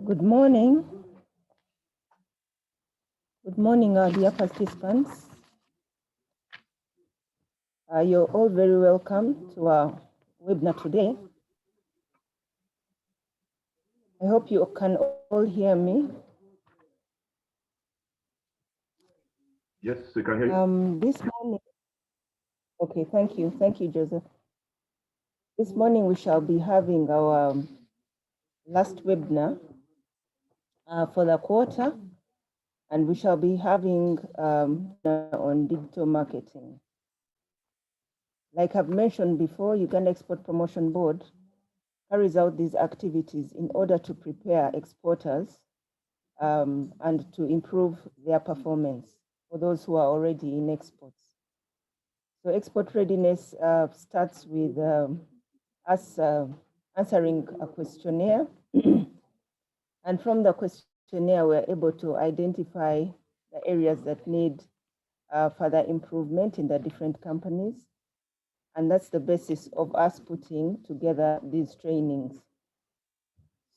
Good morning. Good morning, our dear participants. You're all very welcome to our webinar today. I hope you can all hear me. Yes, we can hear you. This morning, okay, thank you. Thank you, Joseph. This morning we shall be having our last webinar for the quarter, and we shall be having on digital marketing. Like I've mentioned before, Uganda Export Promotion Board carries out these activities in order to prepare exporters and to improve their performance for those who are already in exports. So export readiness starts with us answering a questionnaire. And from the questionnaire, we're able to identify the areas that need further improvement in the different companies. And that's the basis of us putting together these trainings.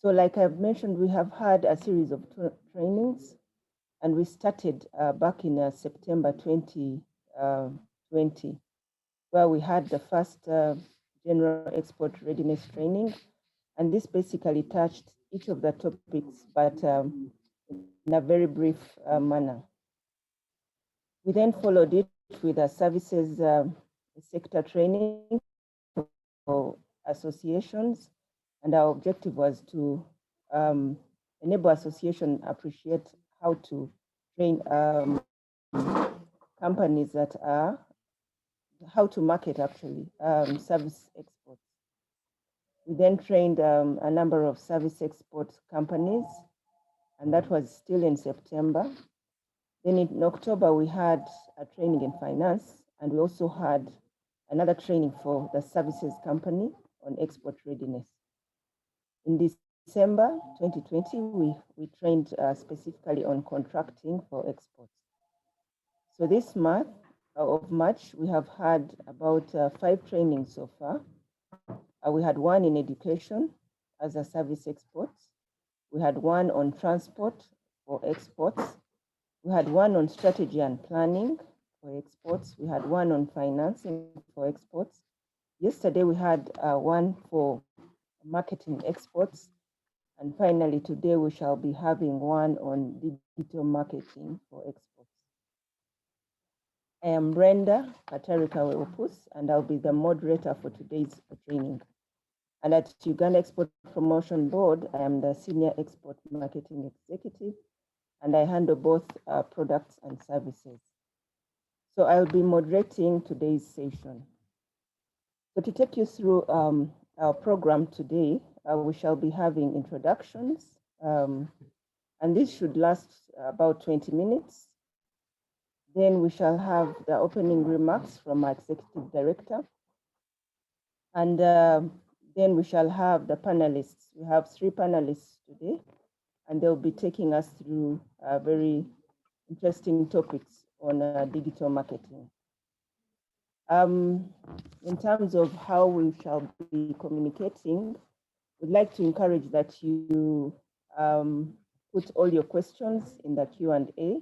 So like I've mentioned, we have had a series of trainings, and we started back in September 2020, where we had the first general export readiness training. And this basically touched each of the topics, but in a very brief manner. We then followed it with a services sector training for associations. And our objective was to enable association appreciate how to train companies that are, how to market actually service exports. We then trained a number of service export companies, and that was still in September. Then in October, we had a training in finance, and we also had another training for the services company on export readiness. In December 2020, we trained specifically on contracting for exports. So this month of March, we have had about 5 trainings so far. We had one in education as a service export. We had one on transport for exports. We had one on strategy and planning for exports. We had one on financing for exports. Yesterday, we had one for marketing exports. And finally, today we shall be having one on digital marketing for exports. I am Brenda Katarika Opus, and I'll be the moderator for today's training. And at Uganda Export Promotion Board, I am the Senior Export Marketing Executive, and I handle both products and services. So I'll be moderating today's session. So to take you through our program today, we shall be having introductions, and this should last about 20 minutes. Then we shall have the opening remarks from our Executive Director. And then we shall have the panelists. We have 3 panelists today, and they'll be taking us through very interesting topics on digital marketing. In terms of how we shall be communicating, we'd like to encourage that you put all your questions in the Q&A,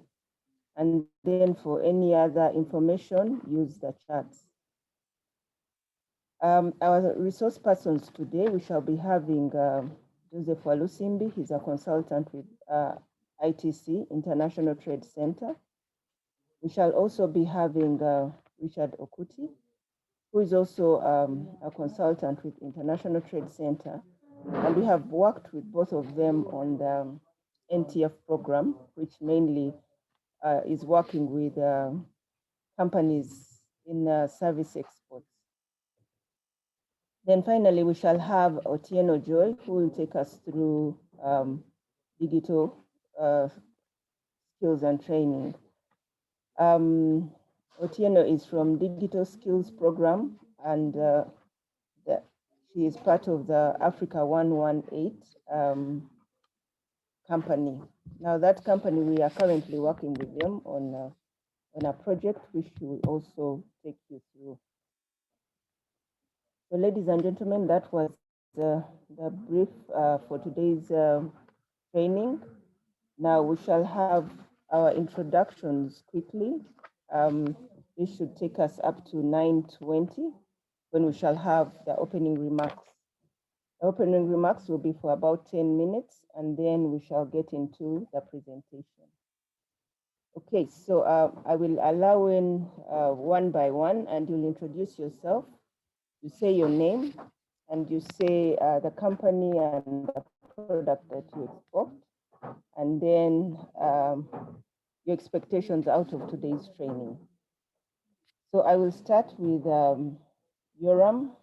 and then for any other information, use the chats. Our resource persons today, we shall be having Joseph Walusimbi. He's a consultant with ITC, International Trade Center. We shall also be having Richard Okuti, who is also a consultant with International Trade Center. And we have worked with both of them on the NTF program, which mainly is working with companies in service exports. Then finally, we shall have Otieno Joy, who will take us through digital skills and training. Otieno is from Digital Skills Program, and she is part of the Africa 118 company. Now that company, we are currently working with them on a project which we will also take you through. So ladies and gentlemen, that was the brief for today's training. Now we shall have our introductions quickly. This should take us up to 9:20 when we shall have the opening remarks. The opening remarks will be for about 10 minutes and then we shall get into the presentation. Okay, so I will allow in one by one and you'll introduce yourself. You say your name and you say the company and the product that you export, and then your expectations out of today's training. So I will start with Yoram.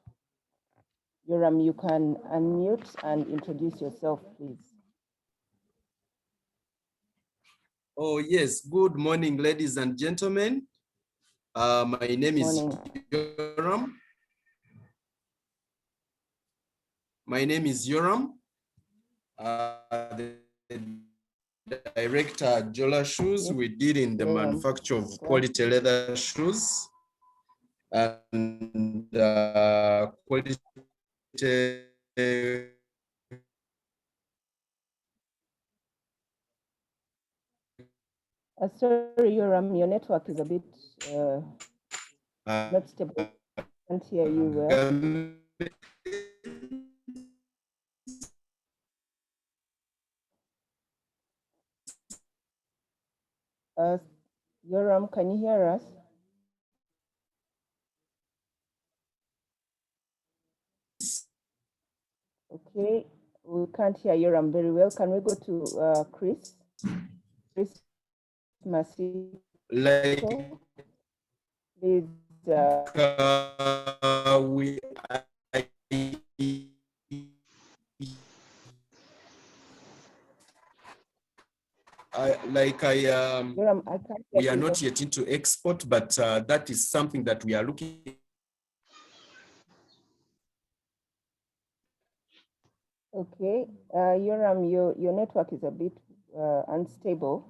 Yoram, you can unmute and introduce yourself, please. Oh, yes. Good morning, ladies and gentlemen. My name is Yoram. My name is Yoram, the director at Jola Shoes. Yes. We deal in the manufacture of quality leather shoes and quality. Sorry, your network is a bit not stable. I can't hear you well. Yoram, can you hear us? Okay, we can't hear Yoram very well. Can we go to Chris? Chris Masi. Like, please. We are not yet into export, but that is something that we are looking. Okay, Yoram, your network is a bit unstable.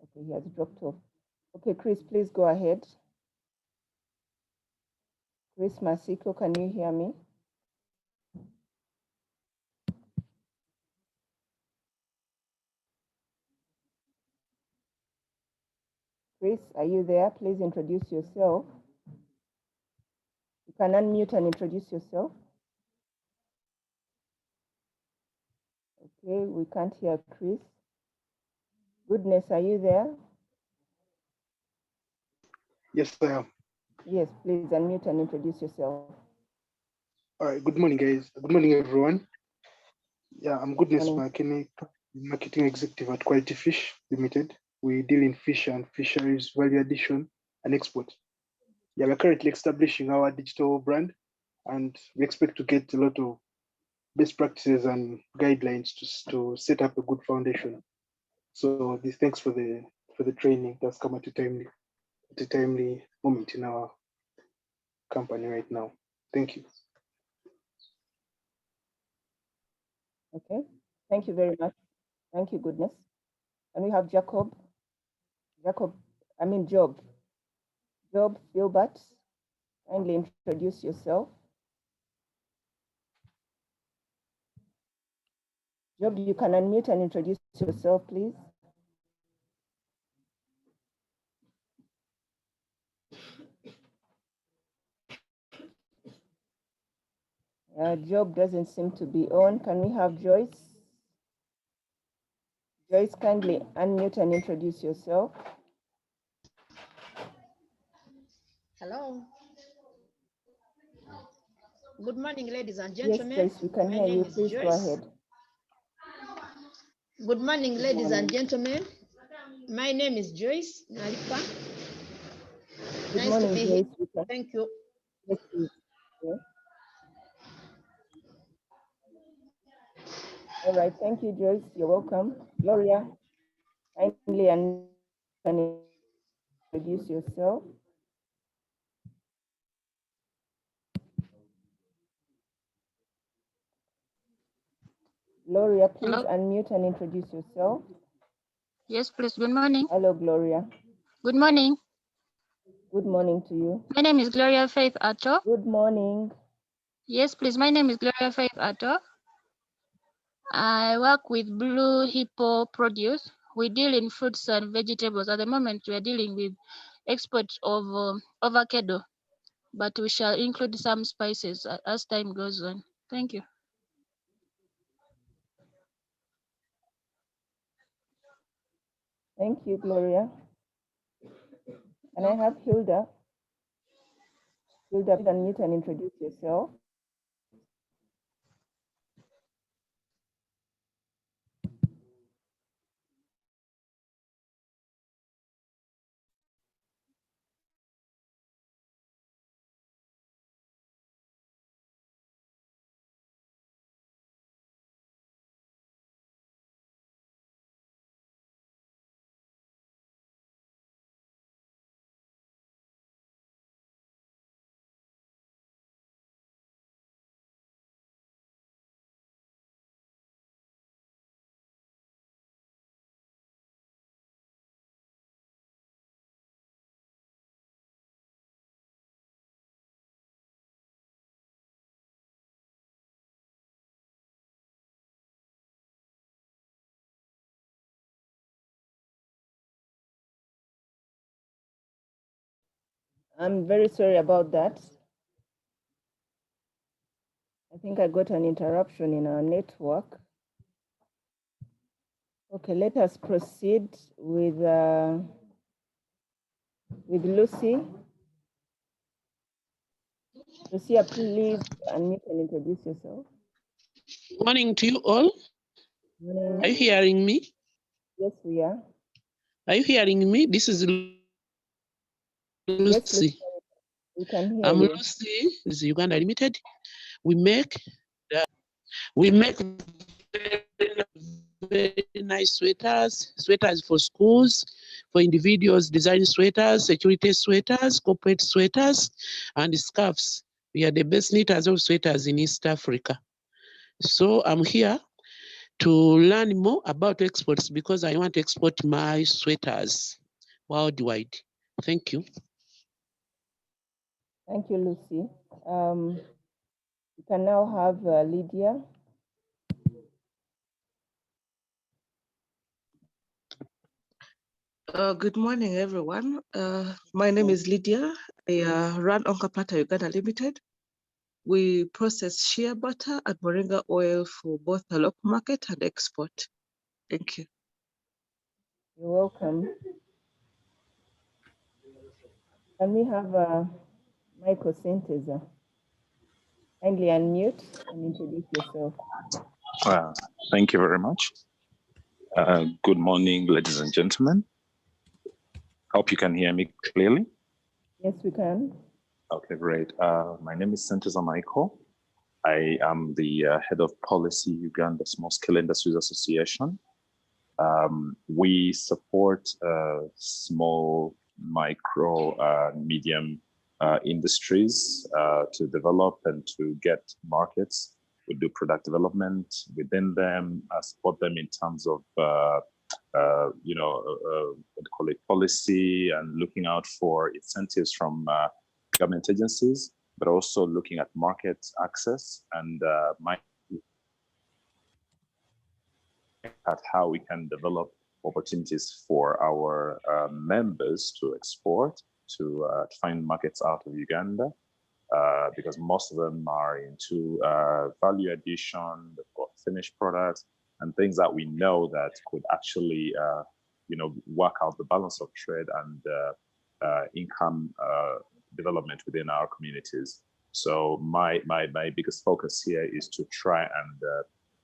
Okay, he has dropped off. Okay, Chris, please go ahead. Chris Masiko, can you hear me? Chris, are you there? Please introduce yourself. You can unmute and introduce yourself. Okay, we can't hear Chris. Goodness, are you there? Yes, I am. Yes, please unmute and introduce yourself. All right, good morning, guys. Good morning, everyone. Yeah, I'm Goodness Makene, Marketing Executive at Quality Fish Limited. We deal in fish and fisheries value addition and export. Yeah, we're currently establishing our digital brand and we expect to get a lot of best practices and guidelines to set up a good foundation. So this thanks for the training that's come at a timely moment in our company right now. Thank you. Okay, thank you very much. Thank you, Goodness. And we have Job. Job Gilbert, kindly introduce yourself. Job, you can unmute and introduce yourself, please. Job doesn't seem to be on. Can we have Joyce? Joyce, kindly unmute and introduce yourself. Hello. Good morning, ladies and gentlemen. Yes, Joyce, we can hear you. Please go ahead. Good morning, ladies and gentlemen. My name is Joyce Nalipa. Good morning, Joyce. Thank you. Yes, please. Yeah. All right, thank you, Joyce. You're welcome. Gloria, kindly introduce yourself. Gloria, please unmute and introduce yourself. Yes, please. Good morning. Hello, Gloria. Good morning. Good morning to you. My name is Gloria Faith Ato. Good morning. Yes, please. My name is Gloria Faith Ato. I work with Blue Hippo Produce. We deal in fruits and vegetables. At the moment, we are dealing with export of avocado, but we shall include some spices as time goes on. Thank you. Thank you, Gloria. Can I have Hilda? Hilda, please unmute and introduce yourself. I'm very sorry about that. I think I got an interruption in our network. Okay, let us proceed with Lucy. Lucia, please unmute and introduce yourself. Good morning to you all. Morning. Are you hearing me? Yes, we are. Are you hearing me? This is Lucy. Yes, we can hear I'm you. Lucy, this is Uganda Limited. We make very nice sweaters for schools, for individuals, design sweaters, security sweaters, corporate sweaters, and scarves. We are the best knitters of sweaters in East Africa. So I'm here to learn more about exports because I want to export my sweaters worldwide. Thank you. Thank you, Lucy. You can now have Lydia. Good morning, everyone. My name is Lydia. I run Onkapata Uganda Limited. We process shea butter and moringa oil for both the local market and export. Thank you. You're welcome. Can we have Michael Synthesis? Kindly unmute and introduce yourself. Thank you very much. Good morning, ladies and gentlemen. Hope you can hear me clearly. Yes, we can. Okay, great. My name is Synthesis Michael. I am the head of policy Uganda Small Scale Industries Association. We support small, micro, medium industries to develop and to get markets. We do product development within them, support them in terms of, what call it, policy and looking out for incentives from government agencies, but also looking at market access and at how we can develop opportunities for our members to export, to find markets out of Uganda. Because most of them are into value addition, they've got finished products and things that we know that could actually, work out the balance of trade and income development within our communities. So my biggest focus here is to try and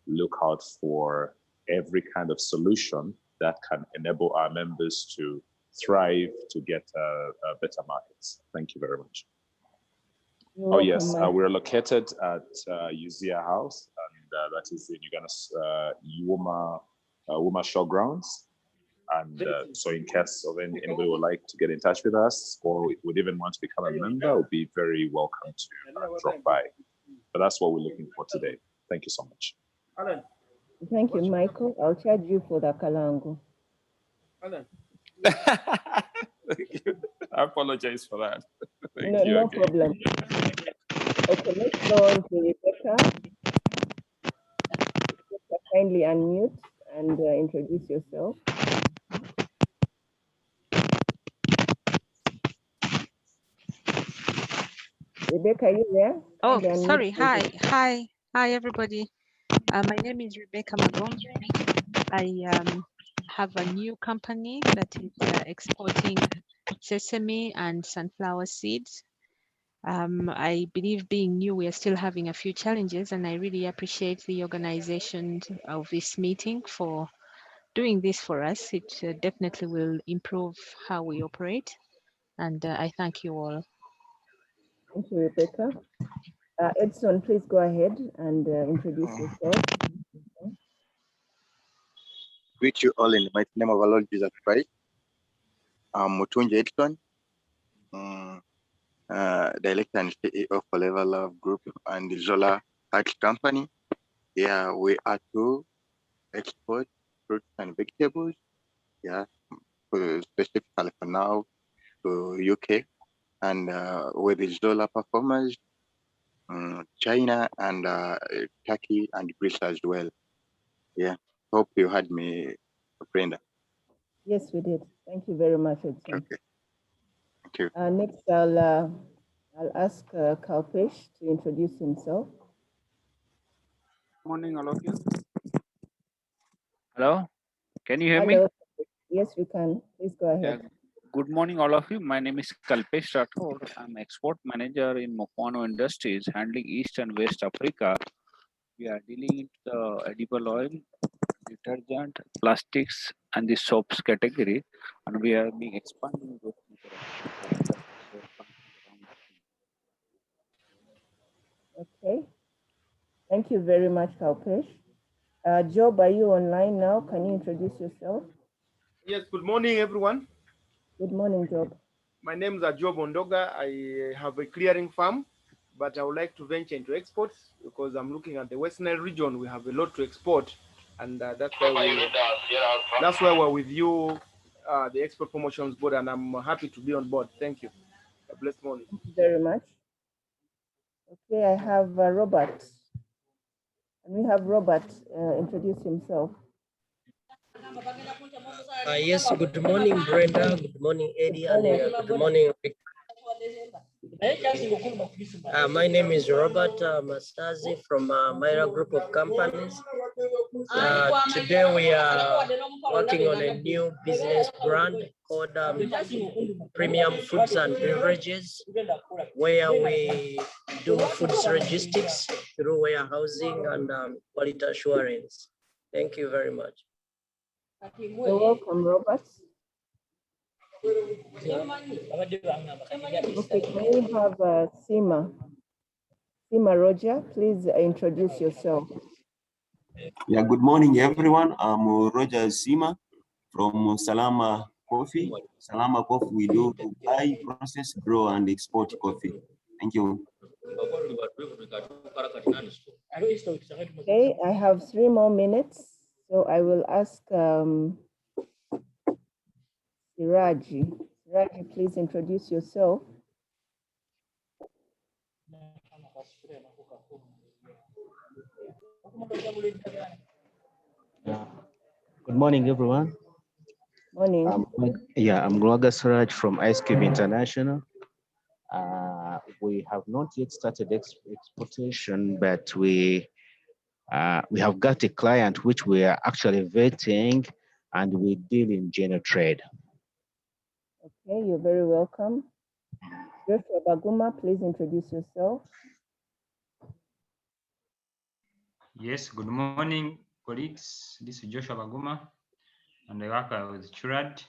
look out for every kind of solution that can enable our members to thrive, to get better markets. Thank you very much. Oh yes, we're located at Uzia House, and that is in Uganda's Wuma Showgrounds. And so in case of anybody would like to get in touch with us or would even want to become a member, would be very welcome to drop by. But that's what we're looking for today. Thank you so much. Thank you, Michael. I'll charge you for the kalangu. Thank you. I apologize for that. No problem. Okay, let's go on to Rebecca. Rebecca, kindly unmute and introduce yourself. Rebecca, are you there? Oh, sorry. Hi, everybody. My name is Rebecca Magombe. I have a new company that is exporting sesame and sunflower seeds. I believe being new, we are still having a few challenges, and I really appreciate the organization of this meeting for doing this for us. It definitely will improve how we operate, and I thank you all. Thank you, Rebecca. Edson, please go ahead and introduce yourself. Greet you all in the mighty name of our Lord Jesus Christ. I'm Mutunji Edson, Director and CEO for Level Love Group and the Zola Art Company. Yeah, we are to export fruits and vegetables. Yeah, specifically for now to UK and with the Zola performers, China and Turkey and Greece as well. Yeah, hope you had me, Brenda. Yes, we did. Thank you very much, Edson. Okay. Thank you. Next, I'll ask Kalpesh to introduce himself. Morning, all of you. Hello, can you hear Hello. me? Yes, we can. Please go ahead. Yeah. Good morning, all of you. My name is Kalpesh Rathod. I'm export manager in Mokano Industries, handling East and West Africa. We are dealing with the edible oil, detergent, plastics, and the soaps category, and we are being expanding those. Okay. Thank you very much, Kalpesh. Job, are you online now? Can you introduce yourself? Yes, good morning, everyone. Good morning, Job. My name is Job Ondoga. I have a clearing farm, but I would like to venture into exports because I'm looking at the Western region. We have a lot to export, and that's why we're with you, the Export Promotions Board, and I'm happy to be on board. Thank you. A blessed morning. Thank you very much. Okay, I have Robert. And we have Robert introduce himself. Yes, good morning, Brenda. Good morning, Eddie. And good morning. My name is Robert Mastazi from Myra Group of Companies. Today we are working on a new business brand called Premium Foods and Beverages, where we do foods logistics through warehousing and quality assurance. Thank you very much. You're welcome, Robert. Okay, can we have Sima? Sima Roger, please introduce yourself. Yeah, good morning, everyone. I'm Roger Sima from Salama Coffee. Salama Coffee, we do buy, process, grow, and export coffee. Thank you. Okay, I have 3 more minutes, so I will ask Siraji. Siraji, please introduce yourself. Good morning, everyone. Morning. I'm Gloga Siraj from Ice Cube International. We have not yet started exportation, but we have got a client which we are actually vetting, and we deal in general trade. Okay, you're very welcome. Joshua Baguma, please introduce yourself. Yes, good morning, colleagues. This is Joshua Baguma, and I work with Churad,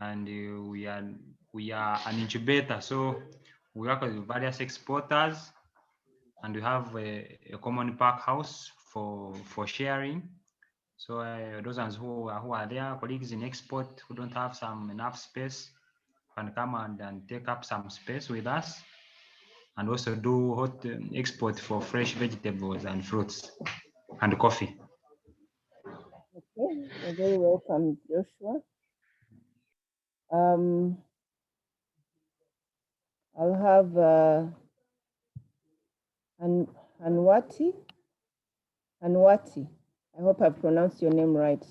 and we are an incubator. So we work with various exporters, and we have a common pack house for sharing. So those ones who are there, colleagues in export who don't have enough space, can come and take up some space with us, and also do hot export for fresh vegetables and fruits and coffee. Okay, you're very welcome, Joshua. I'll have Anwati. I hope I've pronounced your name right.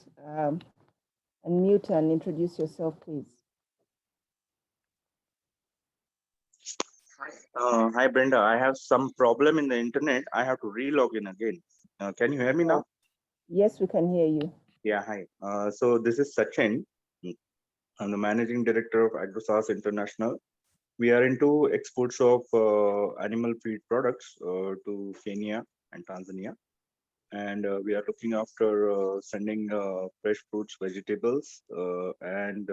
Unmute and introduce yourself, please. Hi, Brenda. I have some problem in the internet. I have to re-log in again. Can you hear me now? Yes, we can hear you. Yeah, hi. So this is Sachin. I'm the managing director of AgroSAS International. We are into exports of animal feed products to Kenya and Tanzania. And we are looking after sending fresh fruits, vegetables, and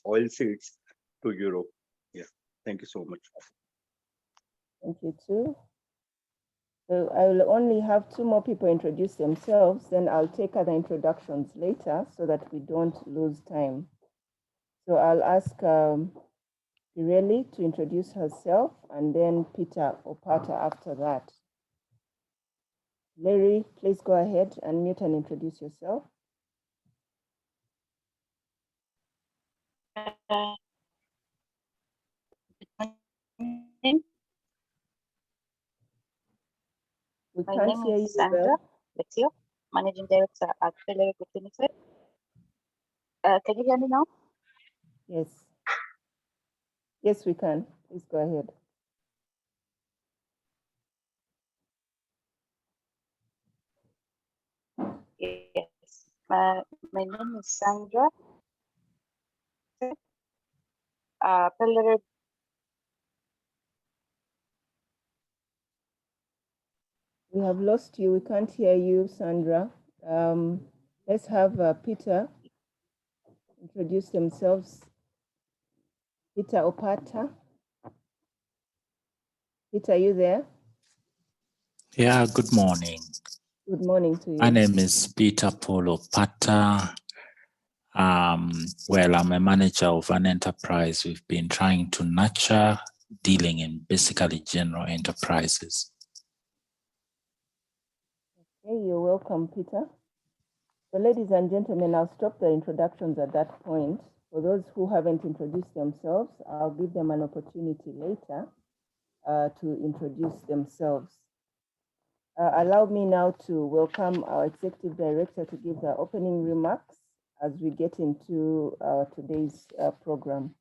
oil seeds to Europe. Yeah, thank you so much. Thank you too. So I will only have 2 more people introduce themselves, then I'll take other introductions later so that we don't lose time. So I'll ask Pirelli to introduce herself and then Peter Opata after that. Larry, please go ahead, unmute and introduce yourself. We My can't name hear you is Sandra well. Lexio, Managing Director at Pellery Group Limited. Can you hear me now? Yes. Yes, we can. Please go ahead. Yes. My name is Sandra. Pellery. We have lost you. We can't hear you, Sandra. Let's have Peter introduce themselves. Peter Opata. Peter, are you there? Yeah, good morning. Good morning to you. My name is Peter Paul Opata. Well, I'm a manager of an enterprise we've been trying to nurture, dealing in basically general enterprises. Okay, you're welcome, Peter. So ladies and gentlemen, I'll stop the introductions at that point. For those who haven't introduced themselves, I'll give them an opportunity later to introduce themselves. Allow me now to welcome our Executive Director to give the opening remarks as we get into today's program.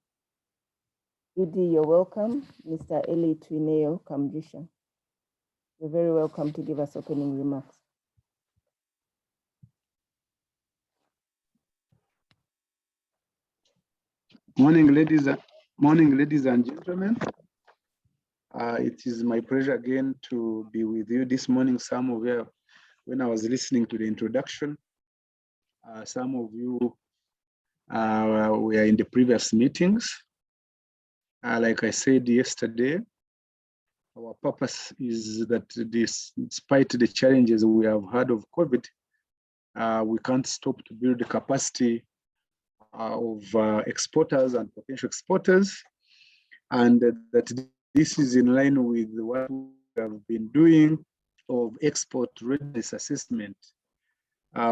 Edie, you're welcome. Mr. Eli Twineo Kamjisha. You're very welcome to give us opening remarks. Morning, ladies and gentlemen. It is my pleasure again to be with you this morning. Some of you, when I was listening to the introduction, some of you were in the previous meetings. Like I said yesterday, our purpose is that despite the challenges we have had of COVID, we can't stop to build the capacity of exporters and potential exporters, and that this is in line with what we have been doing of export readiness assessment.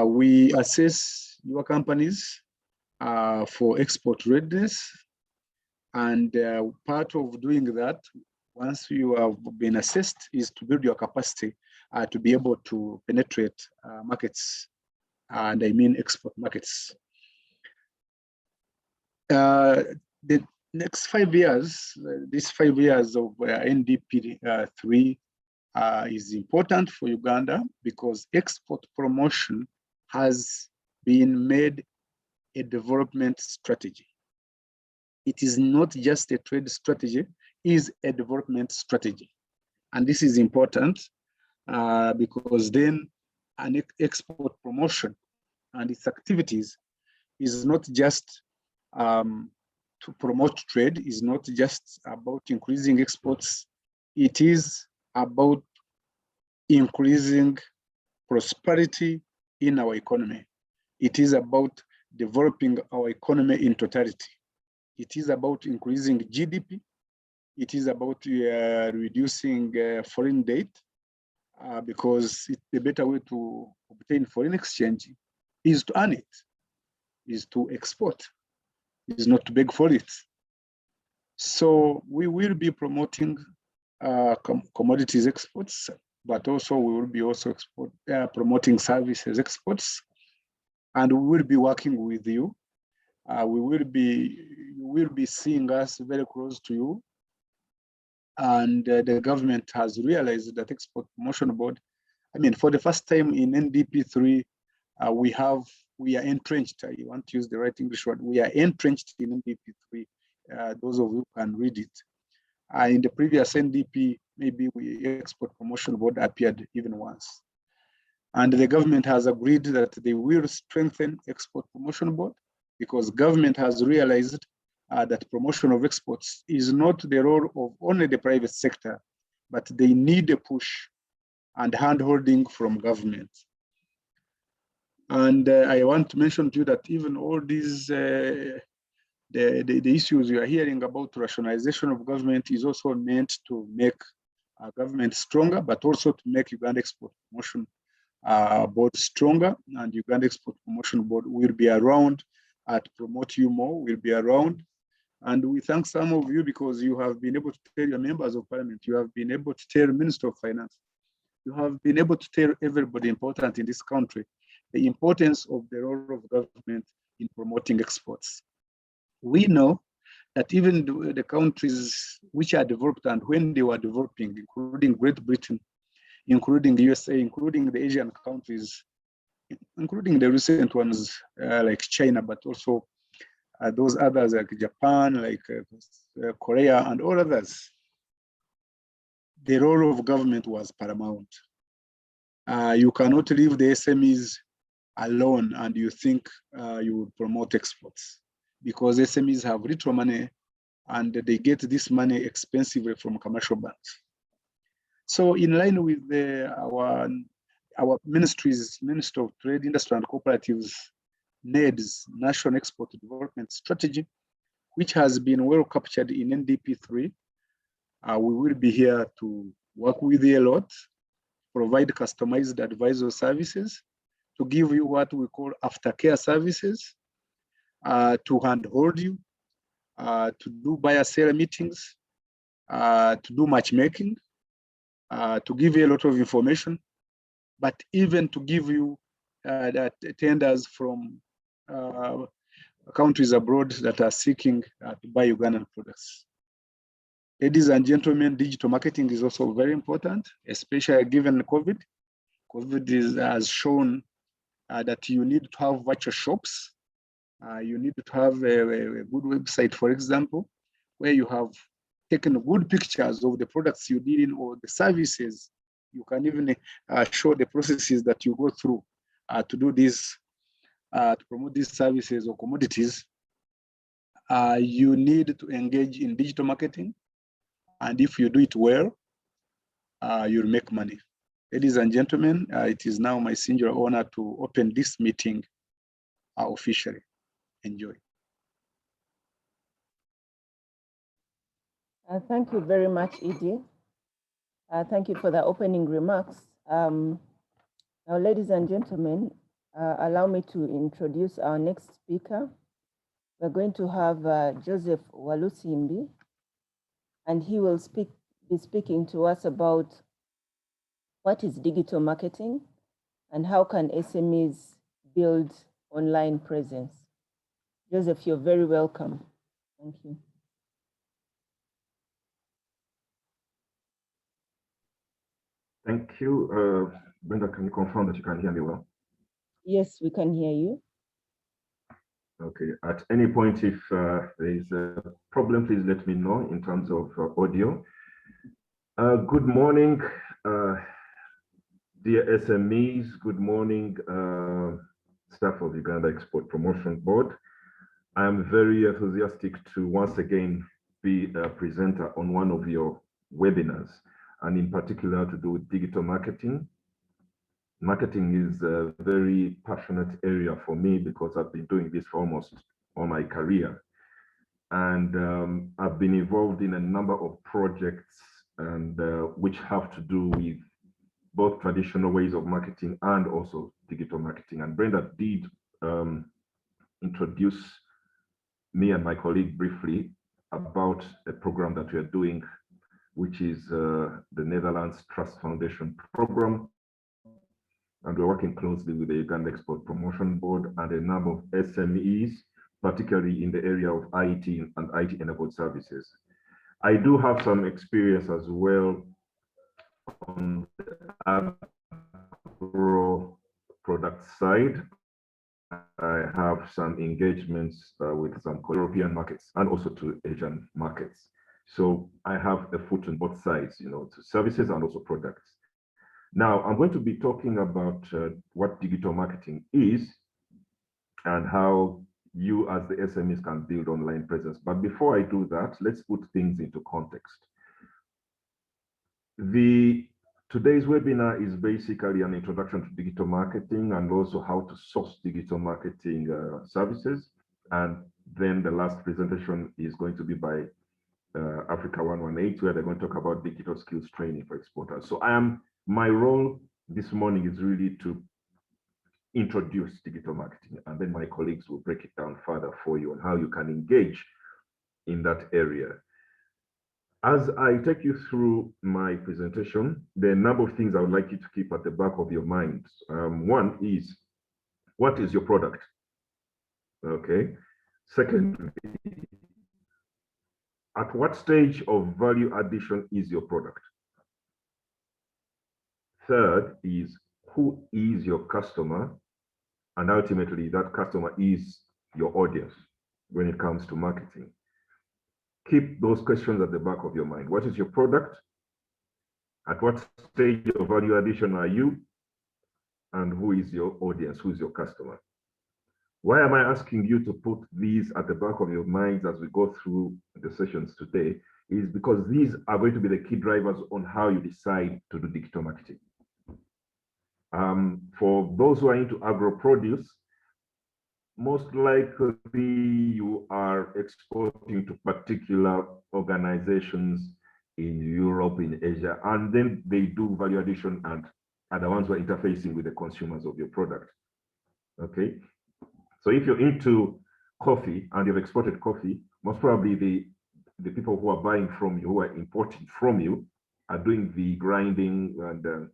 We assess your companies for export readiness, and part of doing that, once you have been assessed, is to build your capacity to be able to penetrate markets, and I mean export markets. The next 5 years, these 5 years of NDP 3 is important for Uganda because export promotion has been made a development strategy. It is not just a trade strategy, it is a development strategy. And this is important because then an export promotion and its activities is not just to promote trade, is not just about increasing exports, it is about increasing prosperity in our economy. It is about developing our economy in totality. It is about increasing GDP. It is about reducing foreign debt because the better way to obtain foreign exchange is to earn it, is to export, is not to beg for it. So we will be promoting commodities exports, but also we will be also promoting services exports, and we will be working with you. You will be seeing us very close to you. And the government has realized that Export Promotion Board, I mean, for the first time in NDP3, we are entrenched. I want to use the right English word. We are entrenched in NDP3. Those of you can read it. In the previous NDP, maybe Export Promotion Board appeared even once. And the government has agreed that they will strengthen Export Promotion Board because government has realized that promotion of exports is not the role of only the private sector, but they need a push and hand-holding from government. And I want to mention to you that even all these, the issues you are hearing about rationalization of government is also meant to make government stronger, but also to make Uganda Export Promotion Board stronger. And Uganda Export Promotion Board will be around to promote you more, will be around. And we thank some of you because you have been able to tell your members of parliament, you have been able to tell Minister of Finance, you have been able to tell everybody important in this country the importance of the role of government in promoting exports. We know that even the countries which are developed and when they were developing, including Great Britain, including the USA, including the Asian countries, including the recent ones like China, but also those others like Japan, like Korea and all others, the role of government was paramount. You cannot leave the SMEs alone and you think you will promote exports because SMEs have little money and they get this money expensively from commercial banks. So in line with our ministry's Minister of Trade, Industry and Cooperatives, NED's National Export Development Strategy, which has been well captured in NDP3, we will be here to work with you a lot, provide customized advisory services, to give you what we call aftercare services, to handhold you, to do buyer-seller meetings, to do matchmaking, to give you a lot of information, but even to give you tenders from countries abroad that are seeking to buy Ugandan products. Ladies and gentlemen, digital marketing is also very important, especially given COVID. COVID has shown that you need to have virtual shops. You need to have a good website, for example, where you have taken good pictures of the products you deal in or the services. You can even show the processes that you go through to do this, to promote these services or commodities. You need to engage in digital marketing. And if you do it well, you'll make money. Ladies and gentlemen, it is now my singular honor to open this meeting officially. Enjoy. Thank you very much, Edie. Thank you for the opening remarks. Now, ladies and gentlemen, allow me to introduce our next speaker. We're going to have Joseph Walusimbi, and he will be speaking to us about what is digital marketing and how can SMEs build online presence. Joseph, you're very welcome. Thank you. Thank you. Brenda, can you confirm that you can hear me well? Yes, we can hear you. Okay. At any point, if there is a problem, please let me know in terms of audio. Good morning, dear SMEs. Good morning, staff of Uganda Export Promotion Board. I'm very enthusiastic to once again be a presenter on one of your webinars, and in particular to do with digital marketing. Marketing is a very passionate area for me because I've been doing this for almost all my career. And I've been involved in a number of projects and which have to do with both traditional ways of marketing and also digital marketing. And Brenda did introduce me and my colleague briefly about a program that we are doing which is the Netherlands Trust Foundation program. And we're working closely with the Uganda Export Promotion Board and a number of SMEs, particularly in the area of IT and IT-enabled services. I do have some experience as well on the agro product side. I have some engagements with some European markets and also to Asian markets. So I have a foot on both sides, to services and also products. Now, I'm going to be talking about what digital marketing is and how you as the SMEs can build online presence. But before I do that, let's put things into context. Today's webinar is basically an introduction to digital marketing and also how to source digital marketing services. And then the last presentation is going to be by Africa 118, where they're going to talk about digital skills training for exporters. So my role this morning is really to introduce digital marketing, and then my colleagues will break it down further for you on how you can engage in that area. As I take you through my presentation, there are a number of things I would like you to keep at the back of your mind. One is, what is your product? Okay. Secondly, at what stage of value addition is your product? Third is, who is your customer? And ultimately, that customer is your audience when it comes to marketing. Keep those questions at the back of your mind. What is your product? At what stage of value addition are you? And who is your audience? Who is your customer? Why am I asking you to put these at the back of your minds as we go through the sessions today? Is because these are going to be the key drivers on how you decide to do digital marketing. For those who are into agro-produce, most likely you are exporting to particular organizations in Europe, in Asia, and then they do value addition and are the ones who are interfacing with the consumers of your product. Okay, so if you're into coffee and you've exported coffee, most probably the people who are buying from you, who are importing from you, are doing the grinding and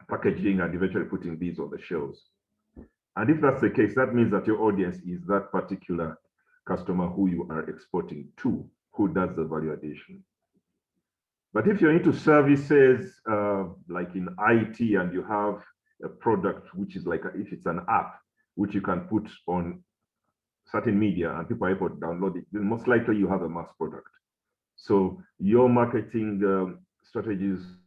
packaging and eventually putting these on the shelves. And if that's the case, that means that your audience is that particular customer who you are exporting to, who does the value addition. But if you're into services, like in IT, and you have a product which is like, if it's an app, which you can put on certain media and people are able to download it, then most likely you have a mass product. So your marketing strategies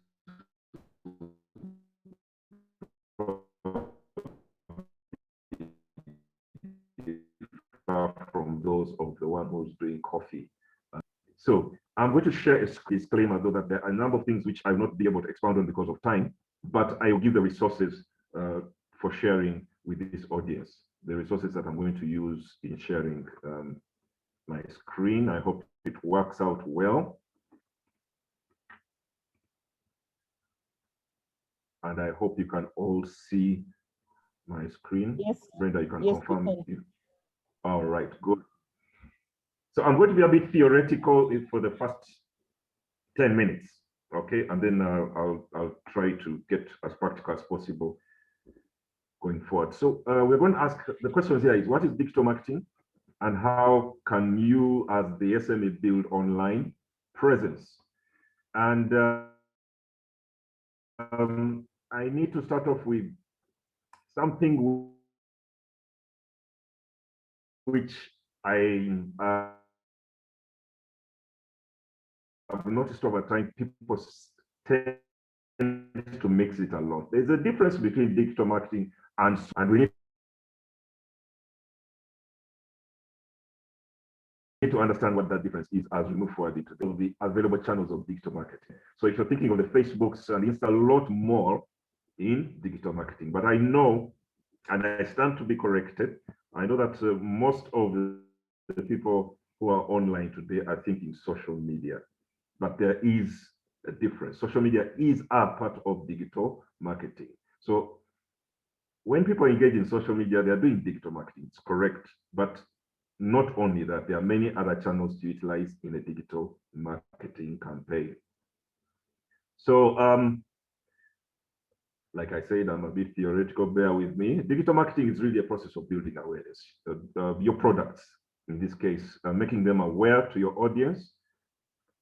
from those of the one who's doing coffee. So I'm going to share a disclaimer, though, that there are a number of things which I will not be able to expound on because of time, but I will give the resources for sharing with this audience, the resources that I'm going to use in sharing my screen. I hope it works out well. And I hope you can all see my screen. Yes. Brenda, you can yes, confirm. All right, good. So I'm going to be a bit theoretical for the first 10 minutes, okay? And then I'll try to get as practical as possible going forward. So we're going to ask, the question here is, what is digital marketing? And how can you as the SME build online presence? And I need to start off with something which I've noticed over time, people tend to mix it a lot. There's a difference between digital marketing and we need to understand what that difference is as we move forward into the available channels of digital marketing. So if you're thinking of the Facebooks and Insta, a lot more in digital marketing, but I know, and I stand to be corrected, I know that most of the people who are online today are thinking social media, but there is a difference. Social media is a part of digital marketing. So when people engage in social media, they're doing digital marketing, it's correct, but not only that, there are many other channels to utilize in a digital marketing campaign. So, like I said, I'm a bit theoretical, bear with me. Digital marketing is really a process of building awareness of your products, in this case, making them aware to your audience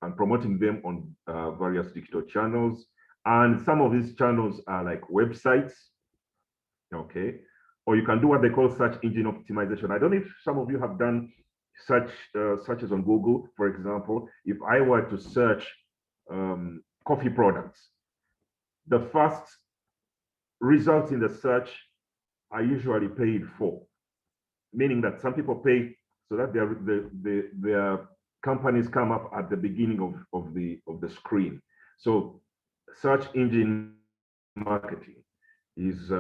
and promoting them on various digital channels. And some of these channels are like websites, okay? Or you can do what they call search engine optimization. I don't know if some of you have done searches on Google, for example. If I were to search coffee products, the first results in the search are usually paid for, meaning that some people pay so that their companies come up at the beginning of the screen. So search engine marketing is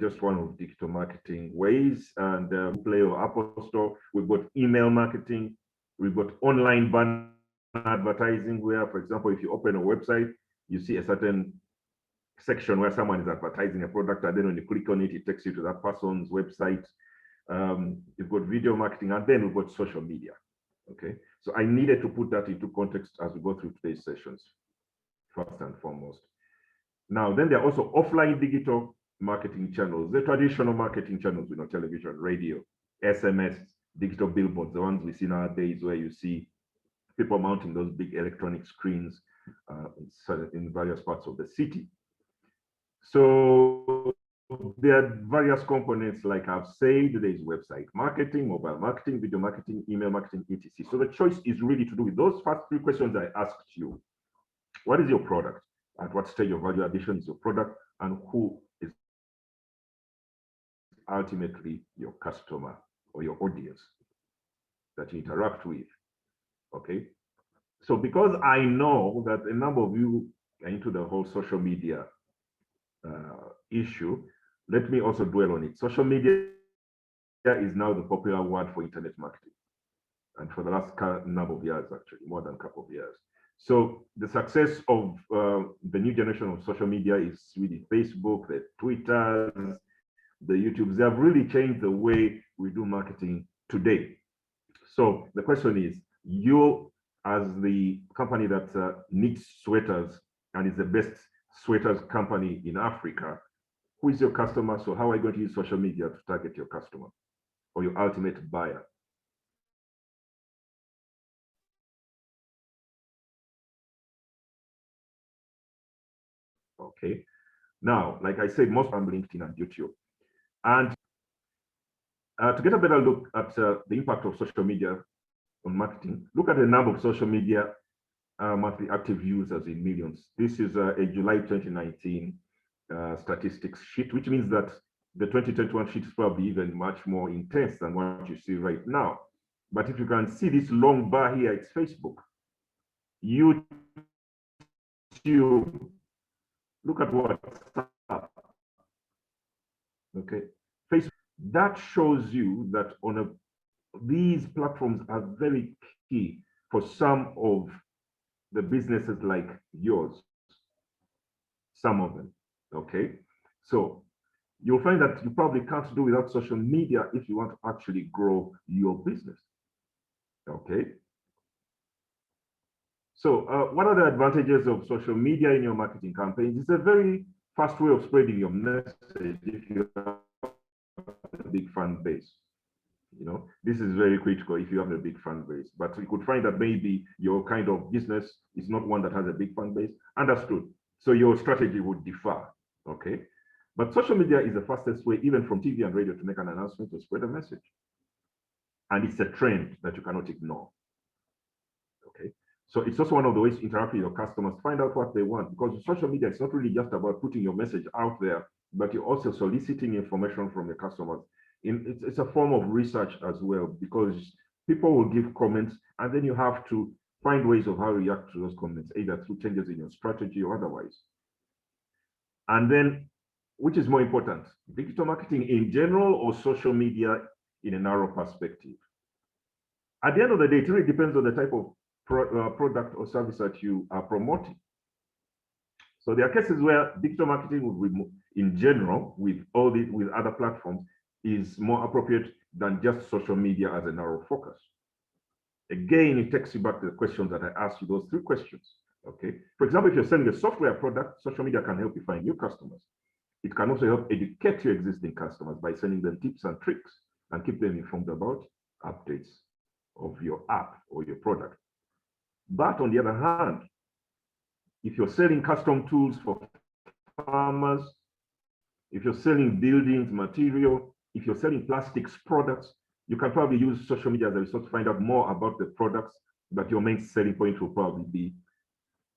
just one of digital marketing ways. And Play or Apple Store, we've got email marketing, we've got online banner advertising, where, for example, if you open a website, you see a certain section where someone is advertising a product, and then when you click on it, it takes you to that person's website. You've got video marketing, and then we've got social media. Okay, so I needed to put that into context as we go through today's sessions, first and foremost. Now, then there are also offline digital marketing channels, the traditional marketing channels, television, radio, SMS, digital billboards, the ones we see nowadays, where you see people mounting those big electronic screens in various parts of the city. So there are various components, like I've said, there's website marketing, mobile marketing, video marketing, email marketing, etc. So the choice is really to do with those first three questions I asked you. What is your product? At what stage of value addition is your product? And who is ultimately your customer or your audience that you interact with? Okay. So because I know that a number of you are into the whole social media issue, let me also dwell on it. Social media is now the popular word for internet marketing, and for the last number of years, actually, more than a couple of years. So the success of the new generation of social media is really Facebook, the Twitter, the YouTubes. They have really changed the way we do marketing today. So the question is, you as the company that knits sweaters and is the best sweaters company in Africa, who is your customer? So how are you going to use social media to target your customer or your ultimate buyer? Okay. Now, like I said, most on LinkedIn and YouTube. And to get a better look at the impact of social media on marketing, look at the number of social media monthly active users in millions. This is a July 2019 statistics sheet, which means that the 2021 sheet is probably even much more intense than what you see right now. But if you can see this long bar here, it's Facebook. YouTube, look at WhatsApp. Okay, Facebook. That shows you that these platforms are very key for some of the businesses like yours, some of them. Okay, so you'll find that you probably can't do without social media if you want to actually grow your business. Okay, so what are the advantages of social media in your marketing campaigns? It's a very fast way of spreading your message if you have a big fan base. This is very critical if you have a big fan base. But you could find that maybe your kind of business is not one that has a big fan base. Understood. So your strategy would differ. Okay. But social media is the fastest way, even from TV and radio, to make an announcement, to spread a message. And it's a trend that you cannot ignore. Okay. So it's also one of the ways to interact with your customers, find out what they want, because social media is not really just about putting your message out there, but you're also soliciting information from your customers. It's a form of research as well, because people will give comments, and then you have to find ways of how to react to those comments, either through changes in your strategy or otherwise. And then, which is more important, digital marketing in general or social media in a narrow perspective? At the end of the day, it really depends on the type of product or service that you are promoting. So there are cases where digital marketing would be, in general, with other platforms, is more appropriate than just social media as a narrow focus. Again, it takes you back to the questions that I asked you, those three questions. Okay. For example, if you're selling a software product, social media can help you find new customers. It can also help educate your existing customers by sending them tips and tricks and keep them informed about updates of your app or your product. But on the other hand, if you're selling custom tools for farmers, if you're selling buildings material, if you're selling plastics products, you can probably use social media as a resource to find out more about the products, but your main selling point will probably be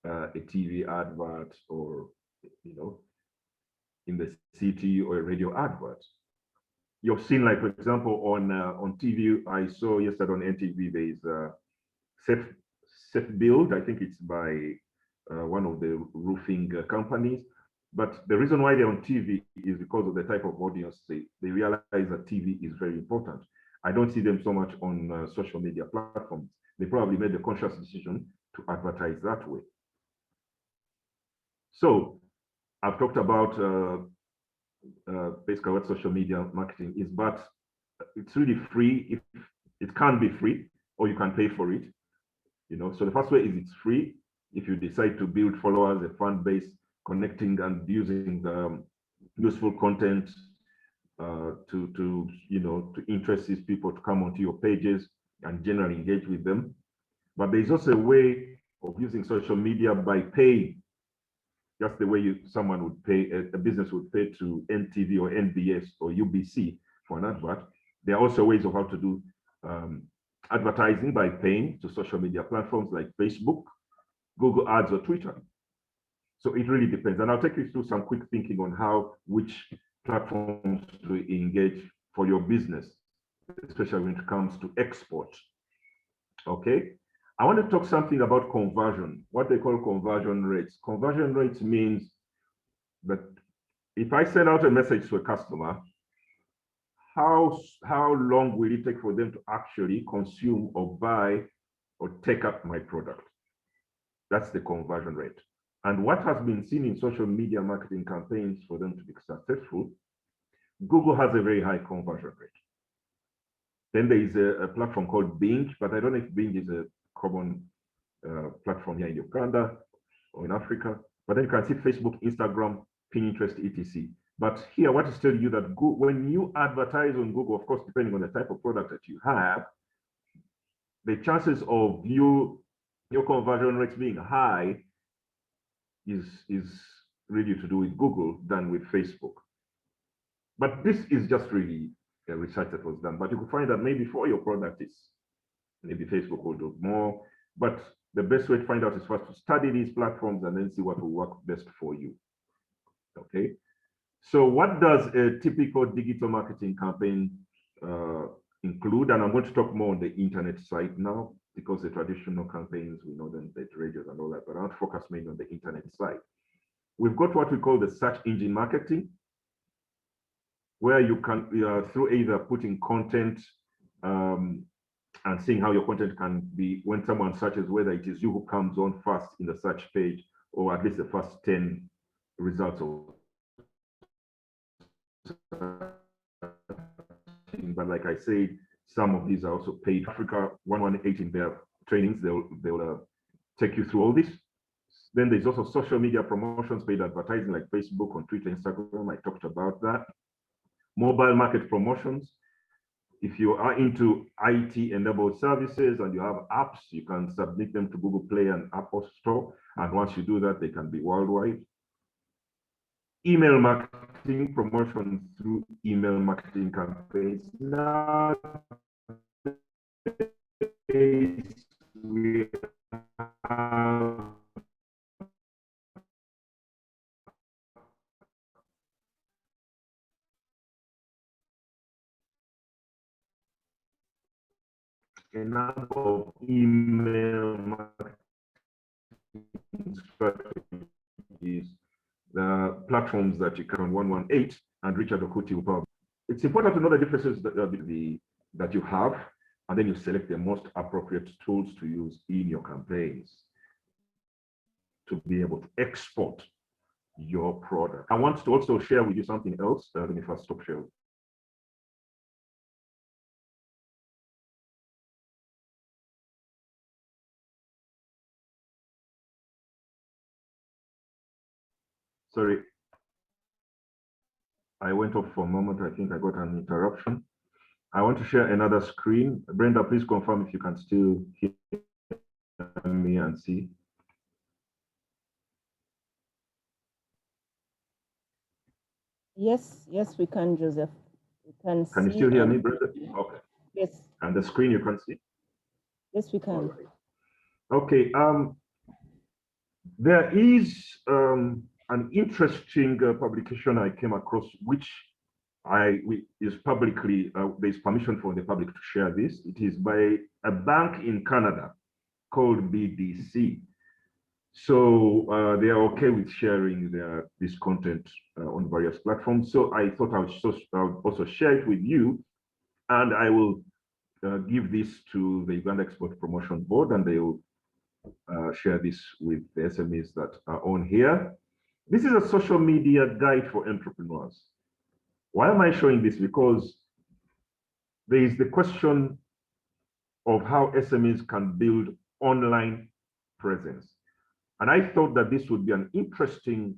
a TV advert, or in the city, or a radio advert. You've seen, like, for example, on TV, I saw yesterday on NTV, there is Safe Build. I think it's by one of the roofing companies. But the reason why they're on TV is because of the type of audience. They realize that TV is very important. I don't see them so much on social media platforms. They probably made a conscious decision to advertise that way. So I've talked about basically what social media marketing is, but it's really free. If it can be free, or you can pay for it. So the first way is it's free. If you decide to build followers, a fan base, connecting and using useful content to interest these people to come onto your pages and generally engage with them. But there's also a way of using social media by paying, just the way someone would pay, a business would pay to NTV or NBS or UBC for an advert. There are also ways of how to do advertising by paying to social media platforms like Facebook, Google Ads, or Twitter. So it really depends. And I'll take you through some quick thinking on which platforms to engage for your business, especially when it comes to export. Okay. I want to talk something about conversion, what they call conversion rates. Conversion rates means that if I send out a message to a customer, how long will it take for them to actually consume or buy or take up my product? That's the conversion rate. And what has been seen in social media marketing campaigns for them to be successful, Google has a very high conversion rate. Then there is a platform called Bing, but I don't know if Bing is a common platform here in Uganda or in Africa. But then you can see Facebook, Instagram, Pinterest, etc. But here, I want to tell you that when you advertise on Google, of course, depending on the type of product that you have, the chances of your conversion rates being high is really to do with Google than with Facebook. But this is just really a research that was done. But you could find that maybe for your product, maybe Facebook will do more. But the best way to find out is first to study these platforms and then see what will work best for you. Okay. So what does a typical digital marketing campaign include? And I'm going to talk more on the internet side now, because the traditional campaigns, we know them, the radios and all that, but I want to focus mainly on the internet side. We've got what we call the search engine marketing, where you can, through either putting content and seeing how your content can be, when someone searches, whether it is you who comes on first in the search page, or at least the first 10 results. But like I said, some of these are also paid. Africa 118 in their trainings, they'll take you through all this. Then there's also social media promotions, paid advertising like Facebook, on Twitter, Instagram. I talked about that. Mobile market promotions. If you are into IT-enabled services and you have apps, you can submit them to Google Play and Apple Store. And once you do that, they can be worldwide. Email marketing, promotion through email marketing campaigns. Now, we have a number of email marketing strategies, the platforms that you can on 118, and Richard Okuti will probably. It's important to know the differences that you have, and then you select the most appropriate tools to use in your campaigns to be able to export your product. I want to also share with you something else. Let me first stop sharing. Sorry. I went off for a moment. I think I got an interruption. I want to share another screen. Brenda, please confirm if you can still hear me and see. Yes, yes, we can, Joseph. We can Can you see still hear me, and- Brenda? Okay. Yes, And the screen you can see? yes, we can. Okay. There is an interesting publication I came across, which is publicly, there's permission for the public to share this. It is by a bank in Canada called BDC. So they are okay with sharing this content on various platforms. So I thought I would also share it with you, and I will give this to the Uganda Export Promotion Board, and they will share this with the SMEs that are on here. This is a social media guide for entrepreneurs. Why am I showing this? Because there is the question of how SMEs can build online presence. And I thought that this would be an interesting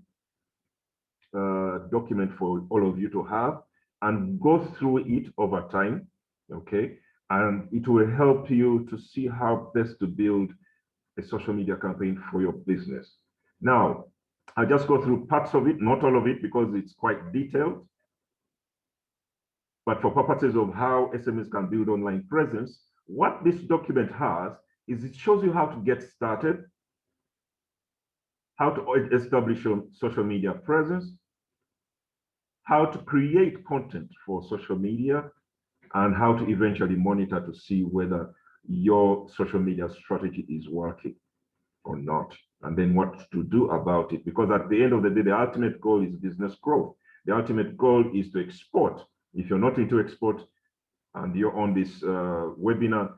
document for all of you to have and go through it over time, okay? And it will help you to see how best to build a social media campaign for your business. Now, I'll just go through parts of it, not all of it, because it's quite detailed. But for purposes of how SMEs can build online presence, what this document has is it shows you how to get started, how to establish your social media presence, how to create content for social media, and how to eventually monitor to see whether your social media strategy is working or not, and then what to do about it. Because at the end of the day, the ultimate goal is business growth. The ultimate goal is to export. If you're not into export and you're on this webinar,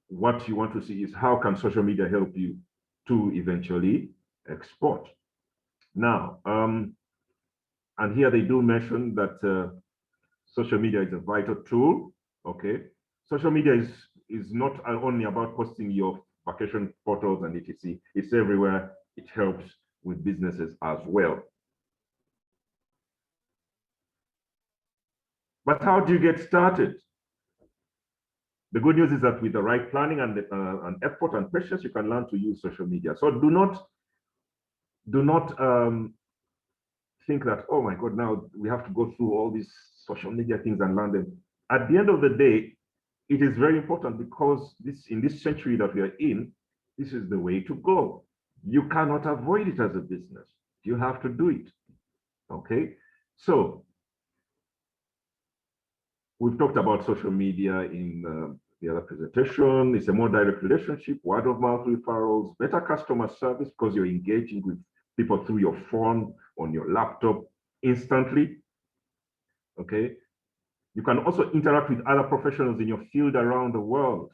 what you want to see is how can social media help you to eventually export. Now, and here they do mention that social media is a vital tool, okay? Social media is not only about posting your vacation photos and etc. It's everywhere. It helps with businesses as well. But how do you get started? The good news is that with the right planning and effort and patience, you can learn to use social media. So do not think that, oh my God, now we have to go through all these social media things and learn them. At the end of the day, it is very important because in this century that we are in, this is the way to go. You cannot avoid it as a business. You have to do it. Okay, so we've talked about social media in the other presentation. It's a more direct relationship, word of mouth referrals, better customer service because you're engaging with people through your phone, on your laptop instantly. Okay, you can also interact with other professionals in your field around the world.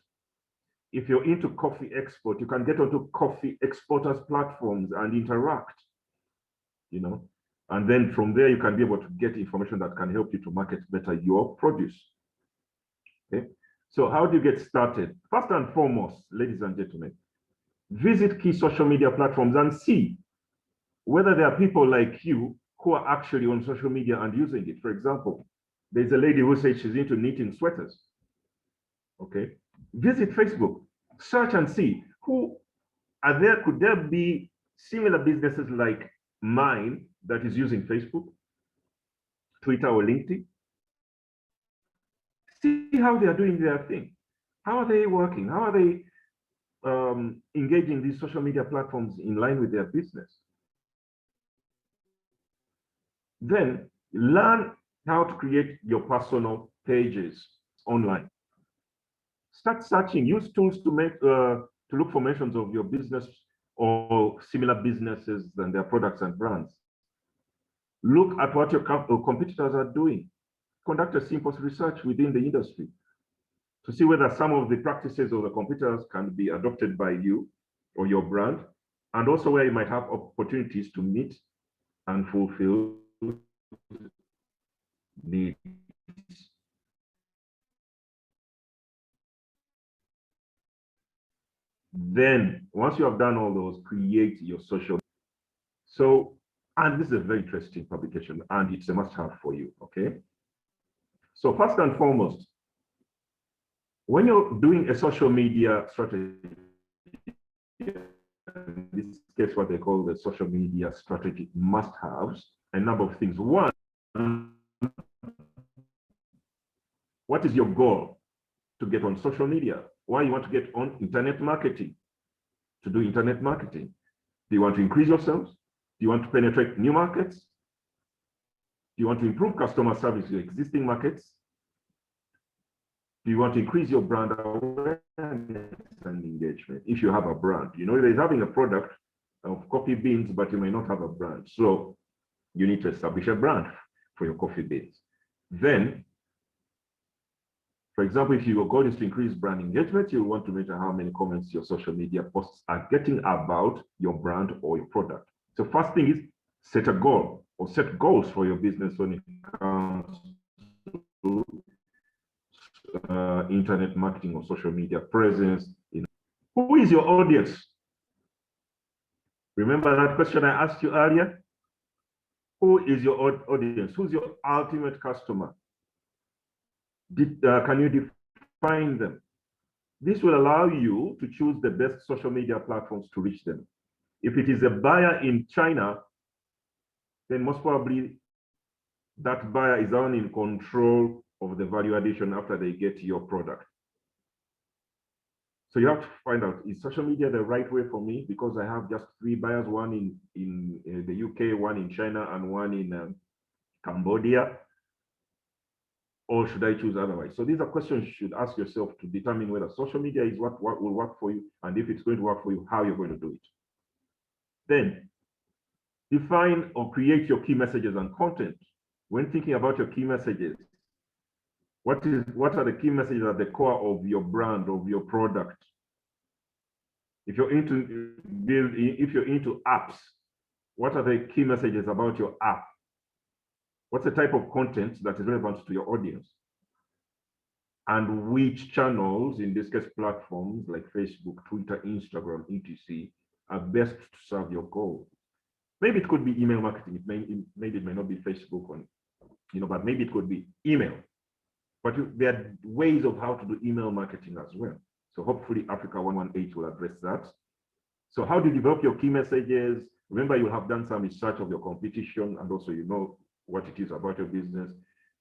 If you're into coffee export, you can get onto coffee exporters platforms and interact, you know, and then from there you can be able to get information that can help you to market better your produce. Okay, so how do you get started? First and foremost, ladies and gentlemen, visit key social media platforms and see whether there are people like you who are actually on social media and using it. For example, there's a lady who says she's into knitting sweaters. Okay, visit Facebook, search and see who are there. Could there be similar businesses like mine that is using Facebook, Twitter, or LinkedIn? See how they are doing their thing. How are they working? How are they engaging these social media platforms in line with their business? Then learn how to create your personal pages online. Start searching, use tools to make to look for mentions of your business or similar businesses and their products and brands. Look at what your competitors are doing. Conduct a simple research within the industry to see whether some of the practices of the competitors can be adopted by you or your brand, and also where you might have opportunities to meet and fulfill needs. Then, once you have done all those, create your social. So And this is a very interesting publication, and it's a must-have for you, okay? So first and foremost, when you're doing a social media strategy, in this case, what they call the social media strategy must-haves, a number of things. One, what is your goal to get on social media? Why you want to get on internet marketing? To do internet marketing? Do you want to increase yourselves? Do you want to penetrate new markets? Do you want to improve customer service in existing markets? Do you want to increase your brand awareness and engagement? If you have a brand, you know, there's having a product of coffee beans, but you may not have a brand. So you need to establish a brand for your coffee beans. Then, for example, if your goal is to increase brand engagement, you want to measure how many comments your social media posts are getting about your brand or your product. So first thing is set a goal or set goals for your business when it comes to internet marketing or social media presence. Who is your audience? Remember that question I asked you earlier? Who is your audience? Who's your ultimate customer? Can you define them? This will allow you to choose the best social media platforms to reach them. If it is a buyer in China, then most probably that buyer is only in control of the value addition after they get your product. So you have to find out, is social media the right way for me? Because I have just 3 buyers, one in the UK, one in China, and one in Cambodia. Or should I choose otherwise? So these are questions you should ask yourself to determine whether social media is what will work for you, and if it's going to work for you, how you're going to do it. Then define or create your key messages and content. When thinking about your key messages, what are the key messages at the core of your brand, of your product? If you're into apps, what are the key messages about your app? What's the type of content that is relevant to your audience? And which channels, in this case, platforms like Facebook, Twitter, Instagram, etc., are best to serve your goal? Maybe it could be email marketing. Maybe it may not be Facebook, but maybe it could be email. But there are ways of how to do email marketing as well. So hopefully Africa 118 will address that. So how do you develop your key messages? Remember, you have done some research of your competition, and also you know what it is about your business.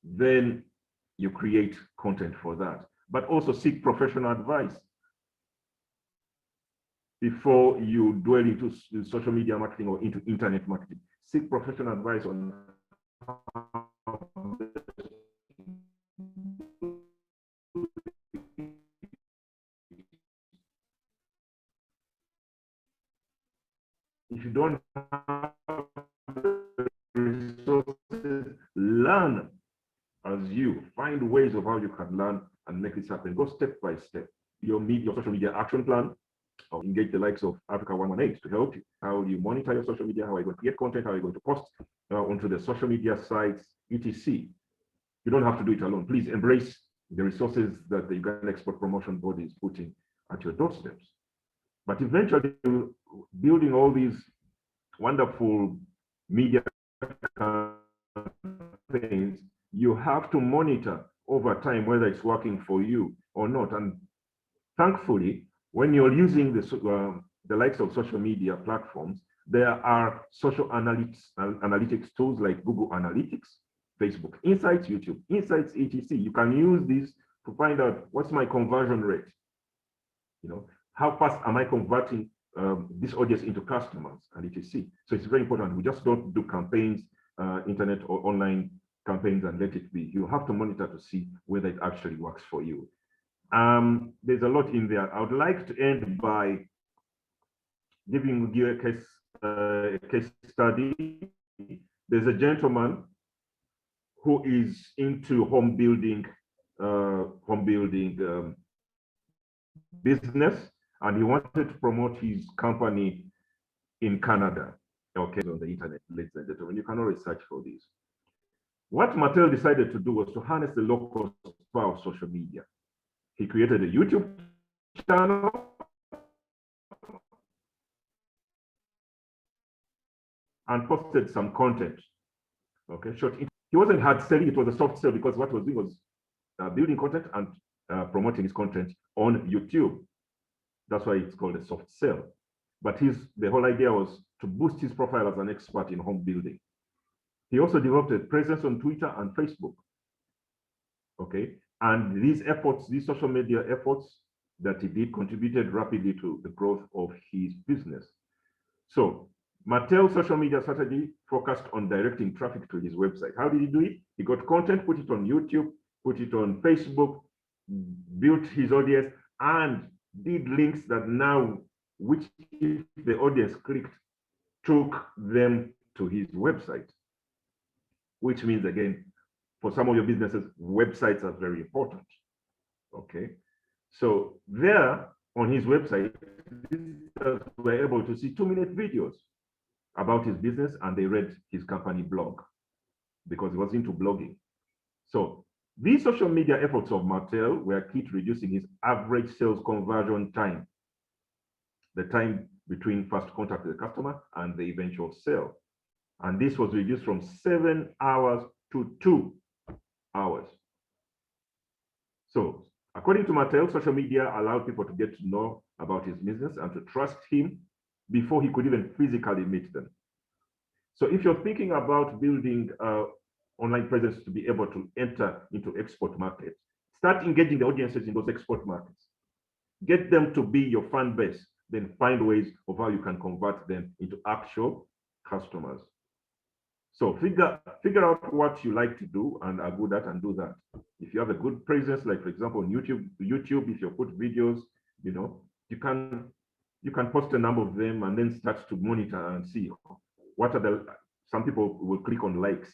Then you create content for that. But also seek professional advice before you dwell into social media marketing or into internet marketing. Seek professional advice on how if you don't have resources, learn as you find ways of how you can learn and make this happen. Go step by step. Your social media action plan, or engage the likes of Africa 118 to help you. How do you monitor your social media? How are you going to get content? How are you going to post onto the social media sites, etc. You don't have to do it alone. Please embrace the resources that the Uganda Export Promotion Board is putting at your doorsteps. But eventually, building all these wonderful media campaigns, you have to monitor over time whether it's working for you or not. And thankfully, when you're using the likes of social media platforms, there are social analytics tools like Google Analytics, Facebook Insights, YouTube Insights, etc. You can use these to find out what's my conversion rate. How fast am I converting this audience into customers and etc. So it's very important. We just don't do campaigns, internet or online campaigns and let it be. You have to monitor to see whether it actually works for you. There's a lot in there. I would like to end by giving you a case study. There's a gentleman who is into home building business, and he wanted to promote his company in Canada. Okay, on the internet, ladies and gentlemen, you can always search for this. What Mattel decided to do was to harness the local power of social media. He created a YouTube channel and posted some content. Okay, he wasn't hard selling, it was a soft sell, because what he was doing was building content and promoting his content on YouTube. That's why it's called a soft sell. But the whole idea was to boost his profile as an expert in home building. He also developed a presence on Twitter and Facebook. Okay, and these efforts, these social media efforts that he did, contributed rapidly to the growth of his business. So Mattel's social media strategy focused on directing traffic to his website. How did he do it? He got content, put it on YouTube, put it on Facebook, built his audience, and did links that now, which if the audience clicked, took them to his website. Which means, again, for some of your businesses, websites are very important. Okay, so there on his website, visitors were able to see 2-minute videos about his business, and they read his company blog because he was into blogging. So these social media efforts of Mattel were key to reducing his average sales conversion time, the time between first contact with the customer and the eventual sale. And this was reduced from 7 hours to 2 hours. So according to Mattel, social media allowed people to get to know about his business and to trust him before he could even physically meet them. So if you're thinking about building online presence to be able to enter into export markets, start engaging the audiences in those export markets. Get them to be your fan base, then find ways of how you can convert them into actual customers. So figure out what you like to do and are good at, and do that. If you have a good presence, like for example, on YouTube, if you put videos, you can post a number of them and then start to monitor and see what are some people will click on likes.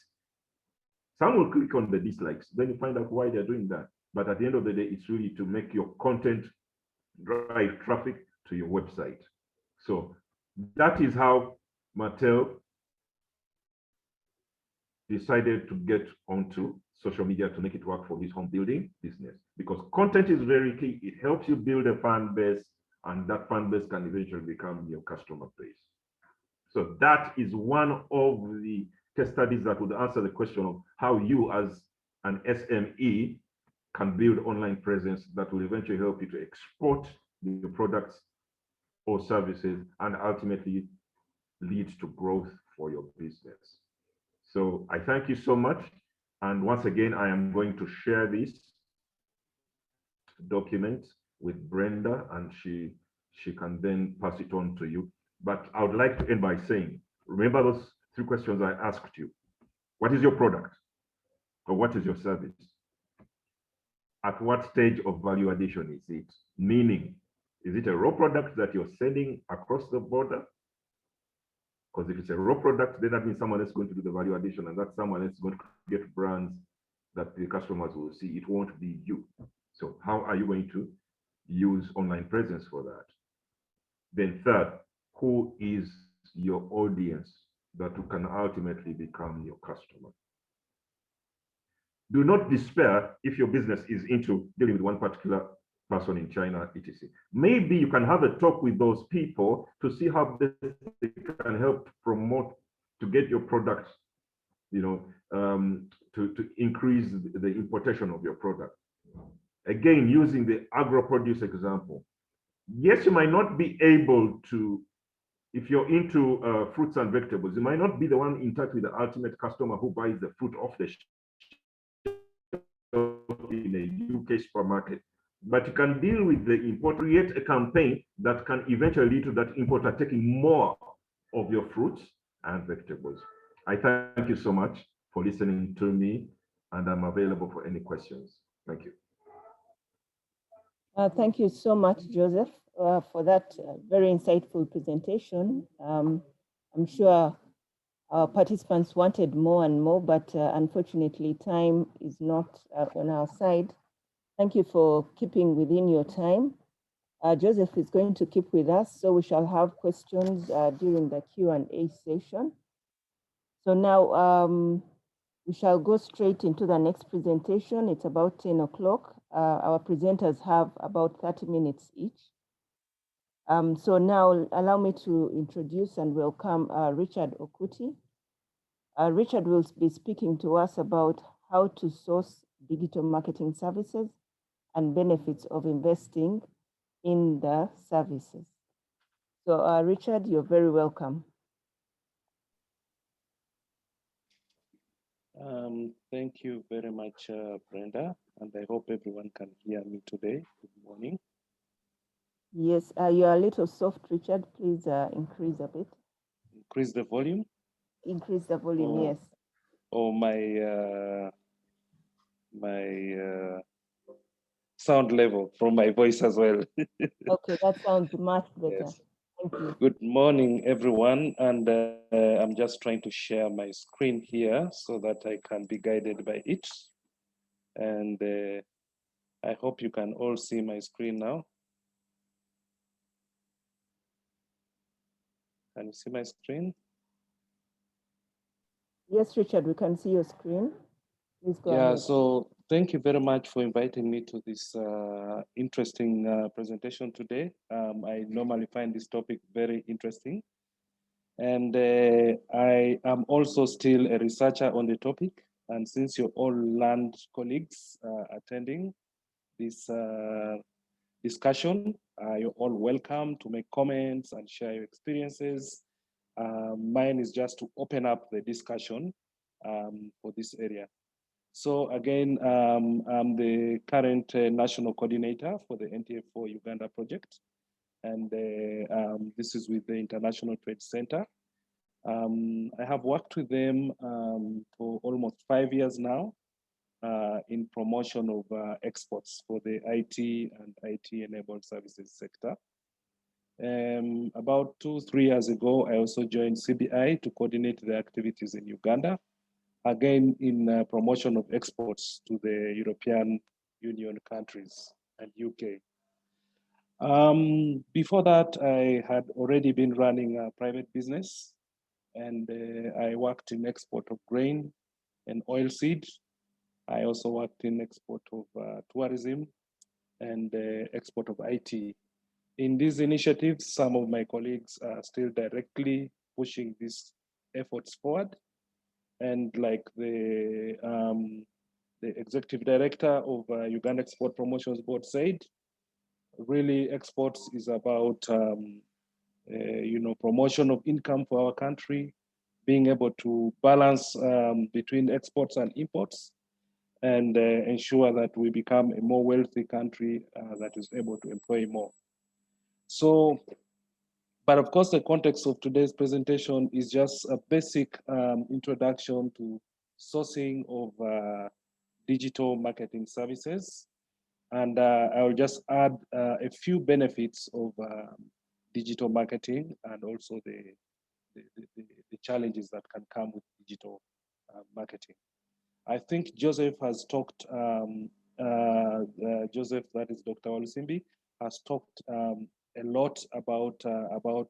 Some will click on the dislikes. Then you find out why they're doing that. But at the end of the day, it's really to make your content drive traffic to your website. So that is how Mattel decided to get onto social media to make it work for his home building business, because content is very key. It helps you build a fan base, and that fan base can eventually become your customer base. So that is one of the case studies that would answer the question of how you as an SME can build online presence that will eventually help you to export your products or services and ultimately lead to growth for your business. So I thank you so much. And once again, I am going to share this document with Brenda, and she can then pass it on to you. But I would like to end by saying, remember those 3 questions I asked you. What is your product? Or what is your service? At what stage of value addition is it? Meaning, is it a raw product that you're sending across the border? Because if it's a raw product, then that means someone else is going to do the value addition, and that someone else is going to get brands that the customers will see. It won't be you. So how are you going to use online presence for that? Then third, who is your audience that can ultimately become your customer? Do not despair if your business is into dealing with one particular person in China, etc. Maybe you can have a talk with those people to see how they can help promote, to get your products, to increase the importation of your product. Again, using the agro-produce example. Yes, you might not be able to, if you're into fruits and vegetables, you might not be the one in touch with the ultimate customer who buys the fruit off the shelf in a UK supermarket. But you can deal with the import, create a campaign that can eventually lead to that importer taking more of your fruits and vegetables. I thank you so much for listening to me, and I'm available for any questions. Thank you. Thank you so much, Joseph, for that very insightful presentation. I'm sure our participants wanted more and more, but unfortunately, time is not on our side. Thank you for keeping within your time. Joseph is going to keep with us, so we shall have questions during the Q&A session. So now we shall go straight into the next presentation. It's about 10 o'clock. Our presenters have about 30 minutes each. So now allow me to introduce and welcome Richard Okuti. Richard will be speaking to us about how to source digital marketing services and benefits of investing in the services. So Richard, you're very welcome. Thank you very much, Brenda, and I hope everyone can hear me today. Good morning. Yes, you're a little soft, Richard. Please increase a bit. Increase the volume? Increase the volume, yes. Or my sound level from my voice as well. Okay, that sounds much better. Yes. Thank you. Good morning, everyone. And I'm just trying to share my screen here so that I can be guided by it. And I hope you can all see my screen now. Can you see my screen? Yes, Richard, we can see your screen. Please go Yeah, ahead. so thank you very much for inviting me to this interesting presentation today. I normally find this topic very interesting. And I am also still a researcher on the topic. And since you're all land colleagues attending this discussion, you're all welcome to make comments and share your experiences. Mine is just to open up the discussion for this area. So again, I'm the current national coordinator for the NTF4 Uganda project. And this is with the International Trade Center. I have worked with them for almost 5 years now in promotion of exports for the IT and IT-enabled services sector. About 2-3 years ago, I also joined CBI to coordinate the activities in Uganda, again in promotion of exports to the European Union countries and UK. Before that, I had already been running a private business, and I worked in export of grain and oilseed. I also worked in export of tourism and export of IT. In these initiatives, some of my colleagues are still directly pushing these efforts forward. And like the executive director of Uganda Export Promotions Board said, really exports is about promotion of income for our country, being able to balance between exports and imports, and ensure that we become a more wealthy country that is able to employ more. So, but of course, the context of today's presentation is just a basic introduction to sourcing of digital marketing services. And I will just add a few benefits of digital marketing and also the challenges that can come with digital marketing. I think Joseph has talked, Joseph, that is Dr. Olusimbi, has talked a lot about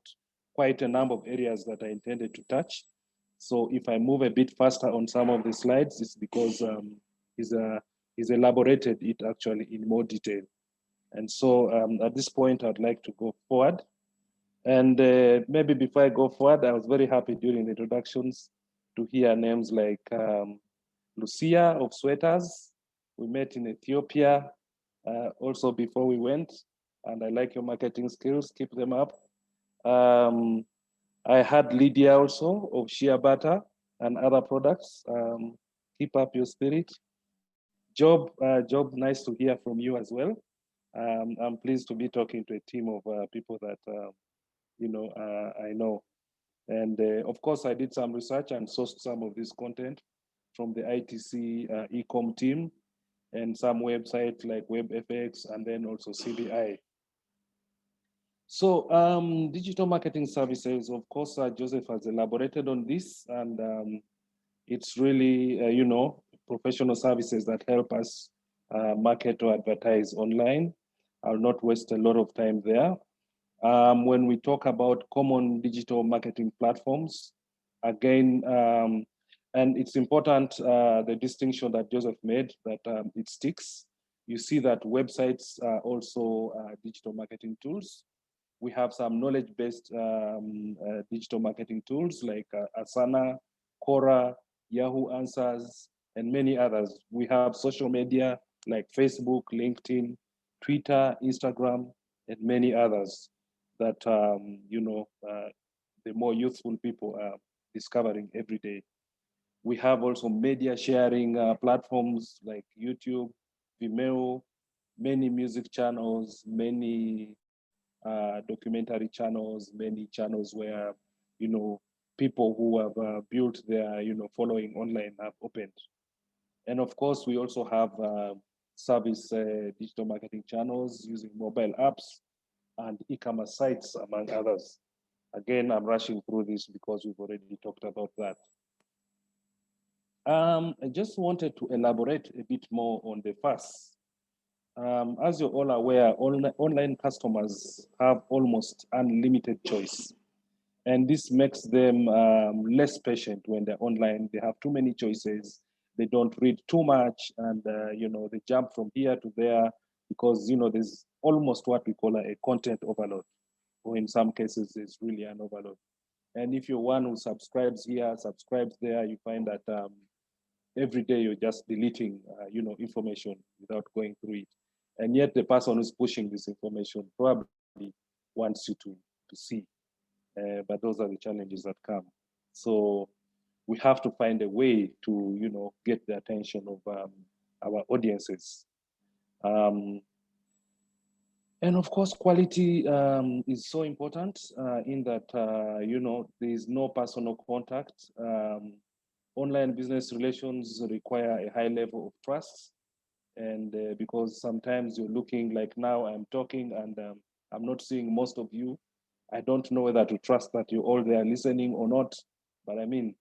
quite a number of areas that I intended to touch. So if I move a bit faster on some of the slides, it's because he's elaborated it actually in more detail. And so at this point, I'd like to go forward. And maybe before I go forward, I was very happy during the introductions to hear names like Lucia of Sweaters. We met in Ethiopia also before we went, and I like your marketing skills, keep them up. I had Lydia also of Shea Butter and other products. Keep up your spirit. Job, nice to hear from you as well. I'm pleased to be talking to a team of people that I know. And of course, I did some research and sourced some of this content from the ITC Ecom team and some websites like WebFX and then also CBI. So digital marketing services, of course, Joseph has elaborated on this, and it's really, professional services that help us market or advertise online. I'll not waste a lot of time there. When we talk about common digital marketing platforms, again, and it's important, the distinction that Joseph made, that it sticks. You see that websites are also digital marketing tools. We have some knowledge-based digital marketing tools like Asana, Quora, Yahoo Answers, and many others. We have social media like Facebook, LinkedIn, Twitter, Instagram, and many others that the more youthful people are discovering every day. We have also media sharing platforms like YouTube, Vimeo, many music channels, many documentary channels, many channels where, people who have built their, following online have opened. And of course, we also have service digital marketing channels using mobile apps and e-commerce sites, among others. Again, I'm rushing through this because we've already talked about that. I just wanted to elaborate a bit more on the first. As you're all aware, online customers have almost unlimited choice. And this makes them less patient when they're online. They have too many choices. They don't read too much, and they jump from here to there because there's almost what we call a content overload, or in some cases, there's really an overload. And if you're one who subscribes here, subscribes there, you find that every day you're just deleting, information without going through it. And yet the person who's pushing this information probably wants you to see. But those are the challenges that come. So we have to find a way to, get the attention of our audiences. And of course, quality is so important in that, there is no personal contact. Online business relations require a high level of trust. And because sometimes you're looking like now I'm talking and I'm not seeing most of you. I don't know whether to trust that you're all there listening or not. But I mean,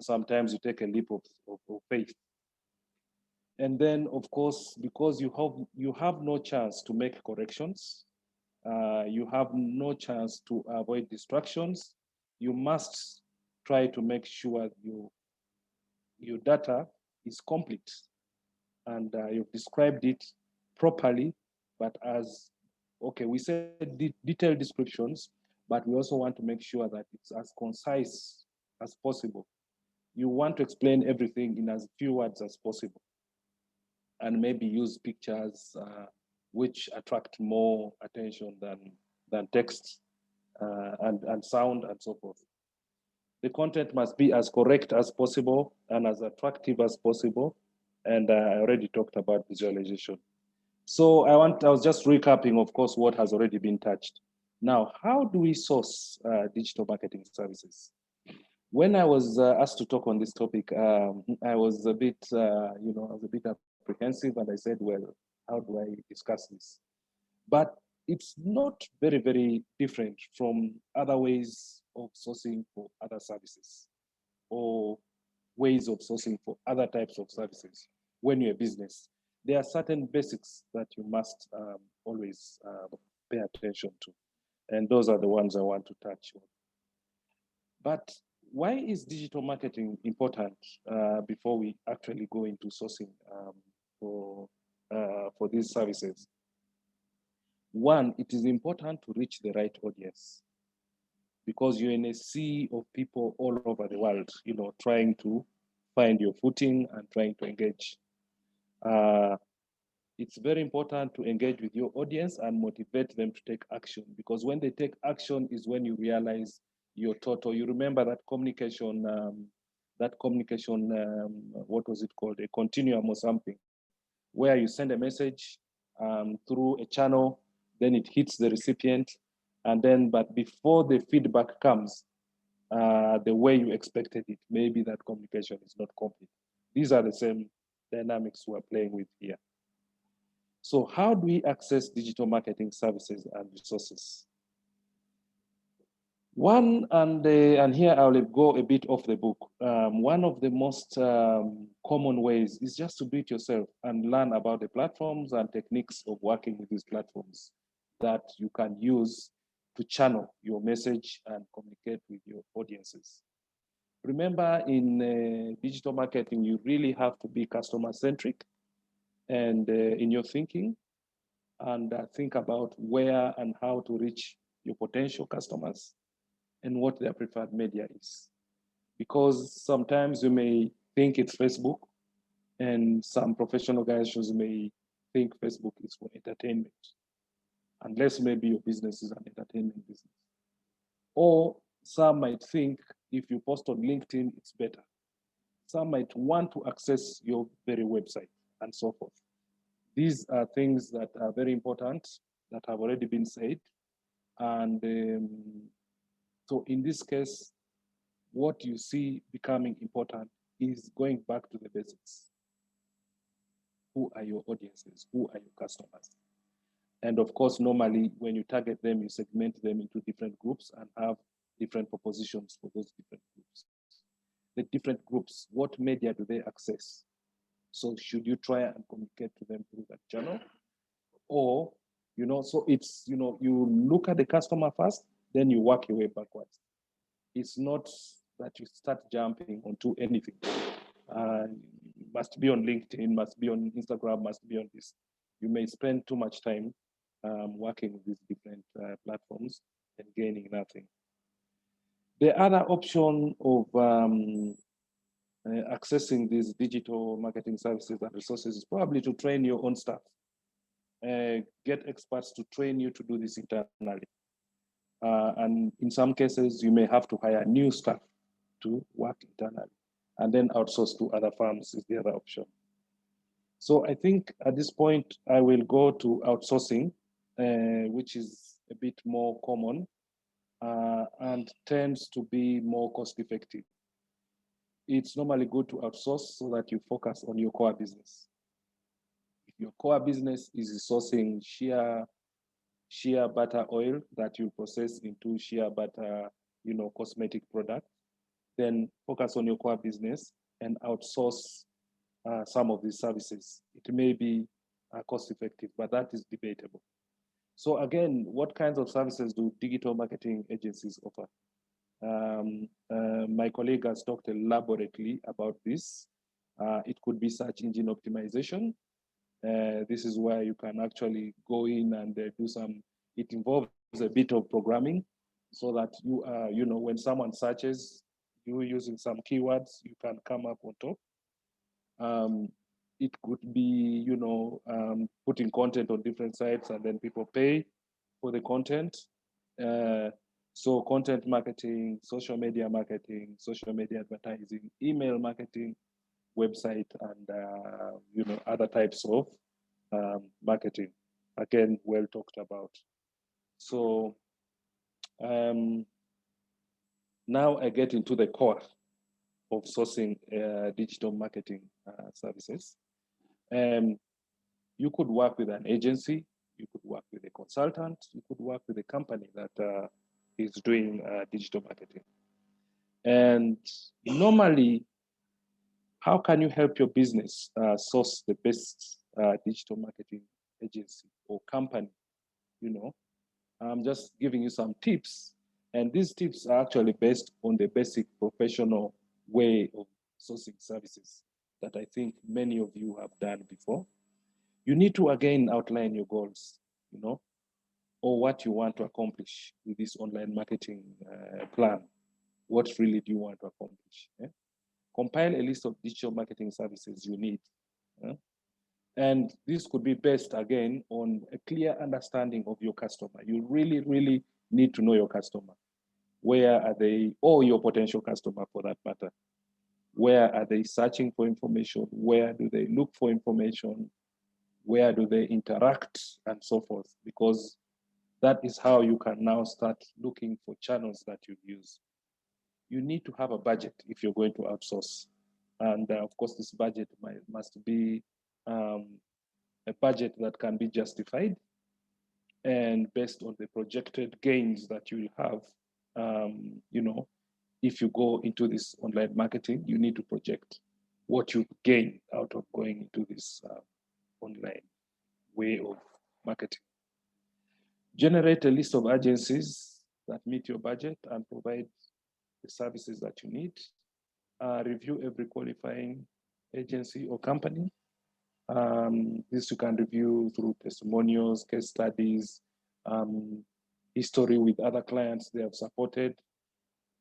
sometimes you take a leap of faith. And then, of course, because you have no chance to make corrections, you have no chance to avoid distractions, you must try to make sure your data is complete. And you've described it properly, but we said detailed descriptions, but we also want to make sure that it's as concise as possible. You want to explain everything in as few words as possible, and maybe use pictures which attract more attention than text and sound and so forth. The content must be as correct as possible and as attractive as possible. And I already talked about visualization. So I was just recapping, of course, what has already been touched. Now, how do we source digital marketing services? When I was asked to talk on this topic, I was a bit, apprehensive, and I said, well, how do I discuss this? But it's not very, very different from other ways of sourcing for other services or ways of sourcing for other types of services. When you're a business, there are certain basics that you must always pay attention to. And those are the ones I want to touch on. But why is digital marketing important before we actually go into sourcing for these services? One, it is important to reach the right audience because you're in a sea of people all over the world, trying to find your footing and trying to engage. It's very important to engage with your audience and motivate them to take action, because when they take action is when you realize your total. You remember that communication, what was it called? A continuum or something, where you send a message through a channel, then it hits the recipient, and then, but before the feedback comes, the way you expected it, maybe that communication is not complete. These are the same dynamics we're playing with here. So how do we access digital marketing services and resources? One, and here I'll go a bit off the book. One of the most common ways is just to do it yourself and learn about the platforms and techniques of working with these platforms that you can use to channel your message and communicate with your audiences. Remember, in digital marketing, you really have to be customer-centric and in your thinking, and think about where and how to reach your potential customers, and what their preferred media is. Because sometimes you may think it's Facebook, and some professional organizations may think Facebook is for entertainment, unless maybe your business is an entertainment business. Or some might think if you post on LinkedIn, it's better. Some might want to access your very website and so forth. These are things that are very important that have already been said. And so in this case, what you see becoming important is going back to the basics. Who are your audiences? Who are your customers? And of course, normally when you target them, you segment them into different groups and have different propositions for those different groups. The different groups, what media do they access? So should you try and communicate to them through that channel? Or, so it's, you look at the customer first, then you work your way backwards. It's not that you start jumping onto anything. Must be on LinkedIn, must be on Instagram, must be on this. You may spend too much time working with these different platforms and gaining nothing. The other option of accessing these digital marketing services and resources is probably to train your own staff. Get experts to train you to do this internally. And in some cases, you may have to hire new staff to work internally, and then outsource to other firms is the other option. So I think at this point, I will go to outsourcing, which is a bit more common and tends to be more cost effective. It's normally good to outsource so that you focus on your core business. If your core business is sourcing shea butter oil that you process into shea butter, cosmetic product, then focus on your core business and outsource some of these services. It may be cost effective, but that is debatable. So again, what kinds of services do digital marketing agencies offer? My colleague has talked elaborately about this. It could be search engine optimization. This is where you can actually go in and do some, it involves a bit of programming so that you are, when someone searches, you using some keywords, you can come up on top. It could be, putting content on different sites and then people pay for the content. So content marketing, social media advertising, email marketing, website, and other types of marketing. Again, well talked about. So now I get into the core of sourcing digital marketing services. You could work with an agency, you could work with a consultant, you could work with a company that is doing digital marketing. And normally, how can you help your business source the best digital marketing agency or company? I'm just giving you some tips. And these tips are actually based on the basic professional way of sourcing services that I think many of you have done before. You need to again outline your goals, or what you want to accomplish with this online marketing plan. What really do you want to accomplish? Compile a list of digital marketing services you need. And this could be based again on a clear understanding of your customer. You really, really need to know your customer. Where are they, or your potential customer for that matter? Where are they searching for information? Where do they look for information? Where do they interact, and so forth? Because that is how you can now start looking for channels that you use. You need to have a budget if you're going to outsource. And of course, this budget must be a budget that can be justified and based on the projected gains that you will have. If you go into this online marketing, you need to project what you gain out of going into this online way of marketing. Generate a list of agencies that meet your budget and provide the services that you need. Review every qualifying agency or company. This you can review through testimonials, case studies, history with other clients they have supported.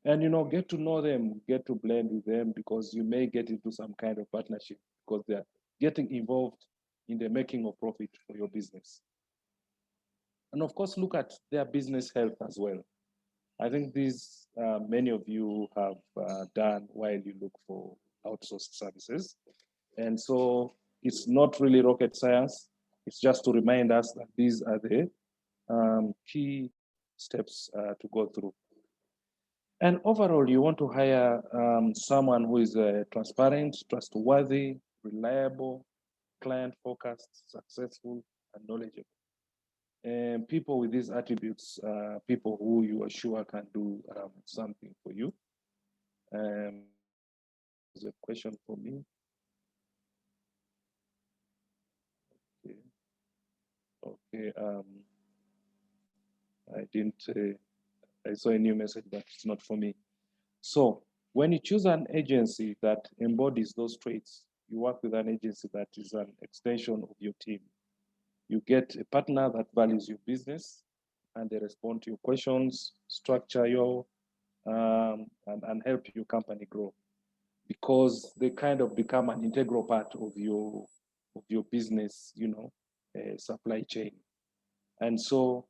And, get to know them, get to blend with them, because you may get into some kind of partnership because they're getting involved in the making of profit for your business. And of course, look at their business health as well. I think these many of you have done while you look for outsourced services. And so it's not really rocket science. It's just to remind us that these are the key steps to go through. And overall, you want to hire someone who is transparent, trustworthy, reliable, client-focused, successful, and knowledgeable. And people with these attributes, people who you are sure can do something for you. There's a question for me. Okay. I didn't. I saw a new message, but it's not for me. So when you choose an agency that embodies those traits, you work with an agency that is an extension of your team. You get a partner that values your business, and they respond to your questions, structure your, and help your company grow, because they kind of become an integral part of your business, supply chain. And so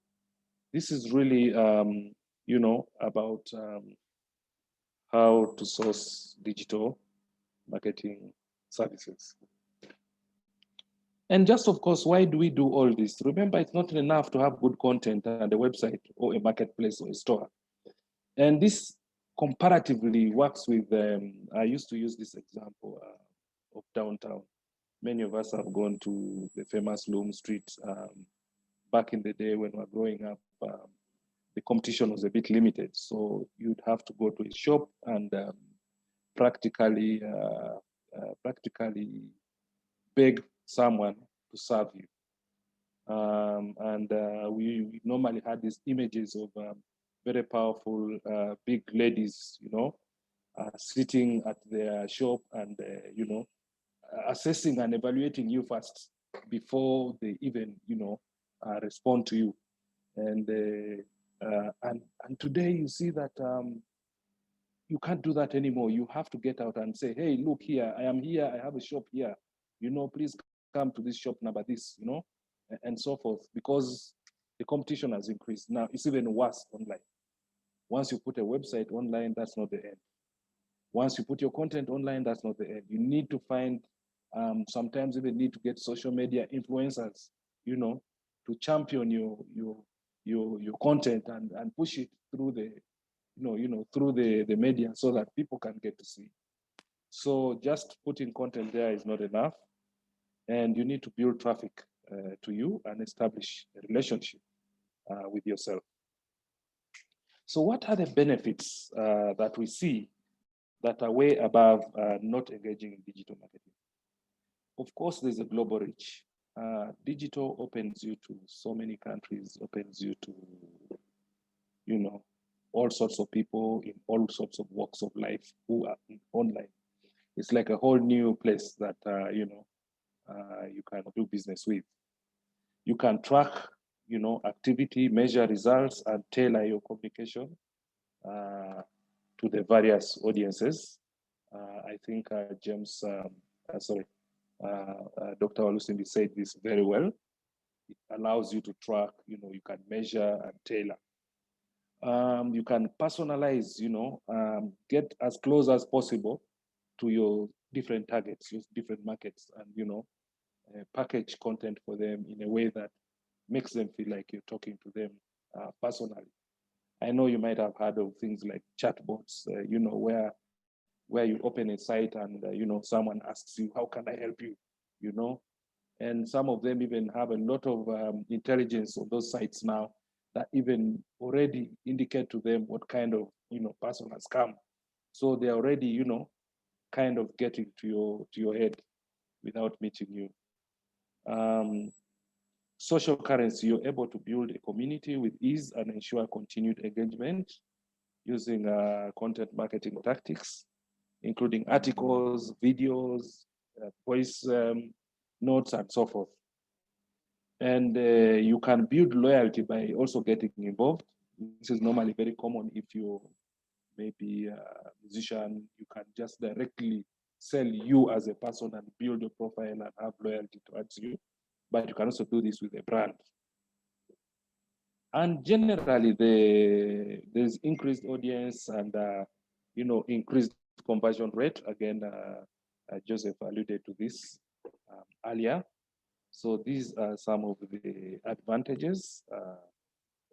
this is really, about how to source digital marketing services. And just, of course, why do we do all this? Remember, it's not enough to have good content and a website or a marketplace or a store. And this comparatively works with, I used to use this example of downtown. Many of us have gone to the famous Loom Street back in the day when we were growing up. The competition was a bit limited. So you'd have to go to a shop and practically beg someone to serve you. We normally had these images of very powerful big ladies, sitting at their shop and, assessing and evaluating you first before they even, respond to you. And today you see that you can't do that anymore. You have to get out and say, hey, look here, I am here, I have a shop here. Please come to this shop number this, and so forth, because the competition has increased. Now it's even worse online. Once you put a website online, that's not the end. Once you put your content online, that's not the end. You need to find, sometimes even need to get social media influencers, to champion your content and push it through the, through the media so that people can get to see. So just putting content there is not enough. And you need to build traffic to you and establish a relationship with yourself. So what are the benefits that we see that are way above not engaging in digital marketing? Of course, there's a global reach. Digital opens you to so many countries, opens you to, all sorts of people in all sorts of walks of life who are online. It's like a whole new place that, you can do business with. You can track, activity, measure results, and tailor your communication to the various audiences. I think Dr. Walusimbi said this very well. It allows you to track, you can measure and tailor. You can personalize, get as close as possible to your different targets, your different markets, and, package content for them in a way that makes them feel like you're talking to them personally. I know you might have heard of things like chatbots, where you open a site and, someone asks you, how can I help you, And some of them even have a lot of intelligence on those sites now that even already indicate to them what kind of, person has come. So they're already, kind of getting to your head without meeting you. Social currency, you're able to build a community with ease and ensure continued engagement using content marketing tactics, including articles, videos, voice notes, and so forth. And you can build loyalty by also getting involved This is normally very common if you're maybe a musician, you can just directly sell you as a person and build a profile and have loyalty towards you. But you can also do this with a brand. And generally, there's increased audience and increased conversion rate. Again, Joseph alluded to this earlier. So these are some of the advantages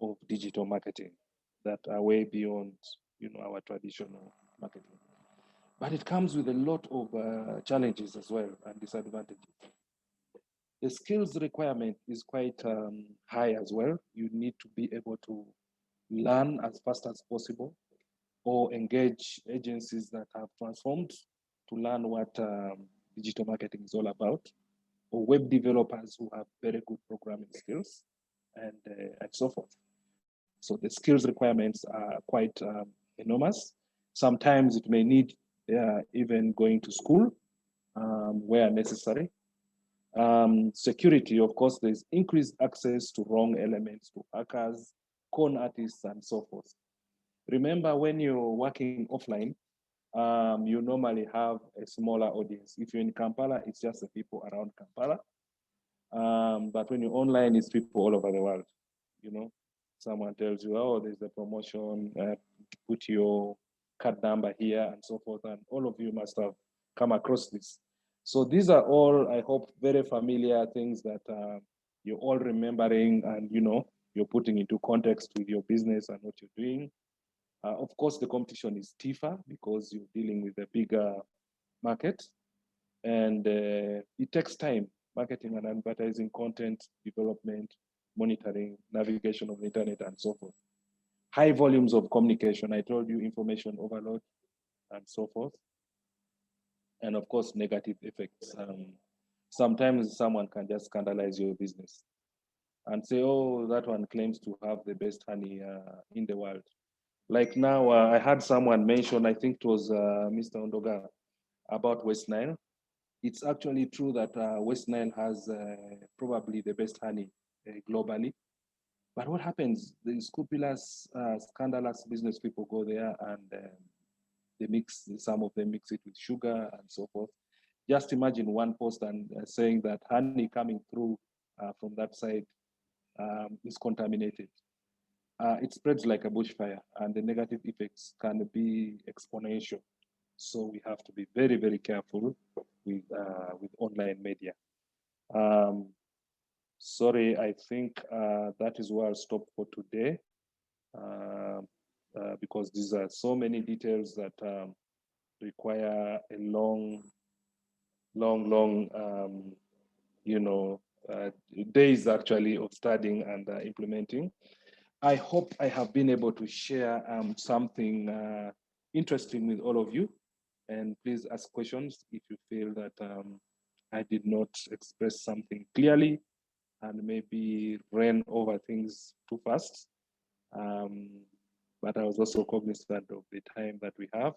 of digital marketing that are way beyond our traditional marketing. But it comes with a lot of challenges as well and disadvantages. The skills requirement is quite high as well. You need to be able to learn as fast as possible or engage agencies that have transformed to learn what digital marketing is all about, or web developers who have very good programming skills and so forth. So the skills requirements are quite enormous. Sometimes it may need even going to school where necessary. Security, of course, there's increased access to wrong elements, to hackers, con artists, and so forth. Remember, when you're working offline, you normally have a smaller audience. If you're in Kampala, it's just the people around Kampala. But when you're online, it's people all over the world. Someone tells you, oh, there's a promotion, put your card number here and so forth. And all of you must have come across this. So these are all, I hope, very familiar things that you're all remembering and, you're putting into context with your business and what you're doing. Of course, the competition is stiffer because you're dealing with a bigger market. And it takes time, marketing and advertising, content development, monitoring, navigation of the internet, and so forth. High volumes of communication. I told you, information overload, and so forth. And of course, negative effects. Sometimes someone can just scandalize your business and say, oh, that one claims to have the best honey in the world. Like now, I had someone mention, I think it was Mr. Ondoga, about West Nile. It's actually true that West Nile has probably the best honey globally. But what happens? The scrupulous, scandalous business people go there and some of them mix it with sugar and so forth. Just imagine one post and saying that honey coming through from that side is contaminated. It spreads like a bushfire, and the negative effects can be exponential. So we have to be very, very careful with online media. Sorry, I think that is where I'll stop for today, because these are so many details that require a long, days actually of studying and implementing. I hope I have been able to share something interesting with all of you. And please ask questions if you feel that I did not express something clearly and maybe ran over things too fast. But I was also cognizant of the time that we have.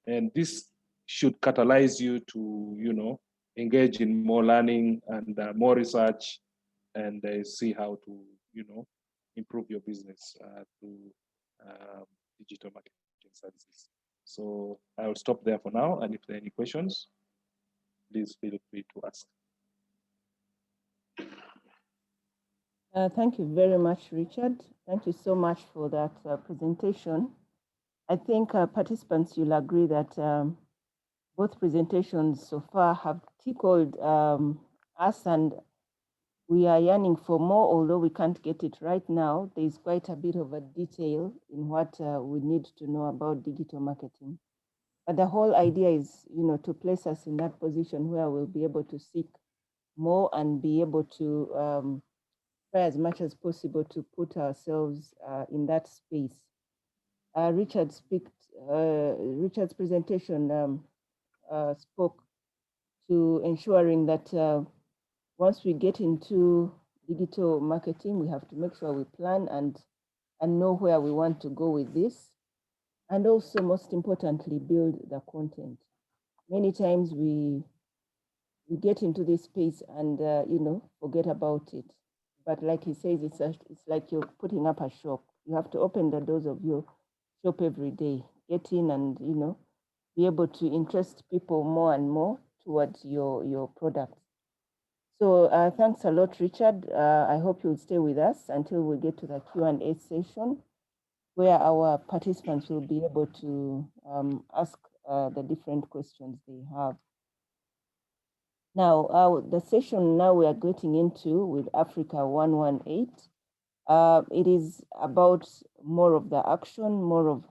And this should catalyze you to, engage in more learning and more research and see how to, improve your business through digital marketing services. So I will stop there for now. And if there are any questions, please feel free to ask. Thank you very much, Richard. Thank you so much for that presentation. I think participants, you'll agree that both presentations so far have tickled us, and we are yearning for more, although we can't get it right now. There's quite a bit of a detail in what we need to know about digital marketing. But the whole idea is, to place us in that position where we'll be able to seek more and be able to try as much as possible to put ourselves in that space. Richard's presentation spoke to ensuring that once we get into digital marketing, we have to make sure we plan and know where we want to go with this. And also, most importantly, build the content. Many times we get into this space and forget about it. But like he says, it's like you're putting up a shop. You have to open the doors of your shop every day, get in and, you know, be able to interest people more and more towards your product. So thanks a lot, Richard. I hope you'll stay with us until we get to the Q&A session, where our participants will be able to ask the different questions they have. Now, the session now we are getting into with Africa 118. It is about more of the action, more of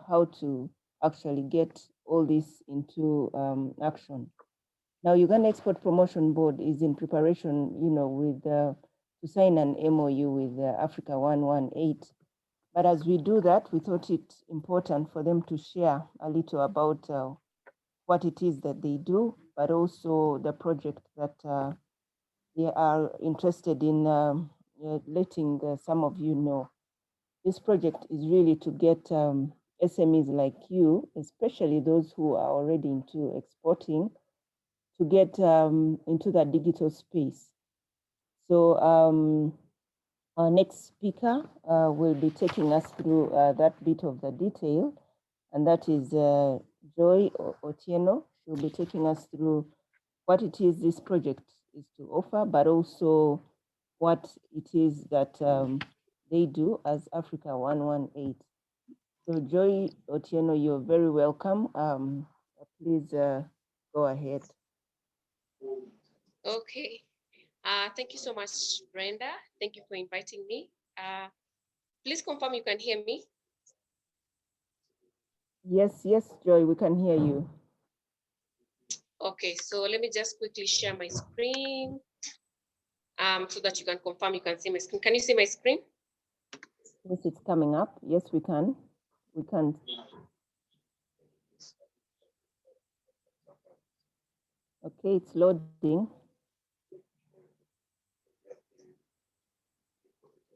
how to actually get all this into action. Now, Uganda Export Promotion Board is in preparation, you know, with to sign an MOU with Africa 118. But as we do that, we thought it important for them to share a little about what it is that they do, but also the project that they are interested in letting some of you know. This project is really to get SMEs like you, especially those who are already into exporting, to get into that digital space. So our next speaker will be taking us through that bit of the detail, and that is Joy Otieno. She'll be taking us through what it is this project is to offer, but also what it is that they do as Africa 118. So Joy Otieno, you're very welcome. Please go ahead. Okay. Thank you so much, Brenda. Thank you for inviting me. Please confirm you can hear me. Yes, Joy, we can hear you. Okay, so let me just quickly share my screen so that you can confirm you can see my screen. Can you see my screen? Yes, it's coming up. Yes, we can. We can. Okay, it's loading.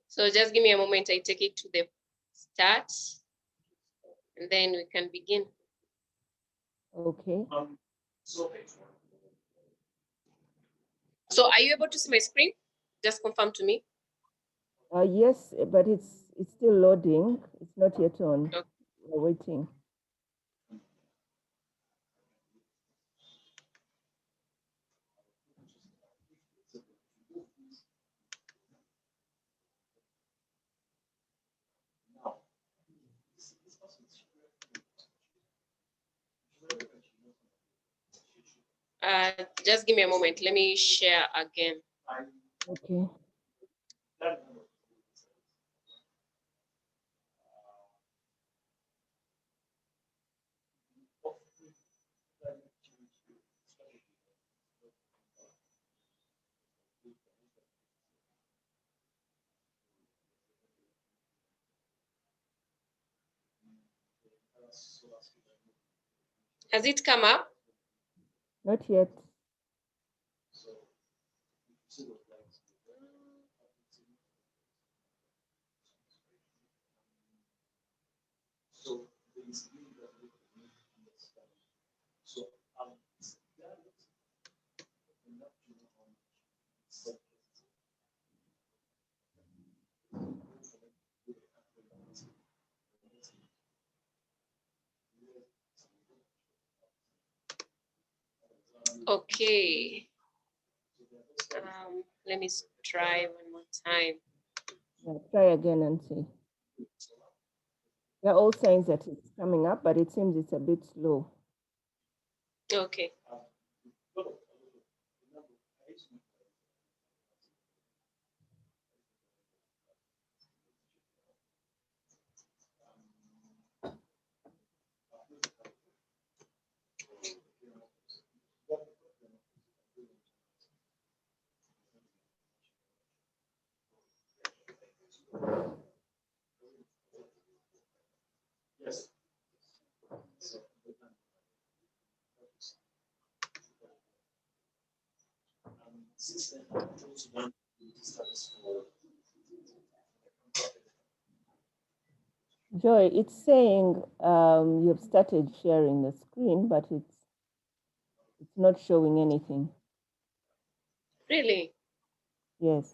So just give me a moment. I take it to the start, and then we can begin. Okay. So are you able to see my screen? Just confirm to me. Yes, but it's still loading. It's not yet on. Okay. We're waiting. Just give me a moment. Let me share again. Okay. Has it come up? Not yet. Okay. Let me try one more time. Yeah, try again and see. There are all signs that it's coming up, but it seems it's a bit slow. Okay. Joy, it's saying you've started sharing the screen, but it's not showing anything. Really? Yes.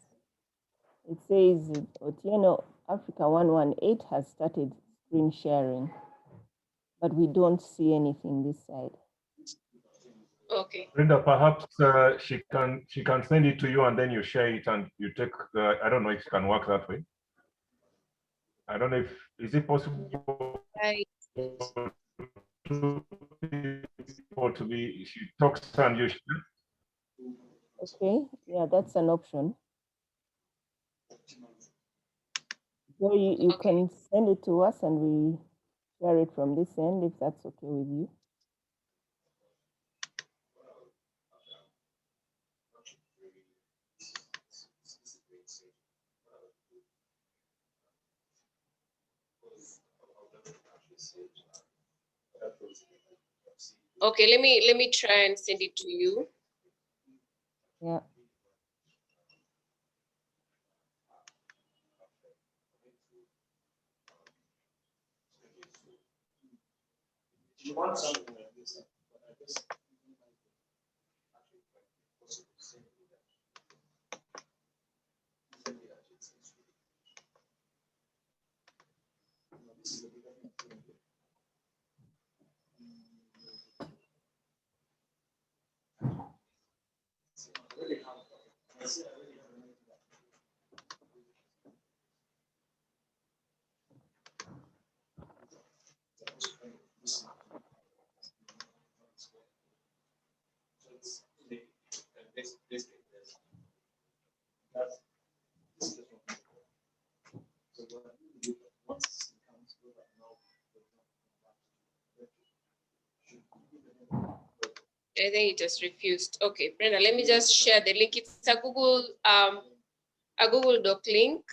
It says Otieno Africa 118 has started screen sharing, but we don't see anything this side. Okay. Brenda, perhaps she can send it to you and then you share it and you take. I don't know if it can work that way. I don't know if is it possible Right. to be. She talks and you share. Okay, yeah, that's an option. So you can send it to us and we share it from this end if that's okay with you. Okay, let me try and send it to you. Yeah. You want something like this, but I guess I think it just refused. Okay, Brenda, let me just share the link. It's a Google Doc link.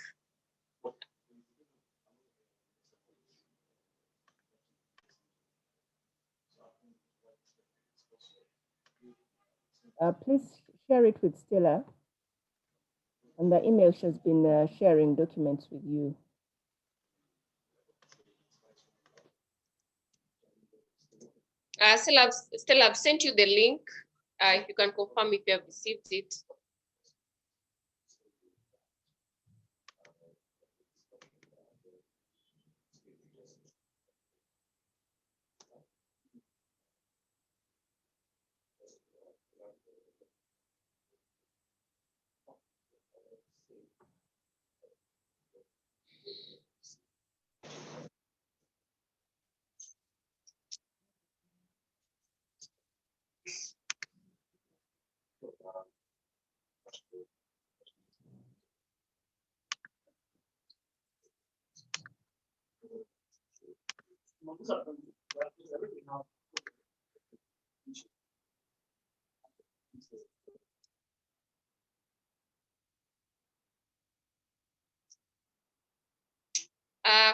Please share it with Stella. And the email she's been sharing documents with you. Stella, I've sent you the link. If you can confirm if you have received it.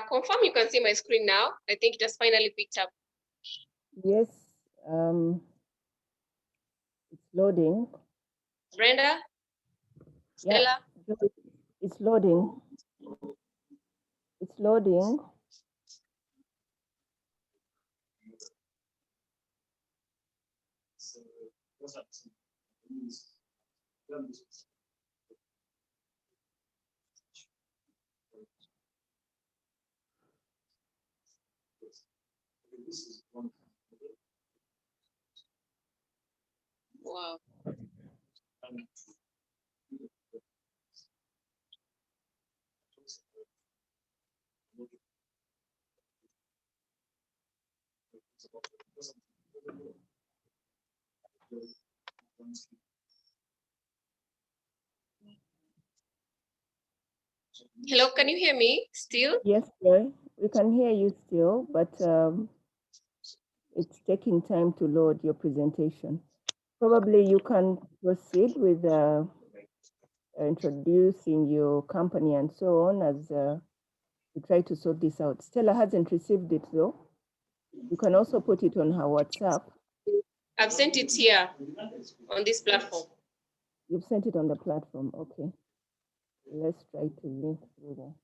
Confirm you can see my screen now. I think it has finally picked up. Yes, it's loading. Brenda? Stella? Yeah, it's loading. It's loading. Wow. Hello, can you hear me still? Yes, Joy, we can hear you still, but it's taking time to load your presentation. Probably you can proceed with introducing your company and so on as we try to sort this out. Stella hasn't received it though. You can also put it on her WhatsApp. I've sent it here on this platform. You've sent it on the platform, okay. Let's try to link through there.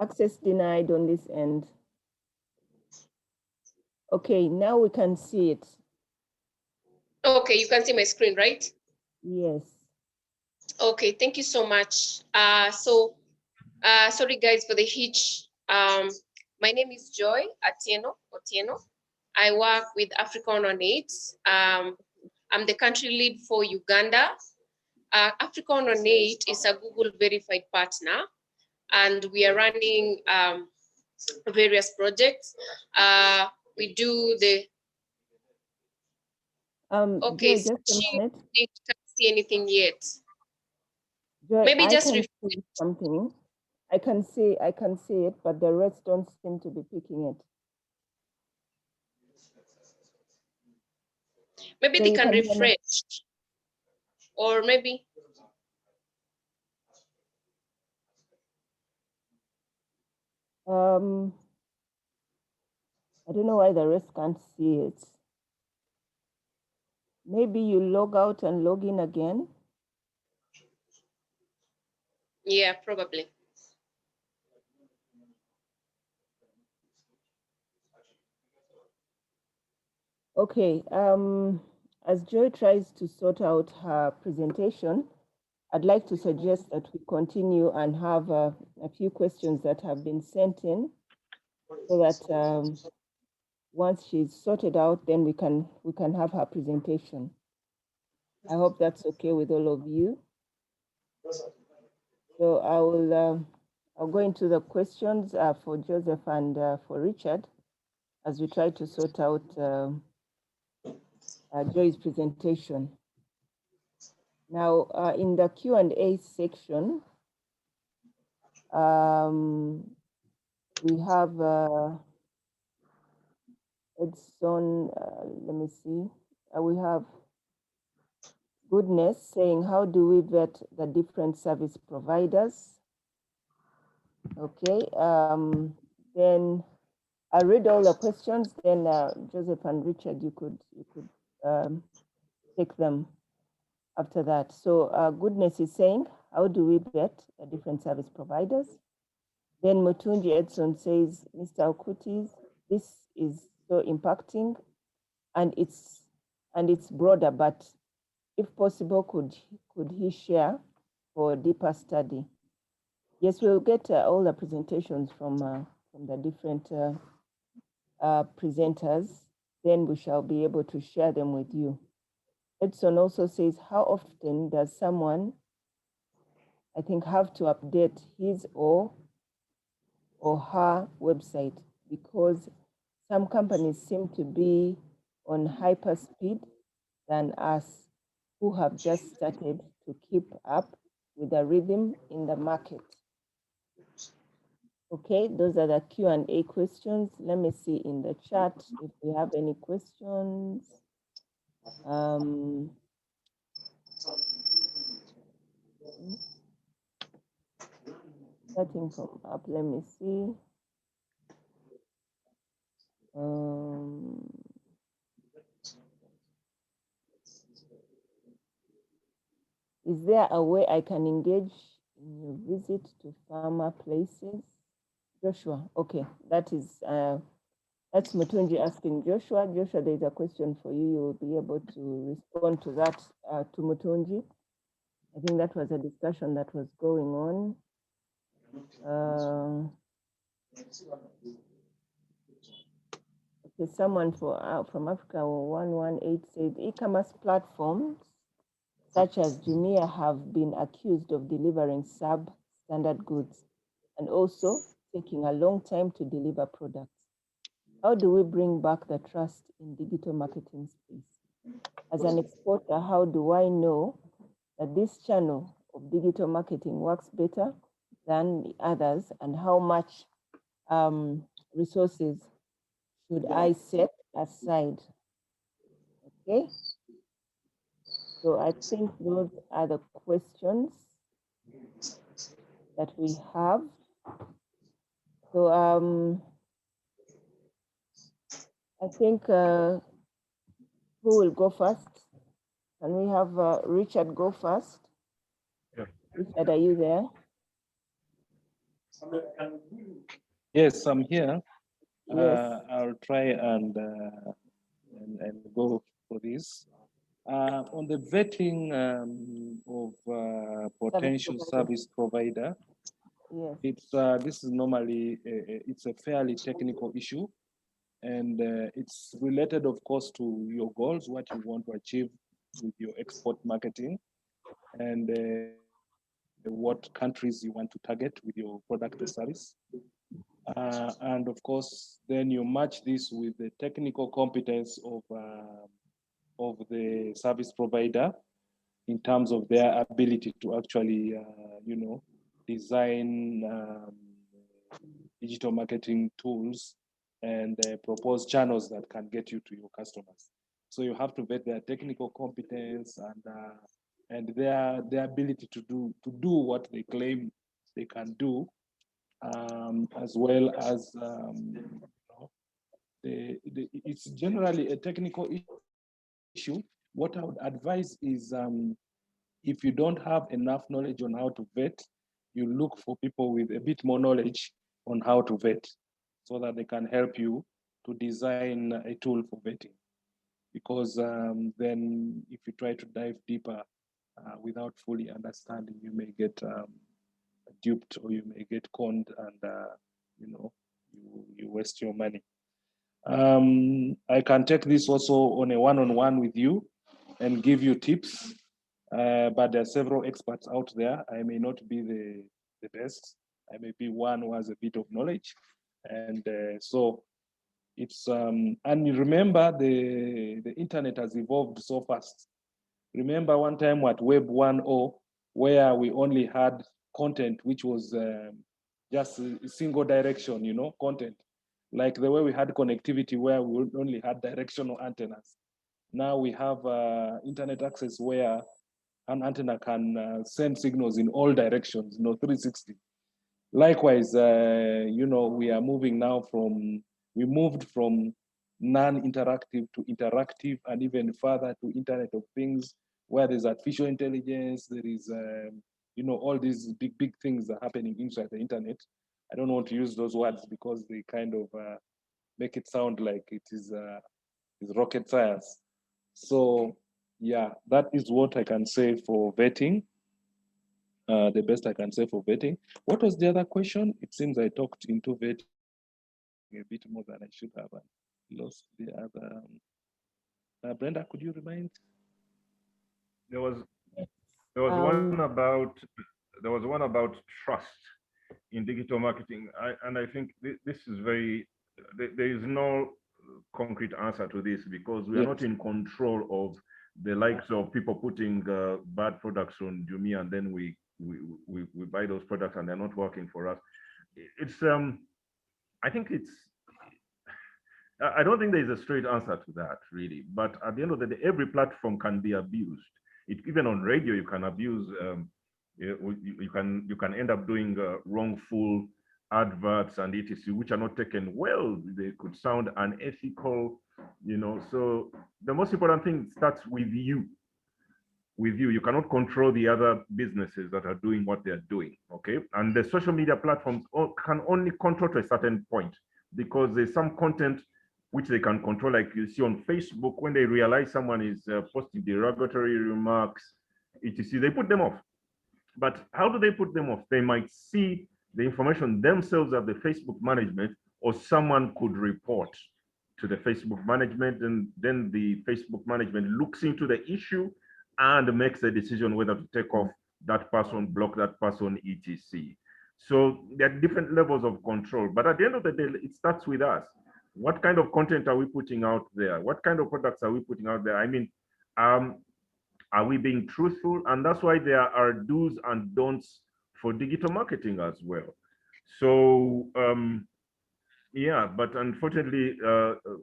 Access denied on this end. Okay, now we can see it. Okay, you can see my screen, right? Yes. Okay, thank you so much. Sorry guys for the hitch. My name is Joy Otieno. I work with Africa on Aid. I'm the country lead for Uganda. Africa on Aid is a Google verified partner, and we are running various projects. We do the okay. Joy, just a minute. Can't see anything yet. Joy, Maybe I just can refresh. see something. I can see it, but the rest don't seem to be picking it. Maybe So they you can hear me? refresh, or maybe. I don't know why the rest can't see it. Maybe you log out and log in again. Yeah, probably. Okay, as Joy tries to sort out her presentation, I'd like to suggest that we continue and have a few questions that have been sent in, so that once she's sorted out, then we can have her presentation. I hope that's okay with all of you. So I'll go into the questions for Joseph and for Richard as we try to sort out Joy's presentation. Now, in the Q&A section, we have Edson, let me see, we have Goodness saying, how do we vet the different service providers? Okay, then I'll read all the questions, then Joseph and Richard, you could take them after that. So Goodness is saying, how do we vet the different service providers? Then Mutunji Edson says, Mr. Okutis, this is so impacting and it's broader, but if possible, could he share for deeper study? Yes, we'll get all the presentations from the different presenters, then we shall be able to share them with you. Edson also says, how often does someone, I think, have to update his or her website? Because some companies seem to be on hyper speed than us, who have just started to keep up with the rhythm in the market. Okay, those are the Q&A questions. Let me see in the chat if we have any questions. Starting from up, let me see. Is there a way I can engage in your visit to farmer places? Joshua, okay, that is that's Mutunji asking Joshua. Joshua, there's a question for you. You will be able to respond to that to Mutunji. I think that was a discussion that was going on. Okay, someone from Africa 118 says e-commerce platforms such as Jumia have been accused of delivering substandard goods and also taking a long time to deliver products. How do we bring back the trust in digital marketing space? As an exporter, how do I know that this channel of digital marketing works better than the others, and how much resources should I set aside? Okay. So I think those are the questions that we have. So I think who will go first? Can we have Richard go first? Yeah. Richard, are you there? Yes, I'm here. Yes. I'll try and go for this. On the vetting of potential service provider, yes, it's this is normally it's a fairly technical issue, and it's related, of course, to your goals, what you want to achieve with your export marketing, and what countries you want to target with your product or service. And of course, then you match this with the technical competence of the service provider in terms of their ability to actually, design digital marketing tools and propose channels that can get you to your customers. So you have to vet their technical competence and their ability to do what they claim they can do, as well as it's generally a technical issue. What I would advise is if you don't have enough knowledge on how to vet, you look for people with a bit more knowledge on how to vet so that they can help you to design a tool for vetting. Because then if you try to dive deeper without fully understanding, you may get duped or you may get conned, and you waste your money. I can take this also on a one-on-one with you and give you tips, but there are several experts out there. I may not be the best. I may be one who has a bit of knowledge, and so it's and you remember the internet has evolved so fast. Remember one time at Web 1.0 where we only had content which was just a single direction, content. Like the way we had connectivity where we only had directional antennas. Now we have internet access where an antenna can send signals in all directions, 360. Likewise, we are moving now we moved from non-interactive to interactive, and even further to Internet of Things, where there's artificial intelligence, there is, all these big things are happening inside the internet. I don't want to use those words because they kind of make it sound like it is rocket science. So yeah, that is what I can say for vetting. The best I can say for vetting. What was the other question? It seems I talked into vetting a bit more than I should have and lost the other. Brenda, could you remind? There was one about trust in digital marketing, and I think this is there is no concrete answer to this because we are not in control of the likes of people putting bad products on Jumia, and then we buy those products and they're not working for us. It's I think I don't think there is a straight answer to that really, but at the end of the day, every platform can be abused. Even on radio, you can abuse. You can end up doing wrongful adverts and etc., which are not taken well. They could sound unethical, So the most important thing starts with you. You cannot control the other businesses that are doing what they're doing, okay? And the social media platforms can only control to a certain point because there's some content which they can control, like you see on Facebook, when they realize someone is posting derogatory remarks, etc., they put them off. But how do they put them off? They might see the information themselves of the Facebook management, or someone could report to the Facebook management, and then the Facebook management looks into the issue and makes a decision whether to take off that person, block that person, etc. So there are different levels of control, but at the end of the day, it starts with us. What kind of content are we putting out there? What kind of products are we putting out there? I mean, are we being truthful? And that's why there are do's and don'ts for digital marketing as well. So yeah, but unfortunately,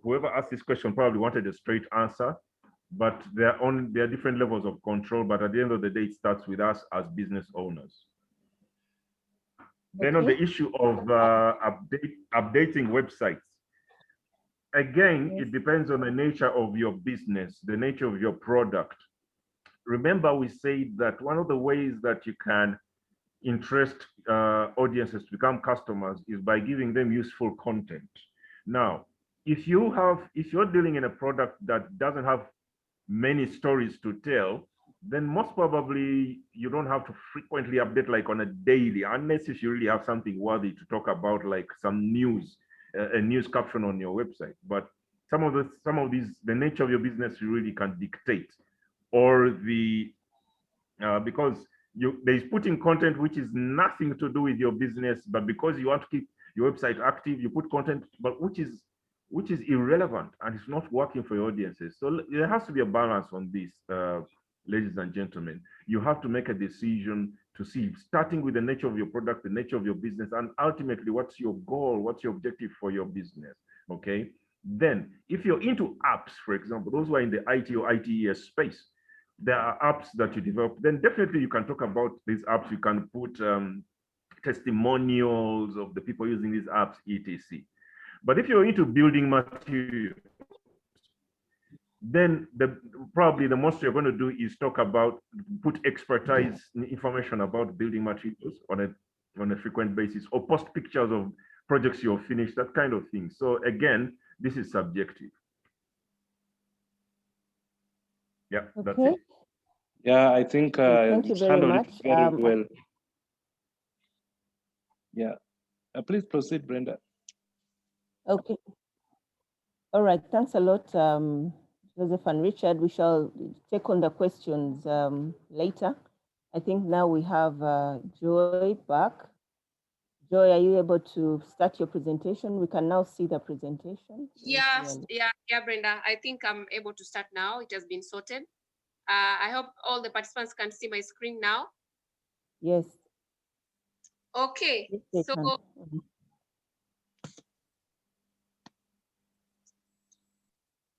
whoever asked this question probably wanted a straight answer, but there are different levels of control, but at the end of the day, it starts with us as business owners. Then on the issue of updating websites, again, it depends on the nature of your business, the nature of your product. Remember, we said that one of the ways that you can interest audiences to become customers is by giving them useful content. Now, if you're dealing in a product that doesn't have many stories to tell, then most probably you don't have to frequently update like on a daily, unless if you really have something worthy to talk about, like some news, a news caption on your website. But some of these, the nature of your business you really can dictate, or because there's putting content which is nothing to do with your business, but because you want to keep your website active, you put content, but which is irrelevant and it's not working for your audiences. So there has to be a balance on this, ladies and gentlemen. You have to make a decision to see, starting with the nature of your product, the nature of your business, and ultimately what's your goal, what's your objective for your business, okay? Then if you're into apps, for example, those who are in the IT or ITES space, there are apps that you develop, then definitely you can talk about these apps. You can put testimonials of the people using these apps, etc. But if you're into building materials, then probably the most you're going to do is put expertise information about building materials on a frequent basis, or post pictures of projects you've finished, that kind of thing. So again, this is subjective. Yeah, that's it. Yeah, I think Thank you very handled much. it very well. Yeah, please proceed, Brenda. Okay. All right. Thanks a lot, Joseph and Richard. We shall take on the questions later. I think now we have Joy back. Joy, are you able to start your presentation? We can now see the presentation. Yeah, Brenda. I think I'm able to start now. It has been sorted. I hope all the participants can see my screen now. Yes. Okay. Yes, So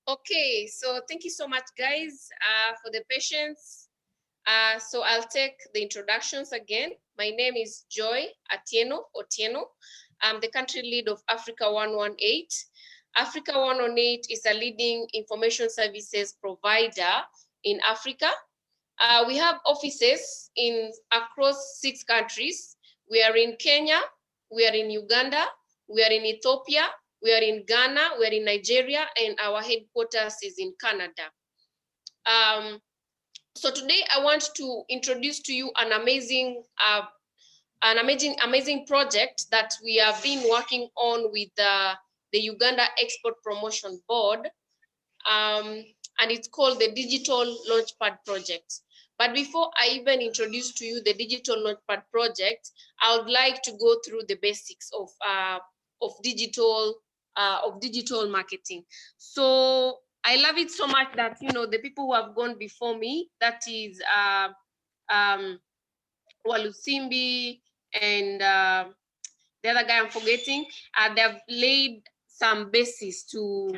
okay, so thank you so much, guys, for the patience. So I'll take the introductions again. My name is Joy Otieno. I'm the country lead of Africa 118. Africa 118 is a leading information services provider in Africa. We have offices across 6 countries. We are in Kenya, we are in Uganda, we are in Ethiopia, we are in Ghana, we are in Nigeria, and our headquarters is in Canada. So today I want to introduce to you an amazing project that we have been working on with the Uganda Export Promotion Board, and it's called the Digital Launchpad Project. But before I even introduce to you the Digital Launchpad Project, I would like to go through the basics of digital marketing. So I love it so much that, you know, the people who have gone before me, that is Walusimbi and the other guy I'm forgetting, they've laid some basis to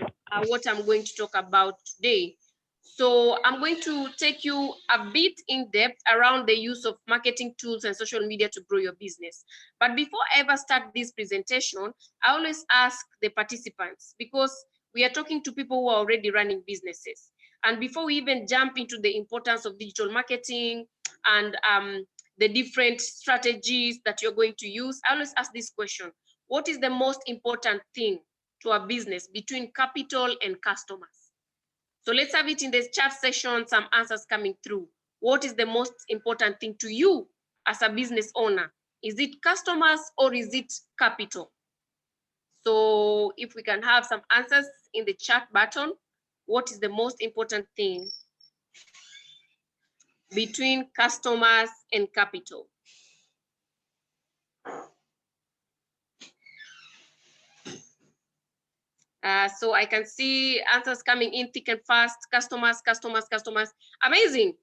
what I'm going to talk about today. So I'm going to take you a bit in depth around the use of marketing tools and social media to grow your business. But before I ever start this presentation, I always ask the participants, because we are talking to people who are already running businesses. And before we even jump into the importance of digital marketing and the different strategies that you're going to use, I always ask this question: what is the most important thing to a business between capital and customers? So let's have it in the chat session, some answers coming through. What is the most important thing to you as a business owner? Is it customers or is it capital? So if we can have some answers in the chat button, what is the most important thing between customers and capital? So I can see answers coming in thick and fast. Customers. Amazing.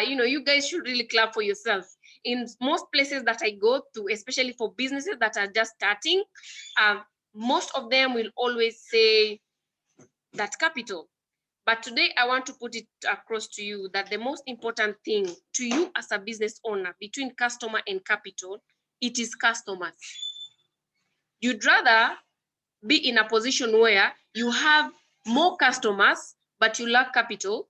You know, you guys should really clap for yourself. In most places that I go to, especially for businesses that are just starting, most of them will always say that capital. But today I want to put it across to you that the most important thing to you as a business owner between customer and capital, it is customers. You'd rather be in a position where you have more customers, but you lack capital.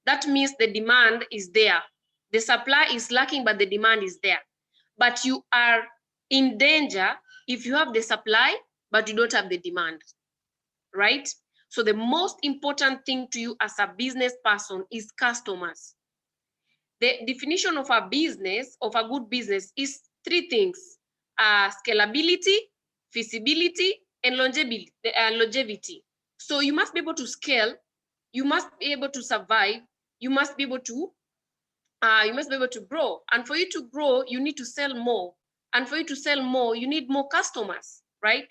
That means the demand is there. The supply is lacking, but the demand is there. But you are in danger if you have the supply, but you don't have the demand. right? So the most important thing to you as a business person is customers. The definition of a business, of a good business, is three things: scalability, feasibility, and longevity. So you must be able to scale, you must be able to survive, you must be able to grow. And for you to grow, you need to sell more. And for you to sell more, you need more customers, right?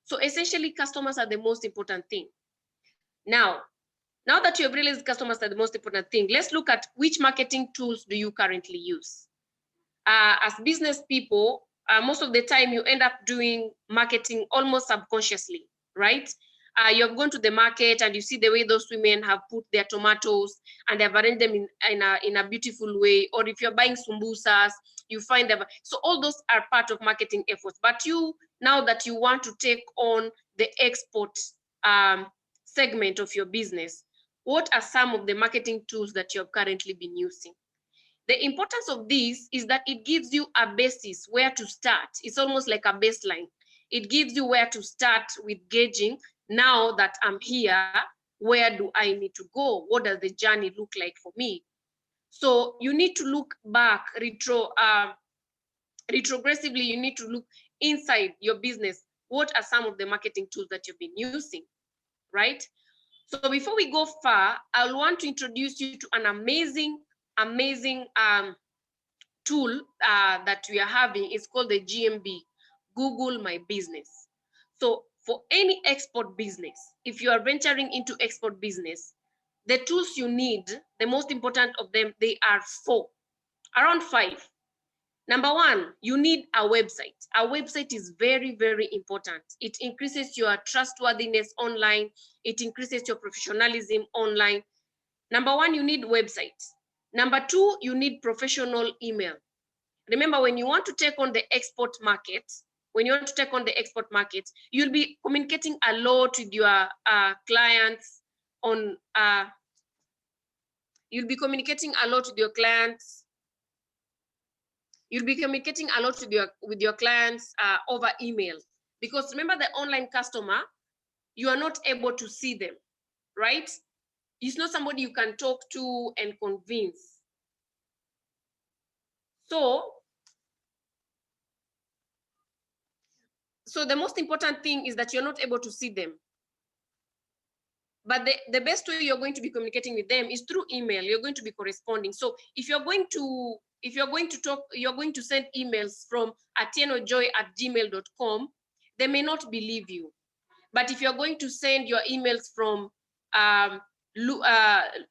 So essentially, customers are the most important thing. Now that you have realized customers are the most important thing, let's look at which marketing tools do you currently use. As business people, most of the time you end up doing marketing almost subconsciously, right? You have gone to the market and you see the way those women have put their tomatoes and they've arranged them in a beautiful way. Or if you're buying sumbusas, you find them. So all those are part of marketing efforts. But you, now that you want to take on the export segment of your business, what are some of the marketing tools that you have currently been using? The importance of this is that it gives you a basis where to start. It's almost like a baseline. It gives you where to start with gauging. Now that I'm here, where do I need to go? What does the journey look like for me? So you need to look back, retrogressively, you need to look inside your business. What are some of the marketing tools that you've been using, right? So before we go far, I want to introduce you to an amazing tool that we are having. It's called the GMB, Google My Business. So for any export business, if you are venturing into export business, the tools you need, the most important of them, they are around five. Number one, you need a website. A website is very, very important. It increases your trustworthiness online. It increases your professionalism online. Number one, you need websites. Number two, you need professional email. Remember, when you want to take on the export market, you'll be communicating a lot with your clients on, you'll be communicating a lot with your clients over email. Because remember, the online customer, you are not able to see them, right? It's not somebody you can talk to and convince. So the most important thing is that you're not able to see them. But the best way you're going to be communicating with them is through email. You're going to be corresponding. So if you're going to send emails from atienojoy@gmail.com, they may not believe you. But if you're going to send your emails from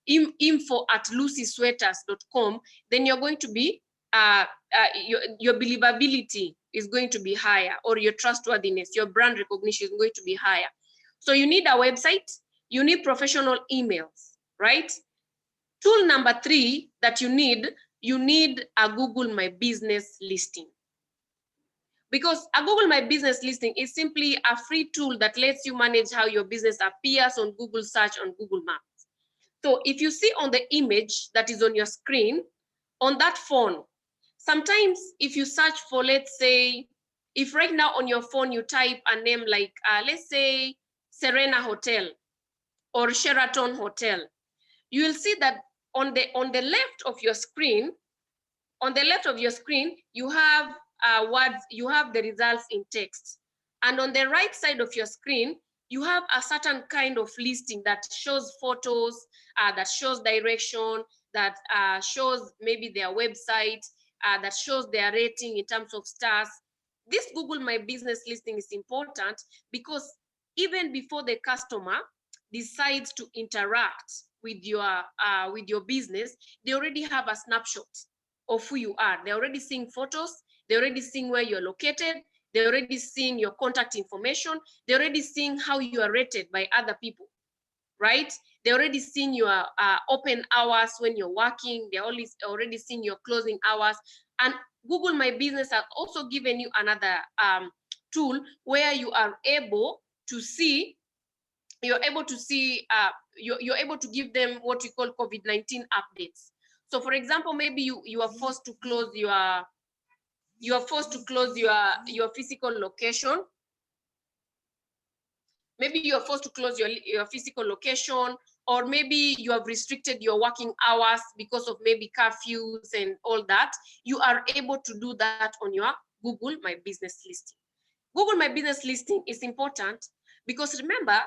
info@lucysweaters.com, then you're going to be your believability is going to be higher, or your trustworthiness, your brand recognition is going to be higher. So you need a website, you need professional emails, right? Tool number three that you need a Google My Business listing. Because a Google My Business listing is simply a free tool that lets you manage how your business appears on Google search, on Google Maps. So if you see on the image that is on your screen, on that phone, sometimes if you search for, let's say, if right now on your phone you type a name like, let's say, Serena Hotel or Sheraton Hotel, you will see that on the left of your screen, you have words, you have the results in text. And on the right side of your screen, you have a certain kind of listing that shows photos, that shows direction, that shows maybe their website, that shows their rating in terms of stars. This Google My Business listing is important because even before the customer decides to interact with your business, they already have a snapshot of who you are. They're already seeing photos, they're already seeing where you're located, they're already seeing your contact information, they're already seeing how you are rated by other people, right? They're already seeing your open hours when you're working, they're already seeing your closing hours. And Google My Business has also given you another tool where you are able to see, you're able to give them what we call COVID-19 updates. So for example, maybe you are forced to close your physical location. Maybe you are forced to close your physical location, or maybe you have restricted your working hours because of maybe curfews and all that. You are able to do that on your Google My Business listing. Google My Business listing is important because remember,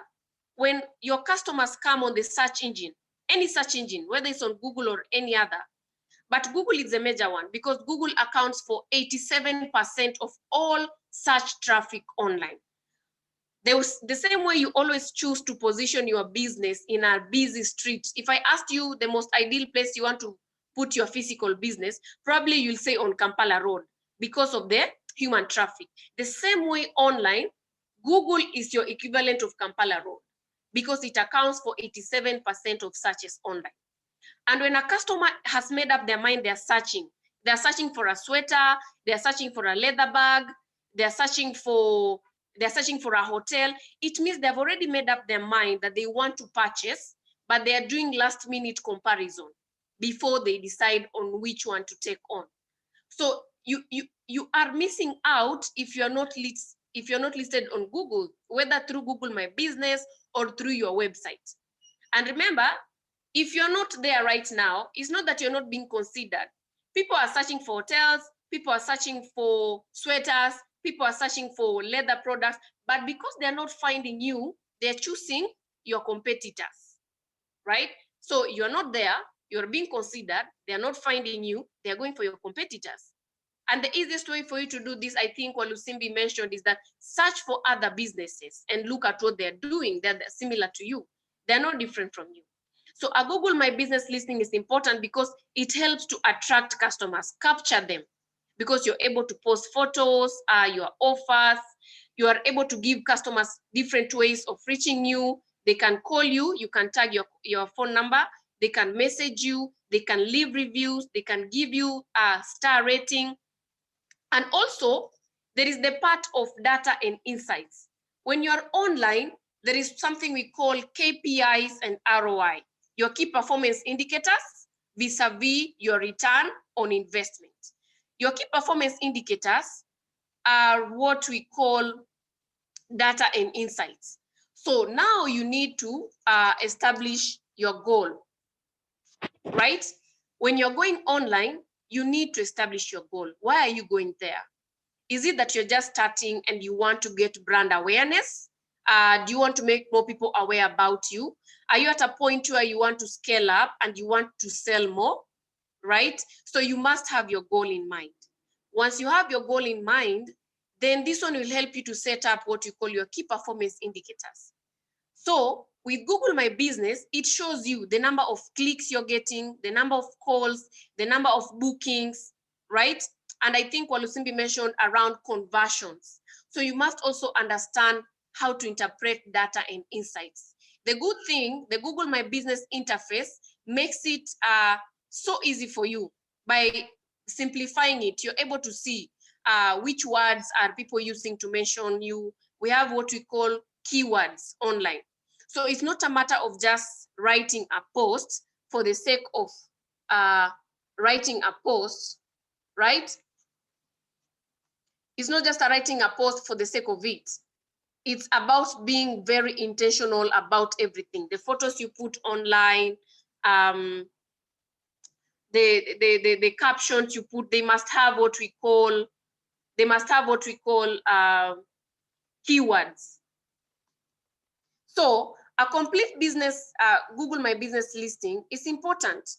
when your customers come on the search engine, any search engine, whether it's on Google or any other, but Google is a major one because Google accounts for 87% of all search traffic online. The same way you always choose to position your business in a busy street. If I asked you the most ideal place you want to put your physical business, probably you'll say on Kampala Road because of the human traffic. The same way online, Google is your equivalent of Kampala Road because it accounts for 87% of searches online. And when a customer has made up their mind, they're searching for a sweater, they're searching for a leather bag, they're searching for a hotel, it means they've already made up their mind that they want to purchase, but they are doing last minute comparison before they decide on which one to take on. So you are missing out if you're not listed on Google, whether through Google My Business or through your website. And remember, if you're not there right now, it's not that you're not being considered. People are searching for hotels, people are searching for sweaters, people are searching for leather products, but because they're not finding you, they're choosing your competitors, right? So you're not there, you're being considered, they're not finding you, they're going for your competitors. And the easiest way for you to do this, I think what Lusimbi mentioned, is that search for other businesses and look at what they're doing. They're similar to you. They're not different from you. So a Google My Business listing is important because it helps to attract customers, capture them, because you're able to post photos, your offers, you are able to give customers different ways of reaching you. They can call you, you can tag your phone number, they can message you, they can leave reviews, they can give you a star rating. And also, there is the part of data and insights. When you're online, there is something we call KPIs and ROI, your key performance indicators vis-a-vis your return on investment. Your key performance indicators are what we call data and insights. So now you need to establish your goal, right? When you're going online, you need to establish your goal. Why are you going there? Is it that you're just starting and you want to get brand awareness? Do you want to make more people aware about you? Are you at a point where you want to scale up and you want to sell more, right? So you must have your goal in mind. Once you have your goal in mind, then this one will help you to set up what you call your key performance indicators. So with Google My Business, it shows you the number of clicks you're getting, the number of calls, the number of bookings, right? And I think Walusimbi mentioned around conversions. So you must also understand how to interpret data and insights. The good thing, the Google My Business interface makes it so easy for you. By simplifying it, you're able to see which words are people using to mention you. We have what we call keywords online. So it's not a matter of just writing a post for the sake of writing a post, right? It's not just writing a post for the sake of it. It's about being very intentional about everything. The photos you put online, the captions you put, they must have what we call keywords. So a complete business Google My Business listing is important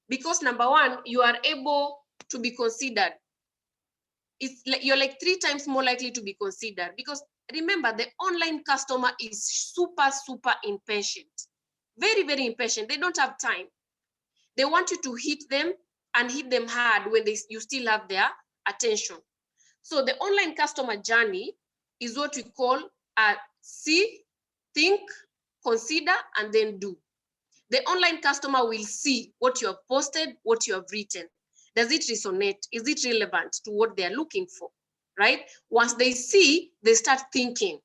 because number one, you are able to be considered. You're like 3 times more likely to be considered because remember, the online customer is super impatient, very impatient. They don't have time. They want you to hit them and hit them hard when you still have their attention. So the online customer journey is what we call see, think, consider, and then do. The online customer will see what you have posted, what you have written. Does it resonate? Is it relevant to what they're looking for, right? Once they see, they start thinking,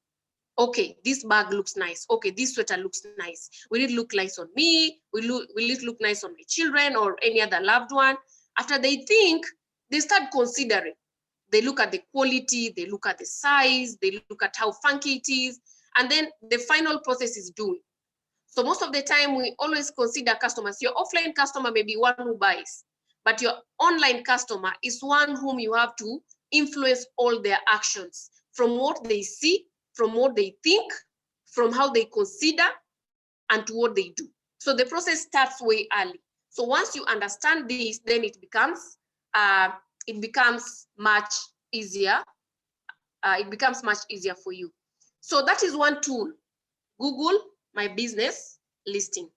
okay, this bag looks nice. Okay, this sweater looks nice. Will it look nice on me? Will it look nice on my children or any other loved one? After they think, they start considering. They look at the quality, they look at the size, they look at how funky it is. and then the final process is doing. So most of the time, we always consider customers. Your offline customer may be one who buys, but your online customer is one whom you have to influence all their actions, from what they see, from what they think, from how they consider, and to what they do. So the process starts way early. So once you understand this, then it becomes much easier. It becomes much easier for you. So that is one tool, Google My Business Listing.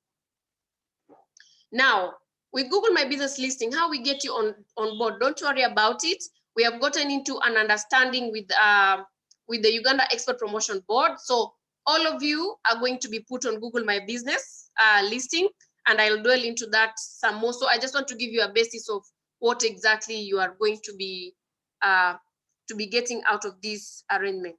Now, with Google My Business Listing, how we get you on board, don't worry about it. We have gotten into an understanding with the Uganda Export Promotion Board. So all of you are going to be put on Google My Business Listing, and I'll dwell into that some more. So I just want to give you a basis of what exactly you are going to be getting out of this arrangement.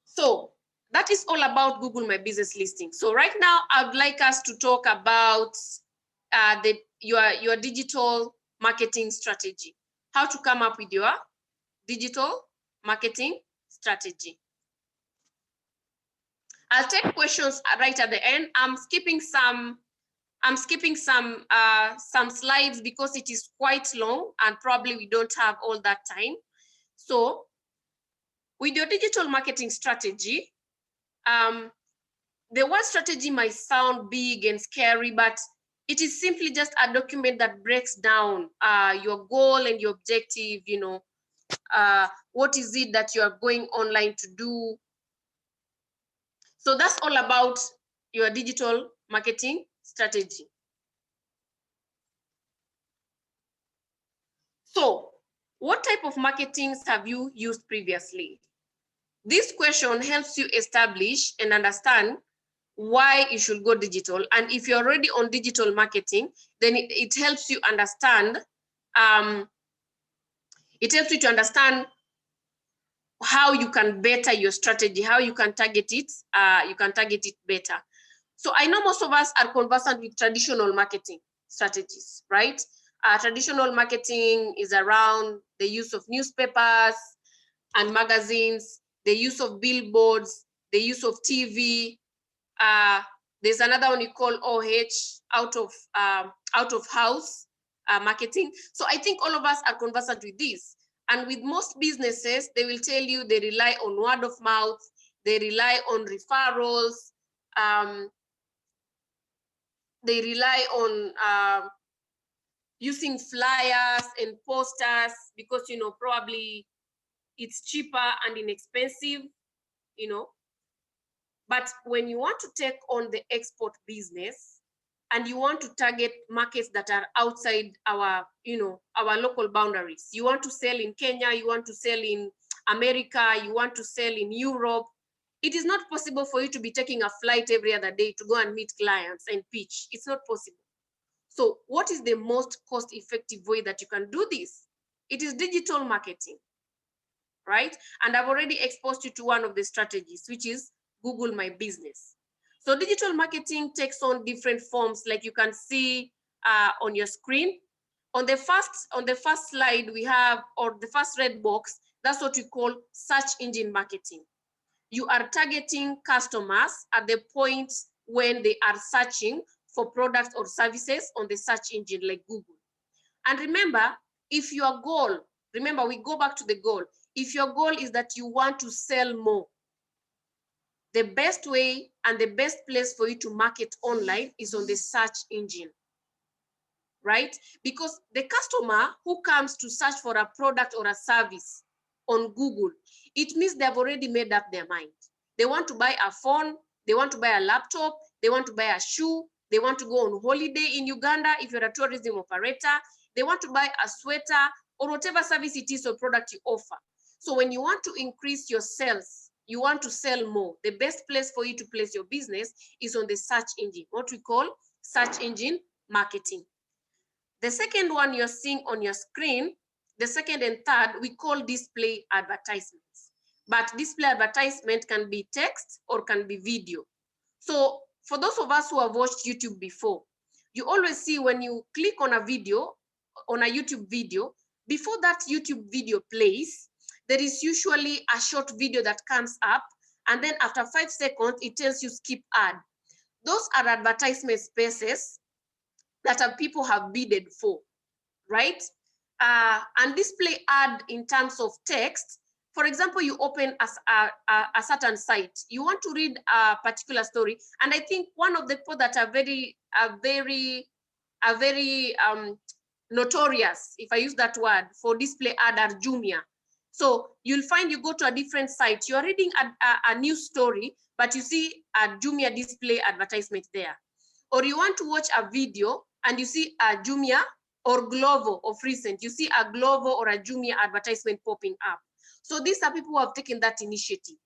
So that is all about Google My Business Listing. So right now, I'd like us to talk about your digital marketing strategy. How to come up with your digital marketing strategy. I'll take questions right at the end. I'm skipping some slides because it is quite long and probably we don't have all that time. So with your digital marketing strategy, the word strategy might sound big and scary, but it is simply just a document that breaks down your goal and your objective, you know, what is it that you are going online to do. So that's all about your digital marketing strategy. So what type of marketings have you used previously? This question helps you establish and understand why you should go digital. And if you're already on digital marketing, then it helps you understand, how you can better your strategy, how you can target it, better. So I know most of us are conversant with traditional marketing strategies, right? Traditional marketing is around the use of newspapers and magazines, the use of billboards, the use of TV. There's another one you call OH, out of house marketing. So I think all of us are conversant with this. And with most businesses, they will tell you they rely on word of mouth, they rely on referrals, they rely on using flyers and posters because, you know, probably it's cheaper and inexpensive, you know. But when you want to take on the export business and you want to target markets that are outside our, you know, our local boundaries, you want to sell in Kenya, you want to sell in America, you want to sell in Europe, it is not possible for you to be taking a flight every other day to go and meet clients and pitch. It's not possible. So what is the most cost-effective way that you can do this? It is digital marketing, right? And I've already exposed you to one of the strategies, which is Google My Business. So digital marketing takes on different forms, like you can see on your screen. On the first slide we have, or the first red box, that's what we call search engine marketing. You are targeting customers at the point when they are searching for products or services on the search engine like Google. And remember, if your goal, remember we go back to the goal, if your goal is that you want to sell more, the best way and the best place for you to market online is on the search engine, right? Because the customer who comes to search for a product or a service on Google, it means they've already made up their mind. They want to buy a phone, they want to buy a laptop, they want to buy a shoe, they want to go on holiday in Uganda if you're a tourism operator, they want to buy a sweater or whatever service it is or product you offer. So when you want to increase your sales, you want to sell more, the best place for you to place your business is on the search engine, what we call search engine marketing. The second one you're seeing on your screen, the second and third, we call display advertisements. But display advertisement can be text or can be video. So for those of us who have watched YouTube before, you always see when you click on a video, on a YouTube video, before that YouTube video plays, there is usually a short video that comes up, and then after 5 seconds, it tells you skip ad. Those are advertisement spaces that people have bidded for, right? And display ad in terms of text. For example, you open a certain site, you want to read a particular story, and I think one of the people that are very notorious, if I use that word, for display ad are Jumia. So you'll find you go to a different site, you're reading a news story, but you see a Jumia display advertisement there. Or you want to watch a video and you see a Jumia or Glovo of recent, you see a Glovo or a Jumia advertisement popping up. So these are people who have taken that initiative.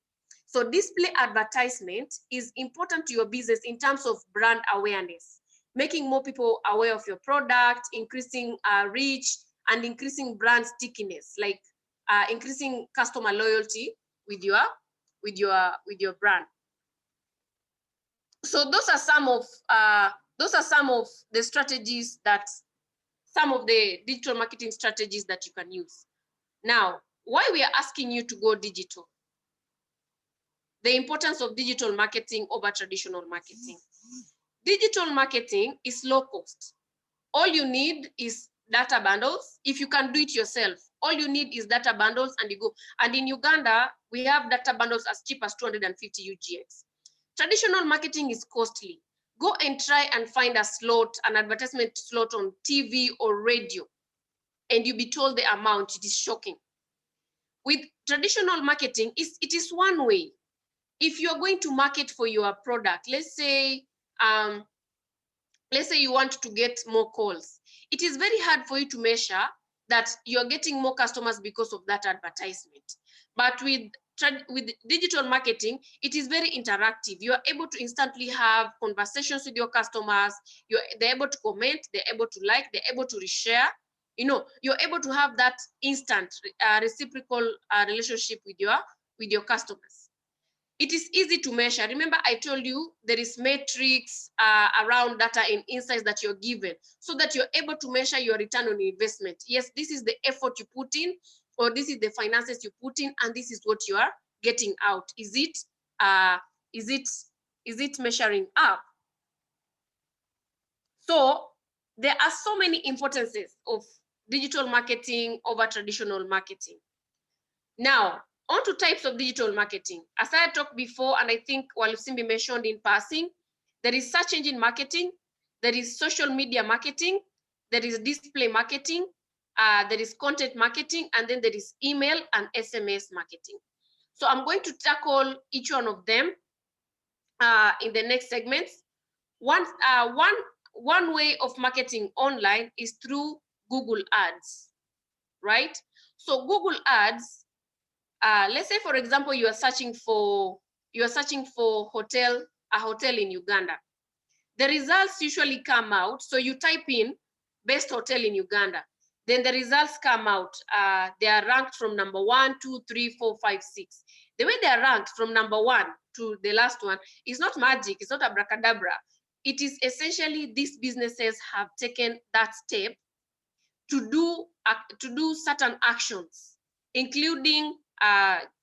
So display advertisement is important to your business in terms of brand awareness, making more people aware of your product, increasing reach, and increasing brand stickiness, like increasing customer loyalty with your brand. So those are some of the strategies that, some of the digital marketing strategies that you can use. Now, why we are asking you to go digital? The importance of digital marketing over traditional marketing. Digital marketing is low cost. All you need is data bundles. If you can do it yourself, all you need is data bundles and you go. And in Uganda, we have data bundles as cheap as 250 UGX. Traditional marketing is costly. Go and try and find a slot, an advertisement slot on TV or radio, and you'll be told the amount. It is shocking. With traditional marketing, it is one way. If you're going to market for your product, let's say you want to get more calls, it is very hard for you to measure that you're getting more customers because of that advertisement. But with digital marketing, it is very interactive. You are able to instantly have conversations with your customers. They're able to comment, they're able to like, they're able to reshare. You know, you're able to have that instant reciprocal relationship with your customers. It is easy to measure. Remember, I told you there is metrics around data and insights that you're given so that you're able to measure your return on investment. Yes, this is the effort you put in, or this is the finances you put in, and this is what you are getting out. Is it measuring up? So there are so many importances of digital marketing over traditional marketing. Now, on to types of digital marketing. As I talked before, and I think Walusimbi mentioned in passing, there is search engine marketing, there is social media marketing, there is display marketing, there is content marketing, and then there is email and SMS marketing. So I'm going to tackle each one of them in the next segments. One way of marketing online is through Google Ads, right? So Google Ads, let's say, for example, you are searching for a hotel in Uganda. The results usually come out. So you type in best hotel in Uganda. Then the results come out. They are ranked from number 1, 2, 3, 4, 5, 6. The way they are ranked from number 1 to the last one is not magic. It's not abracadabra. It is essentially these businesses have taken that step to do certain actions, including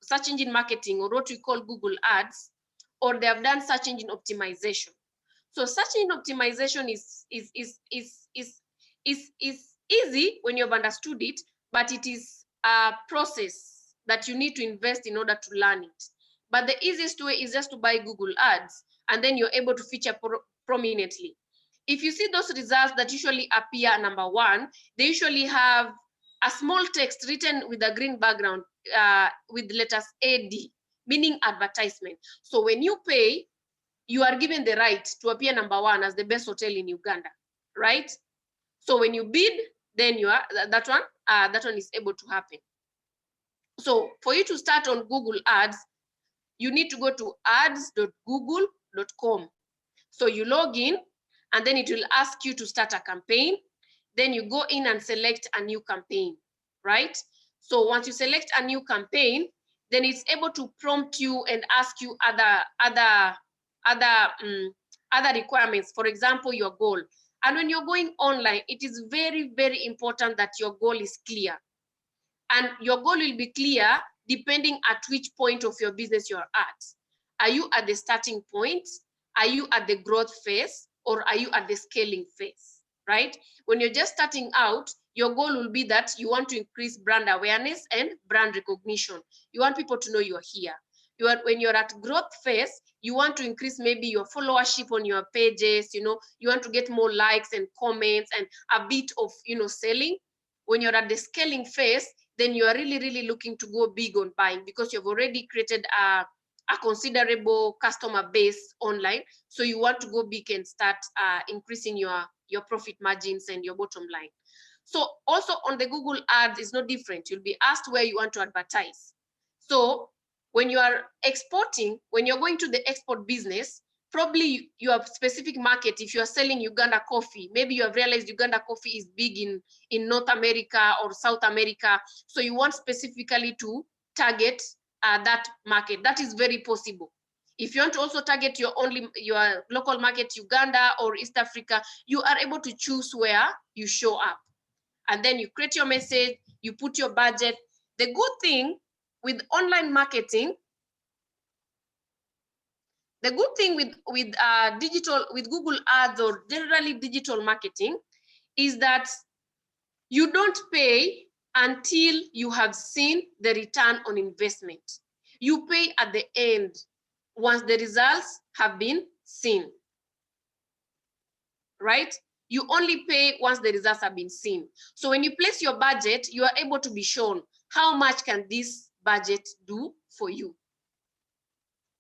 search engine marketing, or what we call Google Ads, or they have done search engine optimization. So search engine optimization is easy when you've understood it, but it is a process that you need to invest in order to learn it. But the easiest way is just to buy Google Ads, and then you're able to feature prominently. If you see those results that usually appear number 1, they usually have a small text written with a green background with letters AD, meaning advertisement. So when you pay, you are given the right to appear number 1 as the best hotel in Uganda, right? So when you bid, then you are that one is able to happen. So for you to start on Google Ads, you need to go to ads.google.com. So you log in, and then it will ask you to start a campaign. Then you go in and select a new campaign, right? So once you select a new campaign, then it's able to prompt you and ask you other requirements. For example, your goal. And when you're going online, it is very, very important that your goal is clear. And your goal will be clear depending at which point of your business you're at. Are you at the starting point? Are you at the growth phase? Or are you at the scaling phase, right? When you're just starting out, your goal will be that you want to increase brand awareness and brand recognition. You want people to know you're here. When you're at growth phase, you want to increase maybe your followership on your pages, you want to get more likes and comments and a bit of, selling. When you're at the scaling phase, then you are really, really looking to go big on buying because you've already created a considerable customer base online. So you want to go big and start increasing your profit margins and your bottom line. So also on the Google ads, it's no different. You'll be asked where you want to advertise. So when you are exporting, when you're going to the export business, probably your specific market, if you are selling Uganda coffee, maybe you have realized Uganda coffee is big in North America or South America. So you want specifically to target that market. That is very possible. If you want to also target your local market, Uganda or East Africa, you are able to choose where you show up. And then you create your message, you put your budget. The good thing with online marketing, the good thing with Google ads or generally digital marketing is that you don't pay until you have seen the return on investment. You pay at the end once the results have been seen, right? You only pay once the results have been seen. So when you place your budget, you are able to be shown how much can this budget do for you,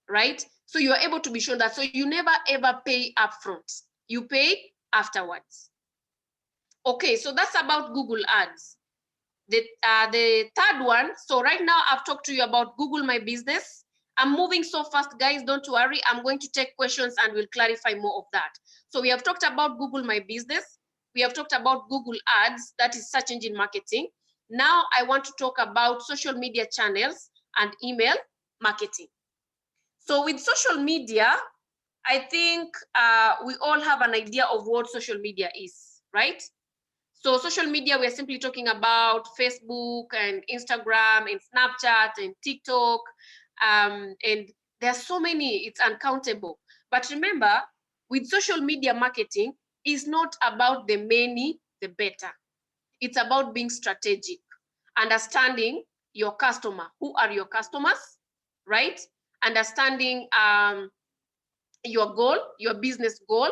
right? So you are able to be shown that. So you never ever pay upfront. You pay afterwards. Okay, so that's about Google ads. The third one, so right now I've talked to you about Google My Business. I'm moving so fast, guys, don't worry. I'm going to take questions and we'll clarify more of that. So we have talked about Google My Business. We have talked about Google Ads, that is search engine marketing. Now I want to talk about social media channels and email marketing. So with social media, I think we all have an idea of what social media is, right? So social media, we're simply talking about Facebook and Instagram and Snapchat and TikTok. And there's so many, it's uncountable. But remember, with social media marketing, it's not about the many, the better. It's about being strategic, understanding your customer. Who are your customers, right? Understanding your goal, your business goal,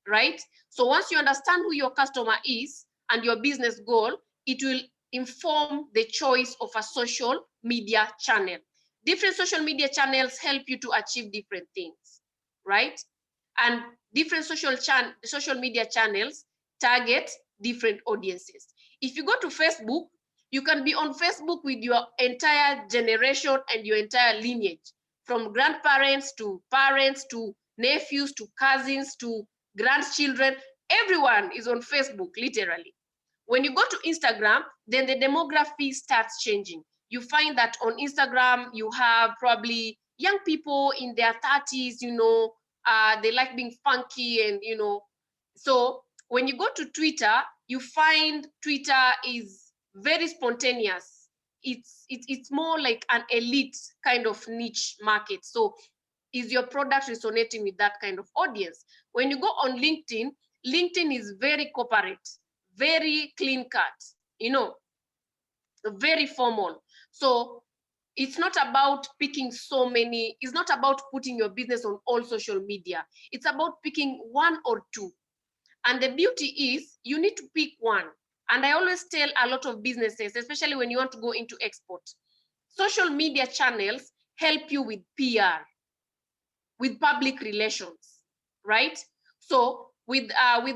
right? So once you understand who your customer is and your business goal, it will inform the choice of a social media channel. Different social media channels help you to achieve different things, right? And different social media channels target different audiences. If you go to Facebook, you can be on Facebook with your entire generation and your entire lineage, from grandparents to parents to nephews to cousins to grandchildren. Everyone is on Facebook, literally. When you go to Instagram, then the demography starts changing. You find that on Instagram, you have probably young people in their 30s, they like being funky and, So when you go to Twitter, you find Twitter is very spontaneous. It's more like an elite kind of niche market. So is your product resonating with that kind of audience? When you go on LinkedIn, LinkedIn is very corporate, very clean cut, very formal. So it's not about picking so many, it's not about putting your business on all social media. It's about picking one or two. And the beauty is you need to pick one. And I always tell a lot of businesses, especially when you want to go into export, social media channels help you with PR, with public relations, right? So with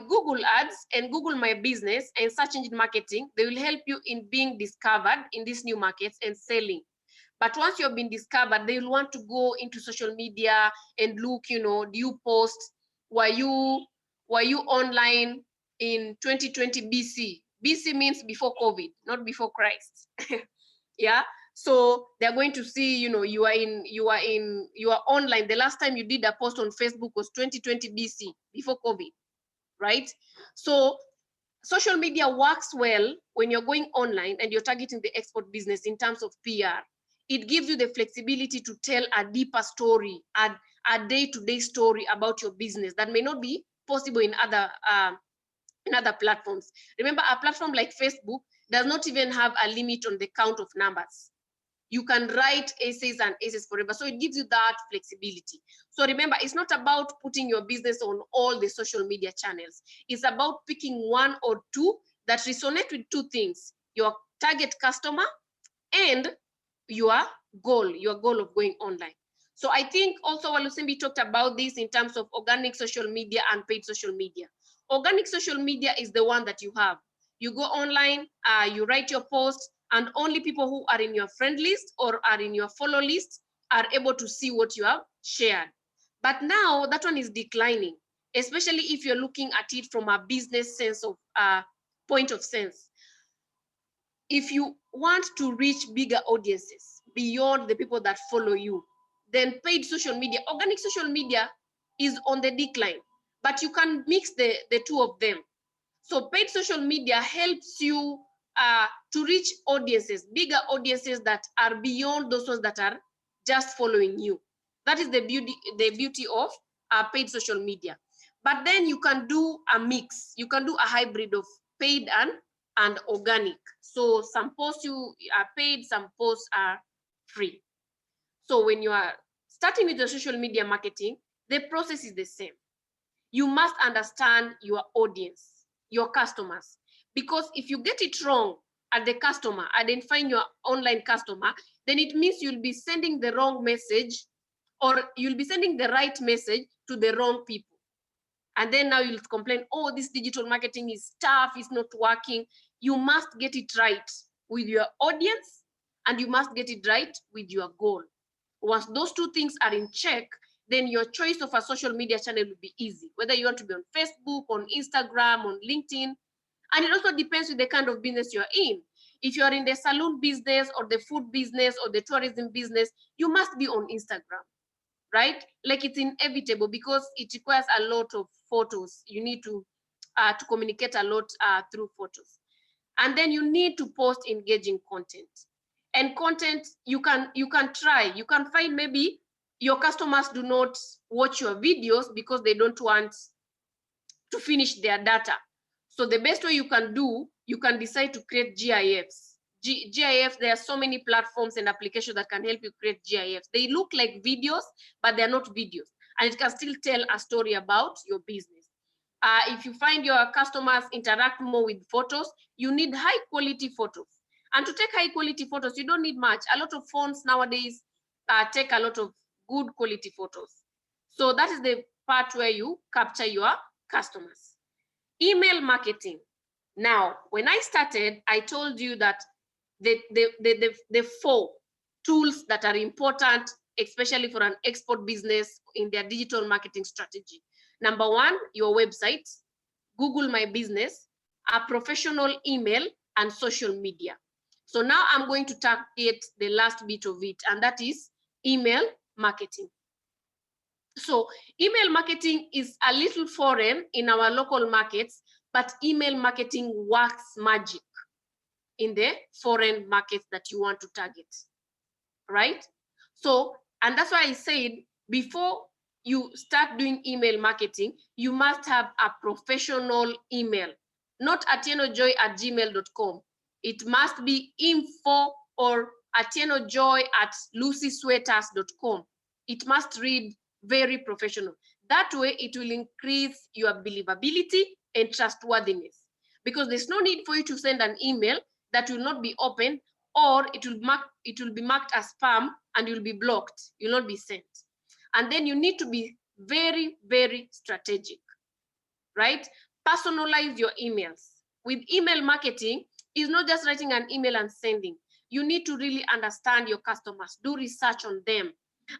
Google Ads and Google My Business and search engine marketing, they will help you in being discovered in these new markets and selling. But once you've been discovered, they will want to go into social media and look, do you post? Were you online in 2020 BC? BC means before COVID, not before Christ. Yeah. So they're going to see, you are online. The last time you did a post on Facebook was 2020 BC, before COVID, right? So social media works well when you're going online and you're targeting the export business in terms of PR. It gives you the flexibility to tell a deeper story, a day-to-day story about your business that may not be possible in other platforms. Remember, a platform like Facebook does not even have a limit on the count of numbers. You can write essays and essays forever. So it gives you that flexibility. So remember, it's not about putting your business on all the social media channels. It's about picking one or two that resonate with two things: your target customer and your goal of going online. So I think also Walusimbi talked about this in terms of organic social media and paid social media. Organic social media is the one that you have. You go online, you write your post, and only people who are in your friend list or are in your follow list are able to see what you have shared. But now that one is declining, especially if you're looking at it from a business sense of point of sense. If you want to reach bigger audiences beyond the people that follow you, then paid social media, organic social media is on the decline, but you can mix the two of them. So paid social media helps you to reach audiences, bigger audiences that are beyond those ones that are just following you. That is the beauty of paid social media. But then you can do a mix. You can do a hybrid of paid and organic. So some posts you are paid, some posts are free. So when you are starting with your social media marketing, the process is the same. You must understand your audience, your customers, because if you get it wrong at the customer, identifying your online customer, then it means you'll be sending the wrong message, or you'll be sending the right message to the wrong people. And then now you'll complain, oh, this digital marketing is tough, it's not working. You must get it right with your audience, and you must get it right with your goal. Once those two things are in check, then your choice of a social media channel will be easy, whether you want to be on Facebook, on Instagram, on LinkedIn. And it also depends with the kind of business you're in. If you're in the salon business or the food business or the tourism business, you must be on Instagram, right? Like it's inevitable because it requires a lot of photos. You need to communicate a lot through photos. And then you need to post engaging content. And content, you can try. You can find maybe your customers do not watch your videos because they don't want to finish their data. So the best way you can do, you can decide to create GIFs. GIFs, there are so many platforms and applications that can help you create GIFs. They look like videos, but they're not videos. And it can still tell a story about your business. If you find your customers interact more with photos, you need high quality photos. And to take high quality photos, you don't need much. A lot of phones nowadays take a lot of good quality photos. So that is the part where you capture your customers. Email marketing. Now, when I started, I told you that the 4 tools that are important, especially for an export business in their digital marketing strategy. Number 1, your website, Google My Business, a professional email, and social media. So now I'm going to target the last bit of it, and that is email marketing. So email marketing is a little foreign in our local markets, but email marketing works magic in the foreign markets that you want to target, right? So, and that's why I said before you start doing email marketing, you must have a professional email, not atienojoy@gmail.com. It must be info or atienojoy@lucysweaters.com. It must read very professional. That way it will increase your believability and trustworthiness, because there's no need for you to send an email that will not be opened, or it will be marked as spam and you'll be blocked, you'll not be sent. And then you need to be very, very strategic, right? Personalize your emails. With email marketing, it's not just writing an email and sending. You need to really understand your customers, do research on them.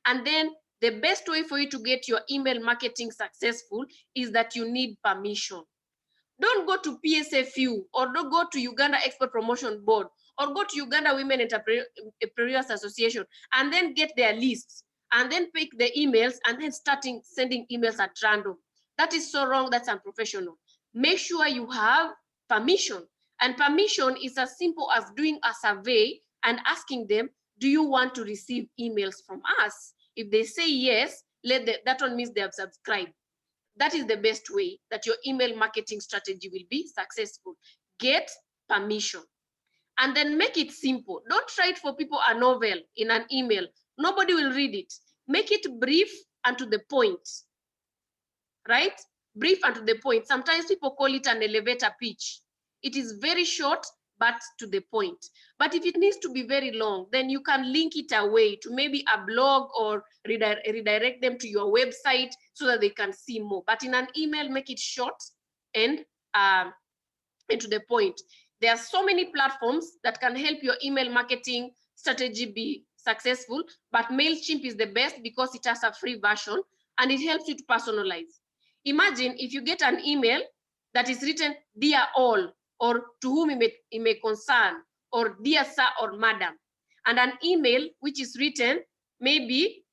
And then the best way for you to get your email marketing successful is that you need permission. Don't go to PSFU, or don't go to Uganda Export Promotion Board, or go to Uganda Women Entrepreneurs Association and then get their lists and then pick the emails and then starting sending emails at random. That is so wrong, that's unprofessional. Make sure you have permission. And permission is as simple as doing a survey and asking them, do you want to receive emails from us? If they say yes, that one means they have subscribed. That is the best way that your email marketing strategy will be successful. Get permission. And then make it simple. Don't write for people a novel in an email. Nobody will read it. Make it brief and to the point, right? Brief and to the point. Sometimes people call it an elevator pitch. It is very short, but to the point. But if it needs to be very long, then you can link it away to maybe a blog or redirect them to your website so that they can see more. But in an email, make it short and to the point. There are so many platforms that can help your email marketing strategy be successful, but MailChimp is the best because it has a free version and it helps you to personalize. Imagine if you get an email that is written, dear all, or to whom it may concern, or dear sir or madam, and an email which is written maybe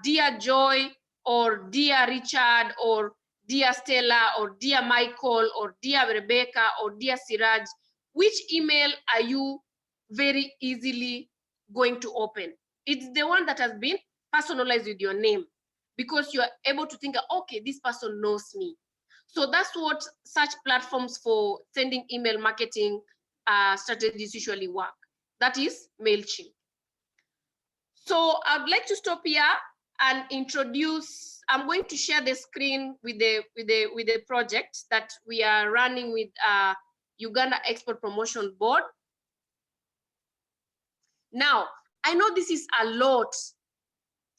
dear Joy, or dear Richard, or dear Stella, or dear Michael, or dear Rebecca, or dear Siraj. Which email are you very easily going to open? It's the one that has been personalized with your name, because you are able to think, okay, this person knows me. So that's what such platforms for sending email marketing strategies usually work. That is MailChimp. So I'd like to stop here and introduce, I'm going to share the screen with the project that we are running with Uganda Export Promotion Board. Now, I know this is a lot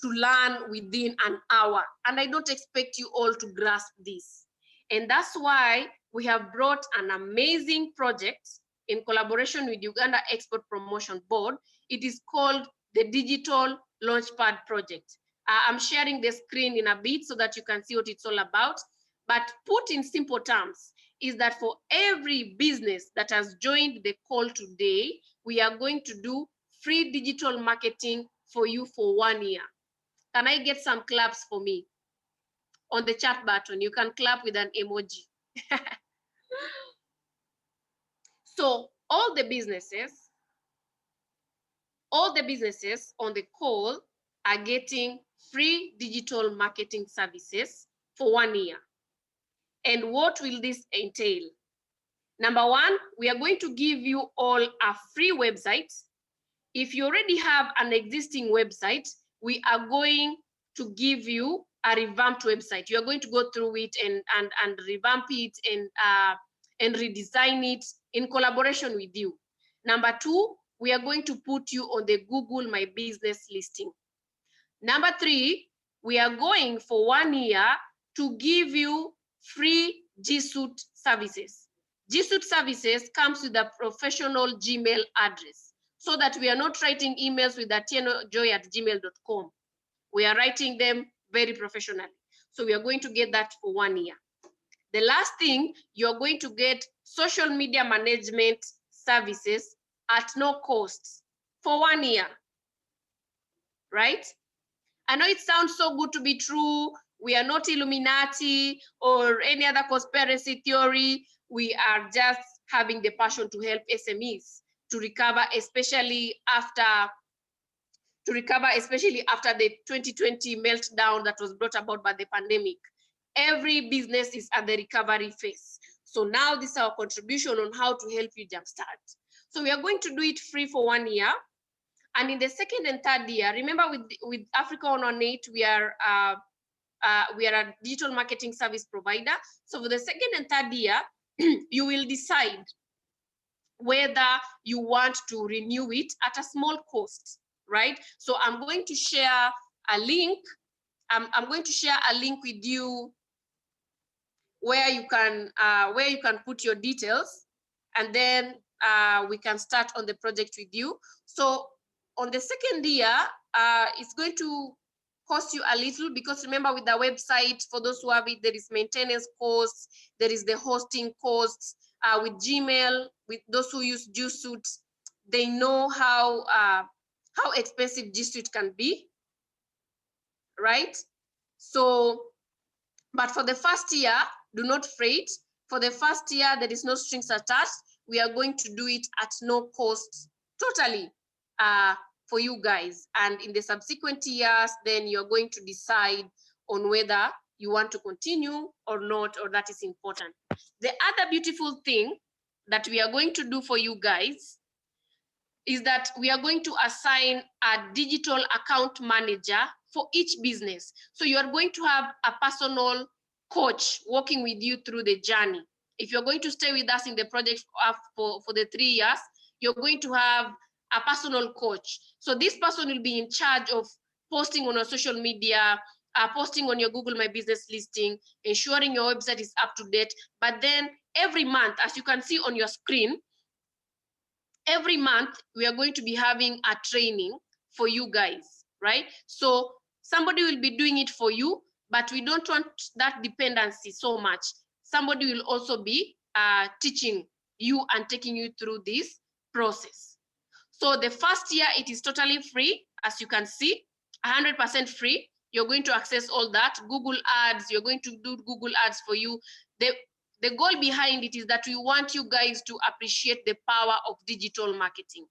to learn within an hour, and I don't expect you all to grasp this. And that's why we have brought an amazing project in collaboration with Uganda Export Promotion Board. It is called the Digital Launchpad Project. I'm sharing the screen in a bit so that you can see what it's all about. But put in simple terms, is that for every business that has joined the call today, we are going to do free digital marketing for you for 1 year. Can I get some claps for me? On the chat button, you can clap with an emoji. So all the businesses on the call are getting free digital marketing services for 1 year. And what will this entail? Number one, we are going to give you all a free website. If you already have an existing website, we are going to give you a revamped website. You are going to go through it and revamp it and redesign it in collaboration with you. Number two, we are going to put you on the Google My Business listing. Number three, we are going for 1 year to give you free G Suite services. G Suite services comes with a professional Gmail address so that we are not writing emails with atienojoy@gmail.com. We are writing them very professionally. So we are going to get that for 1 year. The last thing, you're going to get social media management services at no cost for 1 year, right? I know it sounds so good to be true. We are not Illuminati or any other conspiracy theory. We are just having the passion to help SMEs to recover, especially after the 2020 meltdown that was brought about by the pandemic. Every business is at the recovery phase. So now this is our contribution on how to help you jumpstart. So we are going to do it free for 1 year. And in the second and third year, remember with Africa on 8, we are a digital marketing service provider. So for the second and third year, you will decide whether you want to renew it at a small cost, right? So I'm going to share a link. I'm going to share a link with you where you can put your details, and then we can start on the project with you. So on the second year, it's going to cost you a little, because remember, with the website, for those who have it, there is maintenance costs, there is the hosting costs. With Gmail, with those who use G Suite, they know how expensive G Suite can be, right? So, but for the first year, do not fret. For the first year, there is no strings attached. We are going to do it at no cost, totally for you guys. And in the subsequent years, then you're going to decide on whether you want to continue or not, or that is important. The other beautiful thing that we are going to do for you guys is that we are going to assign a digital account manager for each business. So you are going to have a personal coach working with you through the journey. If you're going to stay with us in the project for the 3 years, you're going to have a personal coach. So this person will be in charge of posting on your social media, posting on your Google My Business listing, ensuring your website is up to date. But then every month, as you can see on your screen, every month we are going to be having a training for you guys, right? So somebody will be doing it for you, but we don't want that dependency so much. Somebody will also be teaching you and taking you through this process. So the first year, it is totally free, as you can see, 100% free. You're going to access all that. Google Ads, you're going to do Google Ads for you. The goal behind it is that we want you guys to appreciate the power of digital marketing,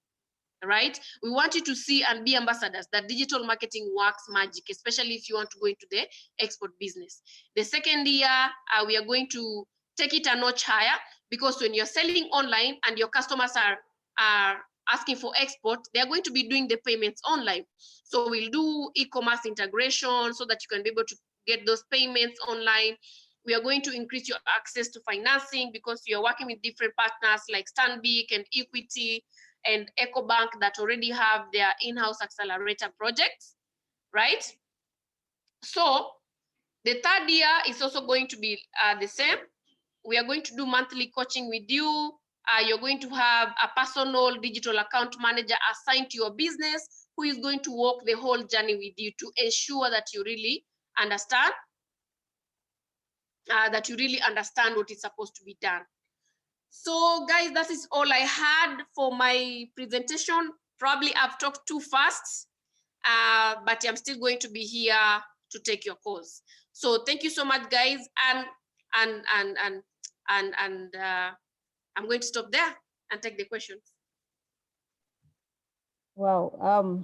right? We want you to see and be ambassadors that digital marketing works magic, especially if you want to go into the export business. The second year, we are going to take it a notch higher, because when you're selling online and your customers are asking for export, they're going to be doing the payments online. So we'll do e-commerce integration so that you can be able to get those payments online. We are going to increase your access to financing, because you're working with different partners like Stanbic and Equity and EcoBank that already have their in-house accelerator projects, right? So the third year is also going to be the same. We are going to do monthly coaching with you. You're going to have a personal digital account manager assigned to your business who is going to walk the whole journey with you to ensure that you really understand what is supposed to be done. So guys, that is all I had for my presentation. Probably I've talked too fast, but I'm still going to be here to take your calls. So thank you so much, guys, and I'm going to stop there and take the questions. Wow,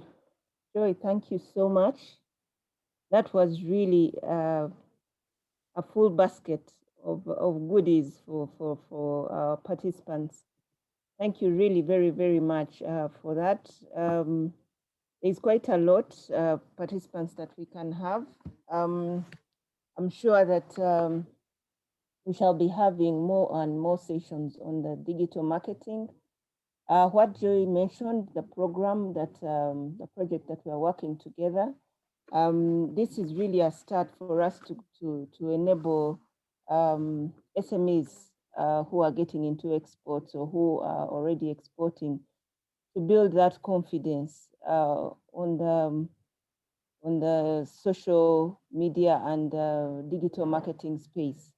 Joy, thank you so much. That was really a full basket of goodies for our participants. Thank you really very, very much for that. There's quite a lot of participants that we can have. I'm sure that we shall be having more and more sessions on the digital marketing. What Joy mentioned, the program that, the project that we are working together, this is really a start for us to enable SMEs who are getting into exports or who are already exporting to build that confidence on the social media and digital marketing space.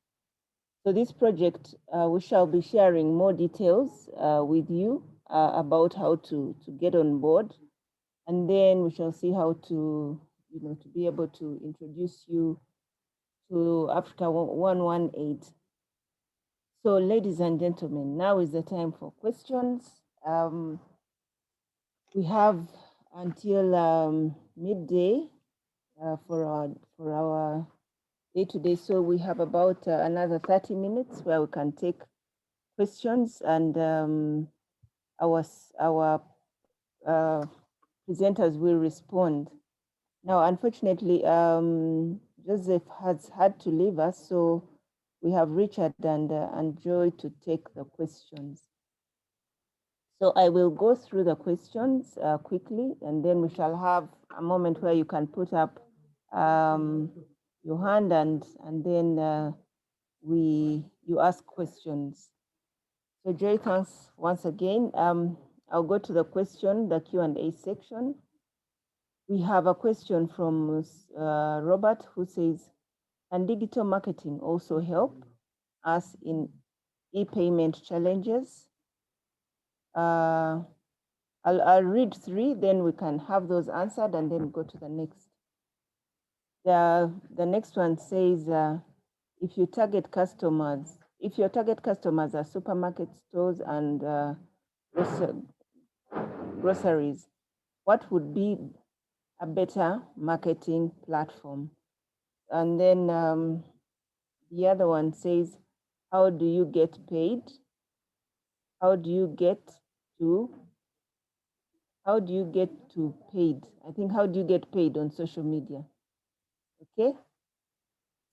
So this project, we shall be sharing more details with you about how to get on board, and then we shall see how to be able to introduce you to Africa 118. So ladies and gentlemen, now is the time for questions. We have until midday for our day-to-day. So we have about another 30 minutes where we can take questions, and our presenters will respond. Now, unfortunately, Joseph has had to leave us, so we have Richard and Joy to take the questions. So I will go through the questions quickly, and then we shall have a moment where you can put up your hand, and then you ask questions. So Joy, thanks once again. I'll go to the Q&A section. We have a question from Robert, who says, can digital marketing also help us in e-payment challenges? I'll read 3, then we can have those answered and then go to the next. The next one says, if you target customers if your target customers are supermarket stores and groceries, what would be a better marketing platform? And then the other one says, how do you get paid? How do you get to paid? I think, how do you get paid on social media? Okay,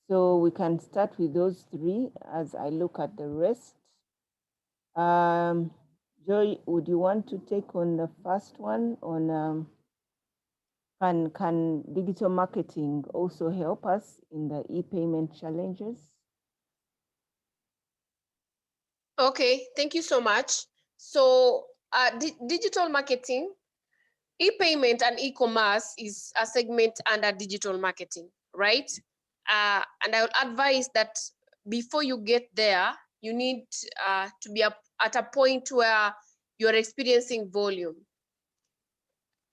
so we can start with those three as I look at the rest. Joy, would you want to take on the first one on can digital marketing also help us in the e-payment challenges? Okay, thank you so much. So digital marketing, e-payment and e-commerce is a segment under digital marketing, right? And I would advise that before you get there, you need to be at a point where you're experiencing volume.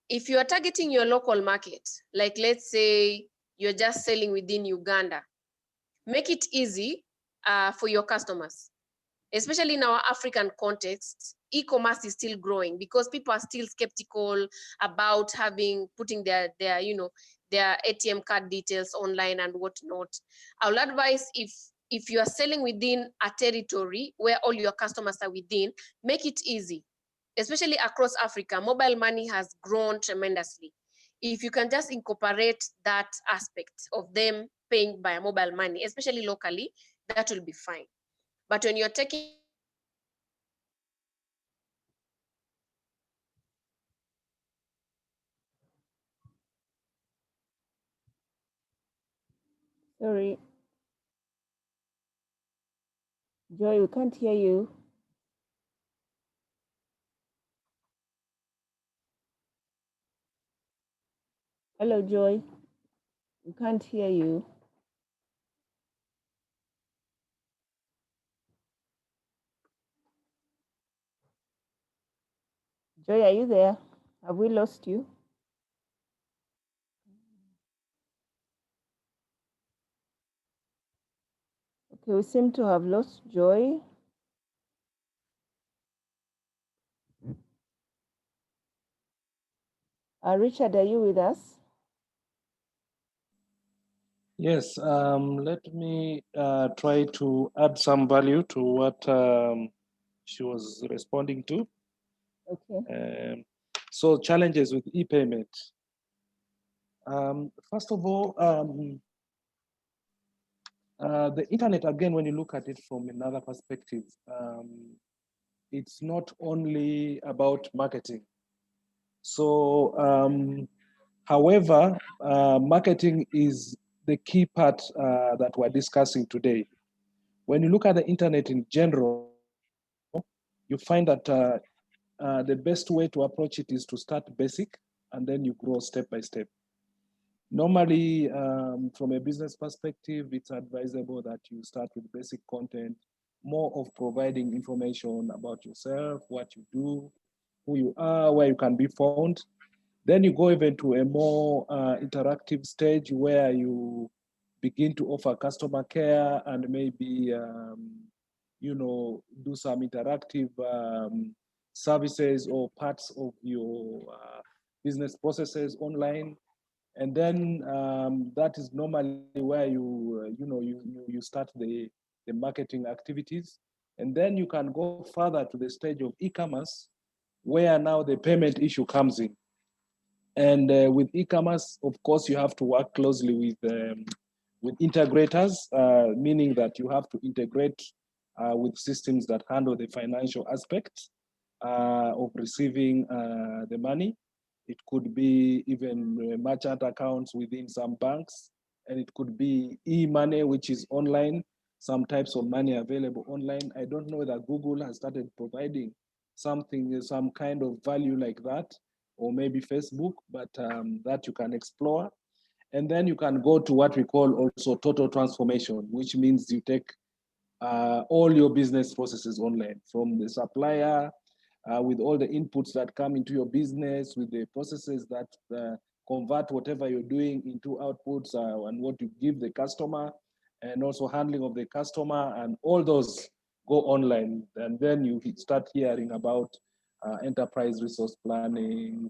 If you are targeting your local market, like let's say you're just selling within Uganda, make it easy for your customers. Especially in our African context, e-commerce is still growing because people are still skeptical about putting their ATM card details online and whatnot. I will advise if you are selling within a territory where all your customers are within, make it easy. Especially across Africa, mobile money has grown tremendously. If you can just incorporate that aspect of them paying by mobile money, especially locally, that will be fine. But when you're taking Sorry. Joy, we can't hear you. Hello, Joy. We can't hear you. Joy, are you there? Have we lost you? Okay, we seem to have lost Joy. Richard, are you with us? Yes, let me try to add some value to what she was responding to. Okay. So challenges with e-payment. First of all, the internet, again, when you look at it from another perspective, it's not only about marketing. So, however, marketing is the key part that we're discussing today. When you look at the internet in general, you find that the best way to approach it is to start basic and then you grow step by step. Normally, from a business perspective, it's advisable that you start with basic content, more of providing information about yourself, what you do, who you are, where you can be found. Then you go even to a more interactive stage where you begin to offer customer care and maybe, do some interactive services or parts of your business processes online. And then that is normally where you start the marketing activities. And then you can go further to the stage of e-commerce, where now the payment issue comes in. And with e-commerce, of course, you have to work closely with integrators, meaning that you have to integrate with systems that handle the financial aspects of receiving the money. It could be even merchant accounts within some banks, and it could be e-money, which is online, some types of money available online. I don't know that Google has started providing something, some kind of value like that, or maybe Facebook, but that you can explore. And then you can go to what we call also total transformation, which means you take all your business processes online, from the supplier, with all the inputs that come into your business, with the processes that convert whatever you're doing into outputs and what you give the customer, and also handling of the customer, and all those go online. And then you start hearing about enterprise resource planning,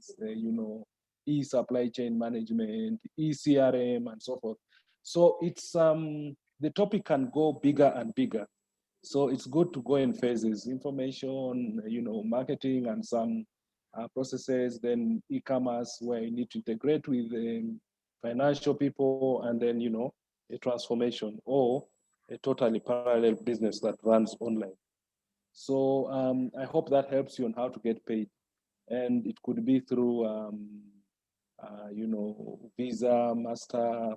e-supply chain management, e-CRM, and so forth. So it's the topic can go bigger and bigger. So it's good to go in phases: information, marketing, and some processes. Then e-commerce, where you need to integrate with financial people, and then a transformation or a totally parallel business that runs online. So I hope that helps you on how to get paid, and it could be through Visa, Master,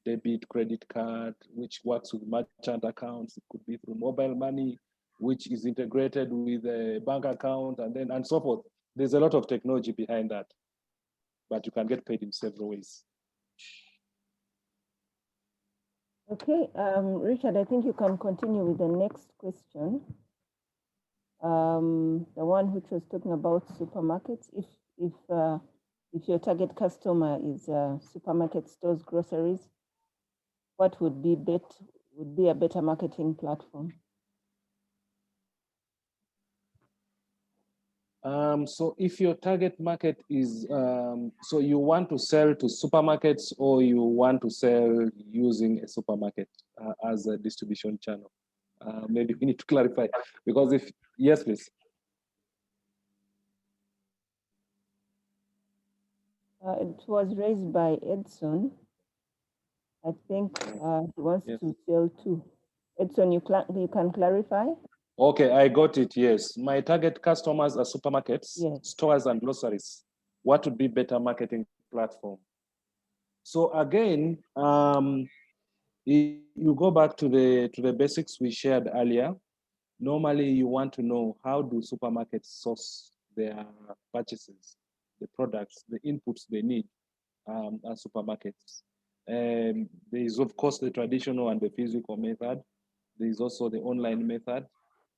debit, credit card, which works with merchant accounts. It could be through mobile money, which is integrated with a bank account, and so forth. There's a lot of technology behind that, but you can get paid in several ways. Okay, Richard, I think you can continue with the next question. The one which was talking about supermarkets. If your target customer is supermarket stores, groceries, what would be a better marketing platform? So if your target market is, so you want to sell to supermarkets, or you want to sell using a supermarket as a distribution channel? Maybe we need to clarify, because yes, please. It was raised by Edson. I think he wants to sell too. Edson, you can clarify? Okay, I got it, yes. My target customers are supermarkets, stores, and groceries. What would be better marketing platform? So again, you go back to the basics we shared earlier. Normally, you want to know, how do supermarkets source their purchases, the products, the inputs they need as supermarkets. There is, of course, the traditional and the physical method. There is also the online method.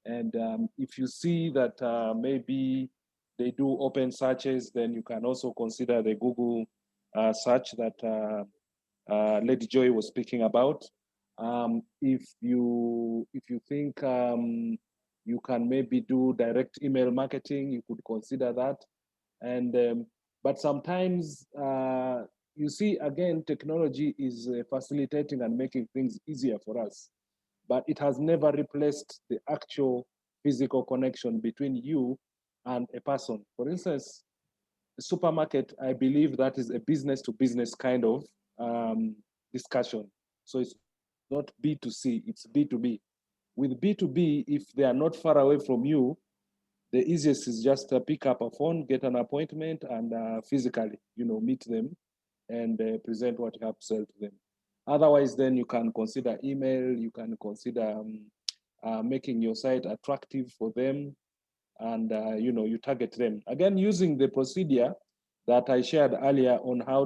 And if you see that maybe they do open searches, then you can also consider the Google search that Lady Joy was speaking about. If you think you can maybe do direct email marketing, you could consider that. And but sometimes you see, again, technology is facilitating and making things easier for us, but it has never replaced the actual physical connection between you and a person. For instance, a supermarket, I believe that is a business to business kind of discussion. So it's not B2C, it's B2B. With B2B, if they are not far away from you, the easiest is just to pick up a phone, get an appointment, and physically, meet them and present what you have to sell to them. Otherwise, then you can consider email, you can consider making your site attractive for them, and you target them. Again, using the procedure that I shared earlier on how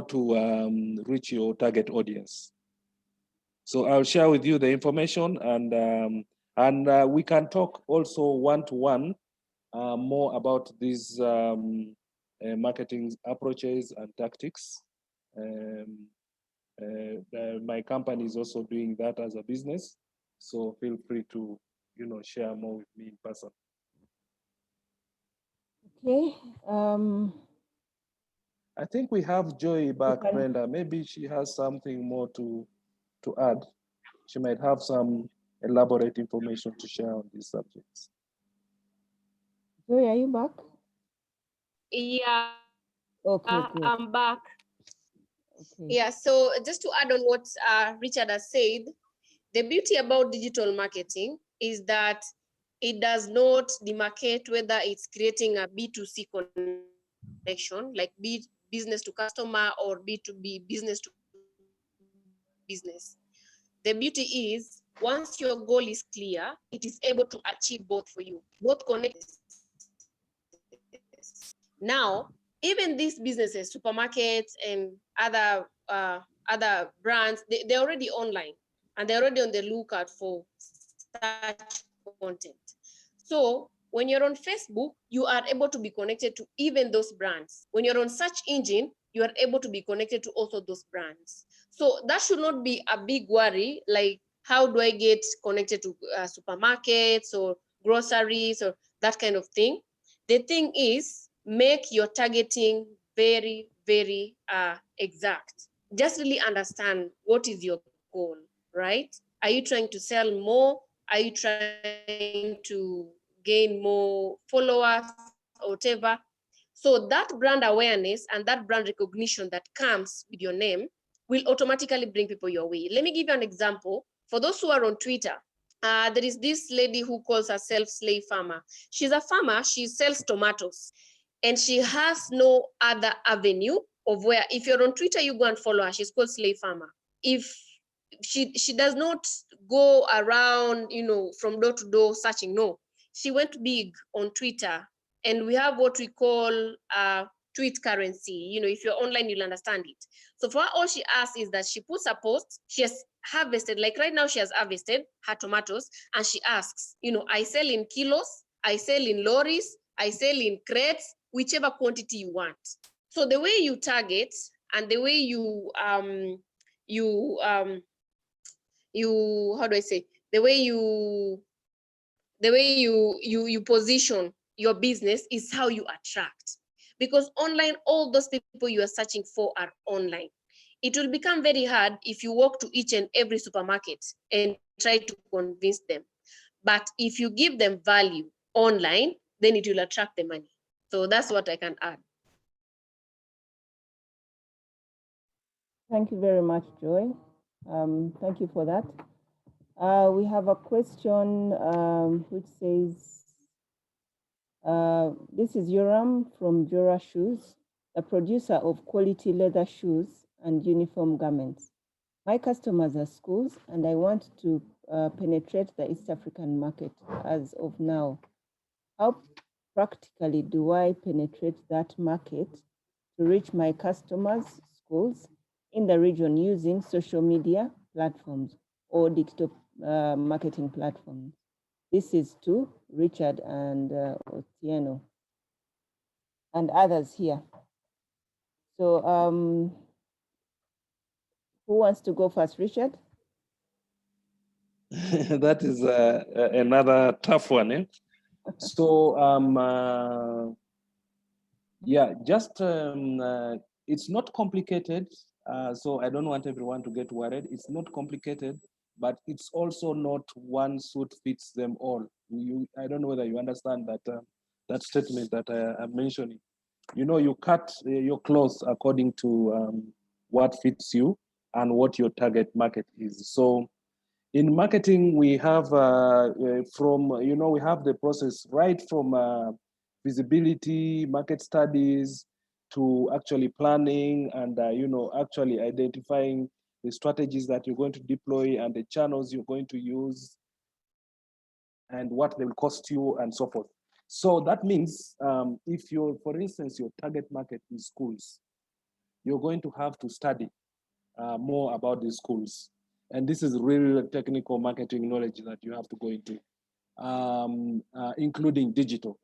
to reach your target audience. So I'll share with you the information, and we can talk also one-to-one more about these marketing approaches and tactics. My company is also doing that as a business, so feel free to share more with me in person. Okay. I think we have Joy back, Brenda. Maybe she has something more to add. She might have some elaborate information to share on these subjects. Joy, are you back? Yeah. Okay, I'm back. Okay. Yeah, so just to add on what Richard has said, the beauty about digital marketing is that it does not demarcate whether it's creating a B2C connection, like business to customer, or B2B, business to business. The beauty is, once your goal is clear, it is able to achieve both for you, both connect. Now, even these businesses, supermarkets and other brands, they're already online, and they're already on the lookout for such content. So when you're on Facebook, you are able to be connected to even those brands. When you're on search engine, you are able to be connected to also those brands. So that should not be a big worry, like how do I get connected to supermarkets or groceries or that kind of thing. The thing is, make your targeting very, very exact. Just really understand what is your goal, right? Are you trying to sell more? Are you trying to gain more followers or whatever? So that brand awareness and that brand recognition that comes with your name will automatically bring people your way. Let me give you an example. For those who are on Twitter, there is this lady who calls herself Slave Farmer. She's a farmer, she sells tomatoes, and she has no other avenue of where, if you're on Twitter, you go and follow her. She's called Slave Farmer. If she does not go around, from door to door searching, no. She went big on Twitter, and we have what we call tweet currency. If you're online, you'll understand it. So for her, all she asks is that she puts a post, she has harvested, like right now she has harvested her tomatoes, and she asks, I sell in kilos, I sell in lorries, I sell in crates, whichever quantity you want. So the way you target and the way you how do I say, the way you position your business is how you attract. Because online, all those people you are searching for are online. It will become very hard if you walk to each and every supermarket and try to convince them. But if you give them value online, then it will attract the money. So that's what I can add. Thank you very much, Joy. Thank you for that. We have a question which says, this is Yoram from Jora Shoes, the producer of quality leather shoes and uniform garments. My customers are schools, and I want to penetrate the East African market as of now. How practically do I penetrate that market to reach my customers' schools in the region using social media platforms or digital marketing platforms? This is to Richard and Otieno and others here. So who wants to go first, Richard? That is another tough one. Eh? So yeah, just it's not complicated. So I don't want everyone to get worried. It's not complicated, but it's also not one suit fits them all. I don't know whether you understand that that statement that I'm mentioning. You cut your clothes according to what fits you and what your target market is. So in marketing, we have we have the process right from visibility, market studies, to actually planning and actually identifying the strategies that you're going to deploy and the channels you're going to use and what they will cost you and so forth. So that means if you're, for instance, your target market is schools, you're going to have to study more about these schools. And this is really technical marketing knowledge that you have to go into, including digital.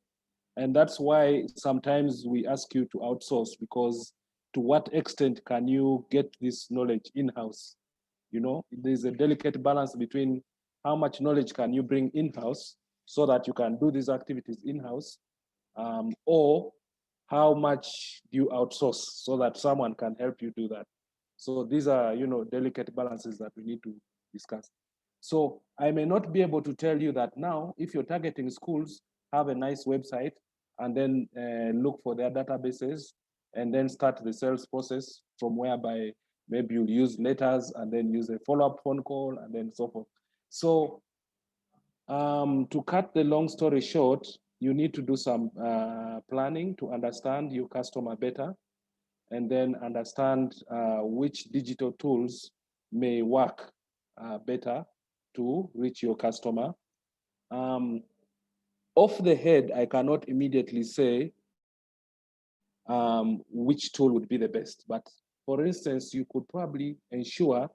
And that's why sometimes we ask you to outsource, because to what extent can you get this knowledge in-house? There's a delicate balance between how much knowledge can you bring in-house so that you can do these activities in-house, or how much do you outsource so that someone can help you do that. So these are, delicate balances that we need to discuss. So I may not be able to tell you that now, if you're targeting schools, have a nice website and then look for their databases and then start the sales process from whereby maybe you'll use letters and then use a follow-up phone call and then so forth. So to cut the long story short, you need to do some planning to understand your customer better, and then understand which digital tools may work better to reach your customer. Off the head, I cannot immediately say which tool would be the best. But for instance, you could probably ensure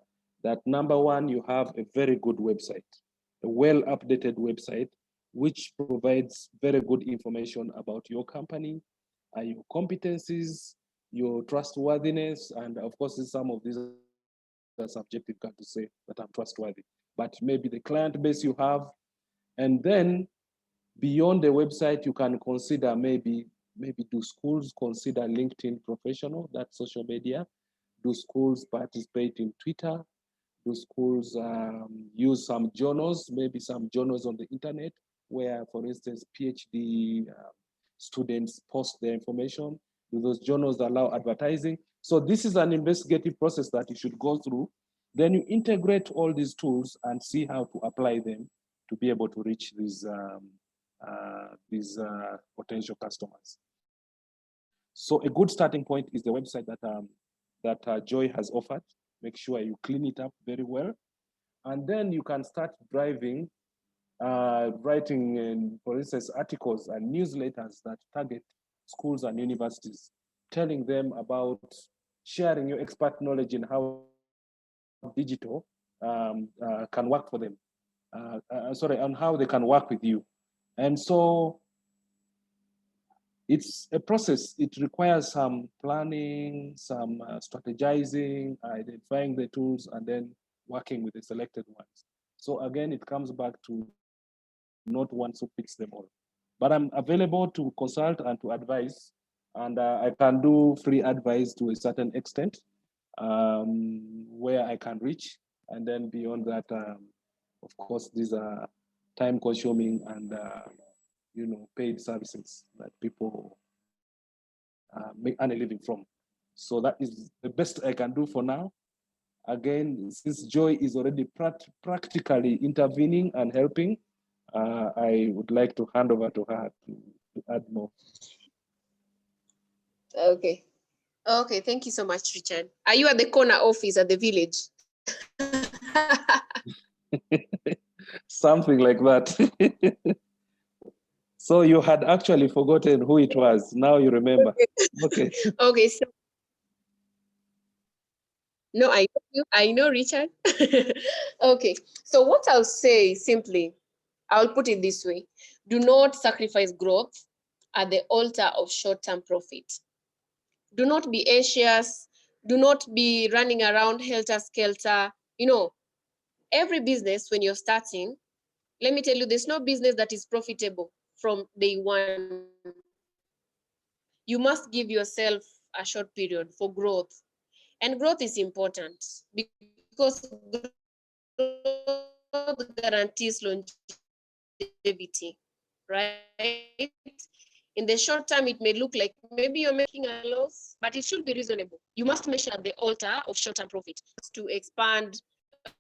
that number one, you have a very good website, a well-updated website, which provides very good information about your company, your competencies, your trustworthiness, and of course, some of these are subjective, to say that I'm trustworthy, but maybe the client base you have, and then beyond the website, you can consider maybe do schools consider LinkedIn Professional, that social media? Do schools participate in Twitter? Do schools use some journals, maybe some journals on the internet, where, for instance, PhD students post their information? Do those journals allow advertising? So this is an investigative process that you should go through. Then you integrate all these tools and see how to apply them to be able to reach these potential customers. So a good starting point is the website that Joy has offered. Make sure you clean it up very well. And then you can start driving, writing, for instance, articles and newsletters that target schools and universities, telling them about sharing your expert knowledge in how digital can work for them. On how they can work with you. And so it's a process. It requires some planning, some strategizing, identifying the tools, and then working with the selected ones. So again, it comes back to not one who fits them all. But I'm available to consult and to advise, and I can do free advice to a certain extent where I can reach. And then beyond that, of course, these are time-consuming and paid services that people make earn a living from. So that is the best I can do for now. Again, since Joy is already practically intervening and helping, I would like to hand over to her to add more. Okay. Okay, thank you so much, Richard. Are you at the corner office at the village? Something like that. So you had actually forgotten who it was. Now you remember. Okay. Okay. So no, I know, Richard. Okay. So what I'll say simply, I'll put it this way: do not sacrifice growth at the altar of short-term profit. Do not be anxious. Do not be running around helter-skelter. Every business, when you're starting, let me tell you, there's no business that is profitable from day one. You must give yourself a short period for growth. And growth is important because growth guarantees longevity, right? In the short term, it may look like maybe you're making a loss, but it should be reasonable. You must measure at the altar of short-term profit to expand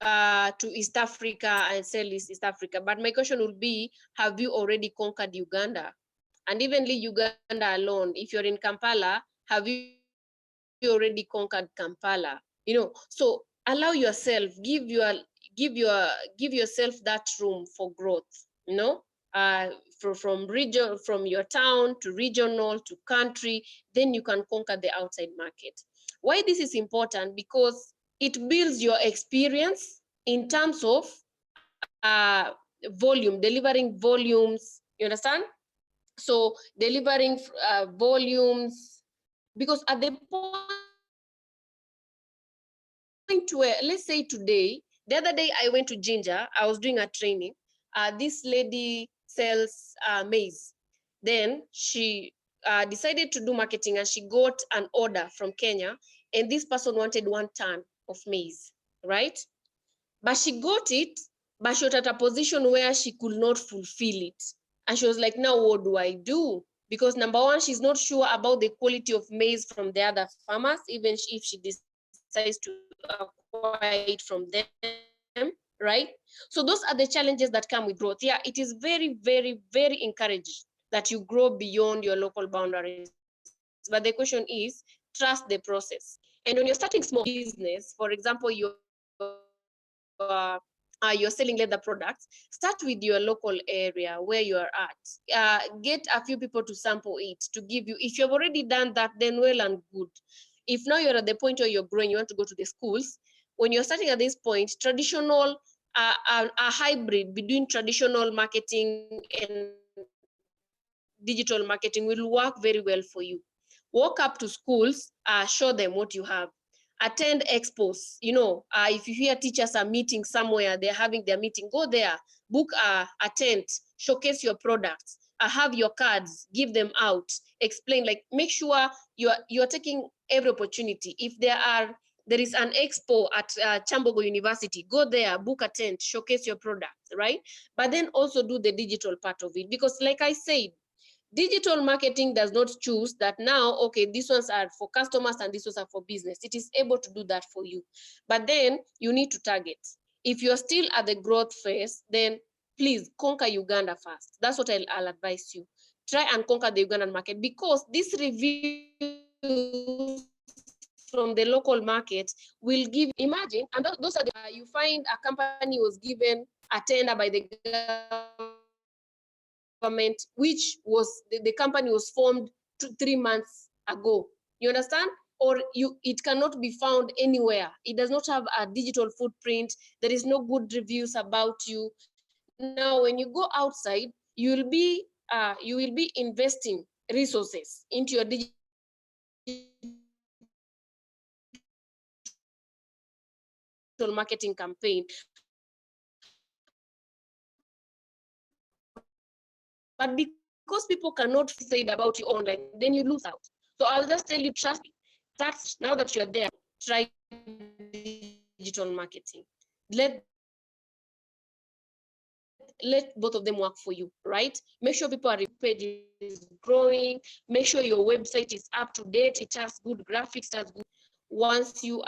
to East Africa and sell East Africa. But my question would be, have you already conquered Uganda? And even leave Uganda alone. If you're in Kampala, have you already conquered Kampala? So allow yourself, give yourself that room for growth, from your town to regional to country, then you can conquer the outside market. Why this is important? Because it builds your experience in terms of volume, delivering volumes, you understand? So delivering volumes, because at the point where, let's say today, the other day I went to Ginger, I was doing a training. This lady sells maize. Then she decided to do marketing and she got an order from Kenya, and this person wanted 1 ton of maize, right? But she got it, but she was at a position where she could not fulfill it. And she was like, now what do I do? Because number one, she's not sure about the quality of maize from the other farmers, even if she decides to acquire it from them, right? So those are the challenges that come with growth. Yeah, it is very, very, very encouraging that you grow beyond your local boundaries. But the question is, trust the process. And when you're starting small business, for example, you're selling leather products, start with your local area where you are at. Get a few people to sample it, to give you. If you've already done that, then well and good. If now you're at the point where you're growing, you want to go to the schools, when you're starting at this point, traditional, a hybrid between traditional marketing and digital marketing will work very well for you. walk up to schools, show them what you have. Attend expos. You know, if you hear teachers are meeting somewhere, they're having their meeting, go there, book a tent, showcase your products, have your cards, give them out, explain, like make sure you're taking every opportunity. If there is an expo at Chambogo University, go there, book a tent, showcase your products, right? But then also do the digital part of it, because like I said, digital marketing does not choose that now, okay, these ones are for customers and these ones are for business. It is able to do that for you. But then you need to target. If you're still at the growth phase, then please conquer Uganda first. That's what I'll advise you. Try and conquer the Ugandan market, because this review from the local market will give, imagine, and those are the, you find a company was given a tender by the government, which was the company was formed 3 months ago. You understand? Or it cannot be found anywhere. It does not have a digital footprint. There is no good reviews about you. Now, when you go outside, you will be investing resources into your digital marketing campaign. But because people cannot say it about you online, then you lose out. So I'll just tell you, trust me. That's now that you're there, try digital marketing. Let both of them work for you, right? Make sure people are page is growing. Make sure your website is up to date. It has good graphics. Has good. Once your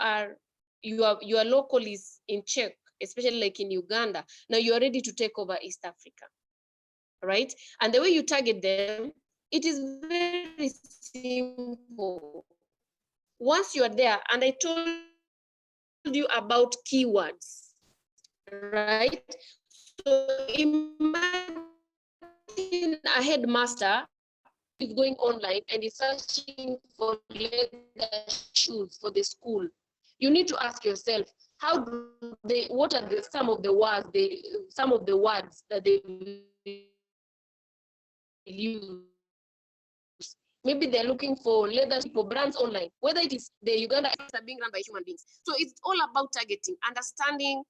local is in check, especially like in Uganda, now you are ready to take over East Africa, right? And the way you target them, it is very simple. Once you are there, and I told you about keywords, right? So imagine a headmaster is going online and is searching for leather shoes for the school. You need to ask yourself, what are some of the words that they use? Maybe they're looking for leather for brands online, whether it is the Uganda are being run by human beings. So it's all about targeting, understanding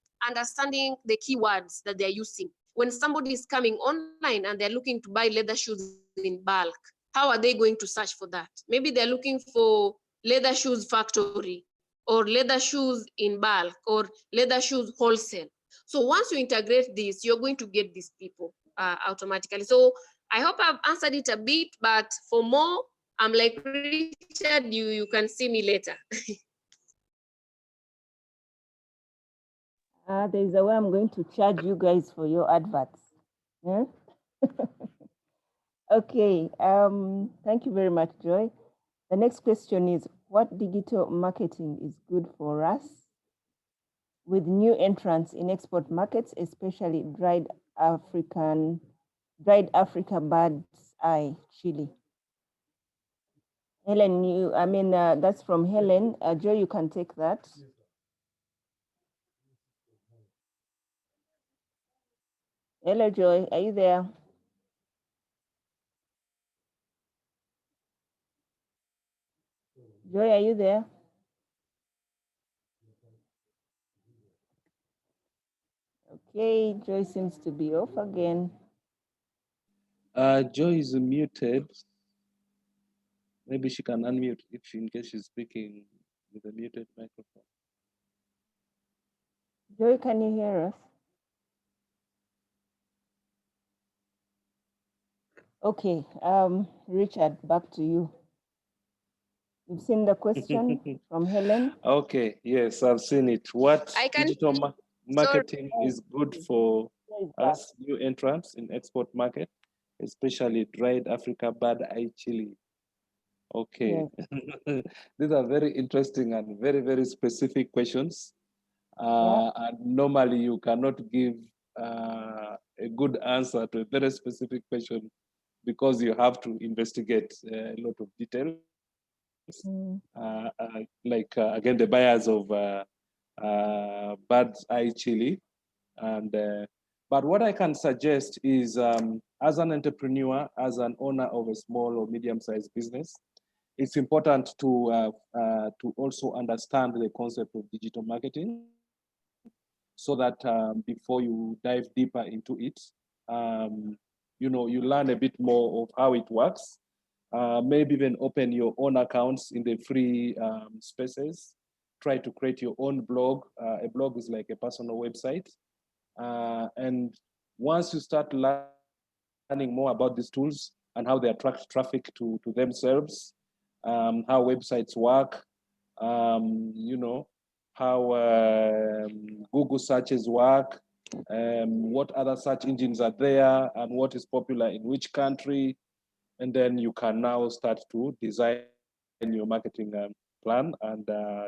the keywords that they're using. When somebody is coming online and they're looking to buy leather shoes in bulk, how are they going to search for that? Maybe they're looking for leather shoes factory, or leather shoes in bulk, or leather shoes wholesale. So once you integrate this, you're going to get these people automatically. So I hope I've answered it a bit, but for more, I'm like, Richard, you can see me later. There's a way I'm going to charge you guys for your adverts. Yeah? Okay, thank you very much, Joy. The next question is, what digital marketing is good for us with new entrants in export markets, especially dried Africa bird's eye chili? Helen, that's from Helen. Joy, you can take that. Hello, Joy, are you there? Joy, are you there? Okay, Joy seems to be off again. Joy is muted. Maybe she can unmute if in case she's speaking with a muted microphone. Joy, can you hear us? Okay, Richard, back to you. You've seen the question from Helen? Okay, yes, I've seen it. What digital marketing is good for us new entrants in export market, especially dried Africa bird eye chili? Okay, yes. These are very interesting and very, very specific questions. And normally you cannot give a good answer to a very specific question because you have to investigate a lot of details. Again, the buyers of bird's eye chili. But what I can suggest is, as an entrepreneur, as an owner of a small or medium-sized business, it's important to also understand the concept of digital marketing, so that before you dive deeper into it, you know, you learn a bit more of how it works. Maybe even open your own accounts in the free spaces. Try to create your own blog. A blog is like a personal website. And once you start learning more about these tools and how they attract traffic to themselves, how websites work, you know, how Google searches work, what other search engines are there, and what is popular in which country. And then you can now start to design your marketing plan, and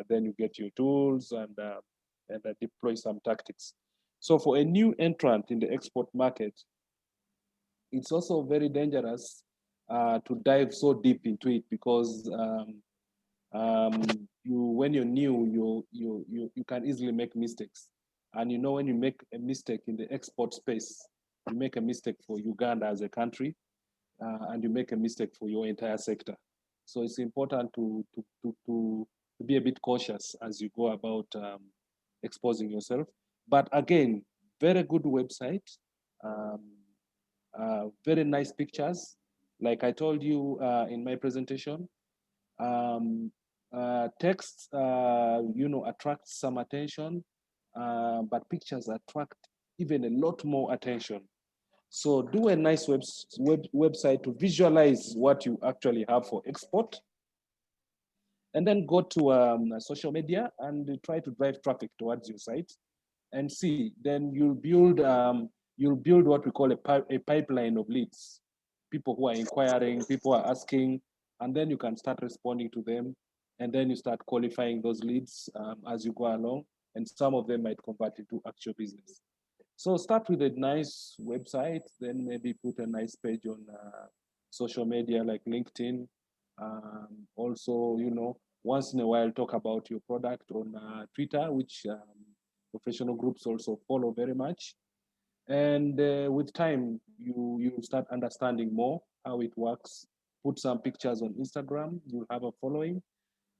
then you get your tools and deploy some tactics. So for a new entrant in the export market, it's also very dangerous to dive so deep into it, because when you're new, you can easily make mistakes. And you know, when you make a mistake in the export space, you make a mistake for Uganda as a country, and you make a mistake for your entire sector. So it's important to be a bit cautious as you go about exposing yourself. But again, very good website, very nice pictures. Like I told you in my presentation, text, you know, attracts some attention, but pictures attract even a lot more attention. So do a nice website to visualize what you actually have for export, and then go to social media and try to drive traffic towards your site, and see. Then you'll build what we call a pipeline of leads. People who are inquiring, people are asking, and then you can start responding to them, and then you start qualifying those leads as you go along, and some of them might convert into actual business. So start with a nice website, then maybe put a nice page on social media like LinkedIn. Also, you know, once in a while talk about your product on Twitter, which professional groups also follow very much. And with time, you start understanding more how it works. Put some pictures on Instagram, you'll have a following.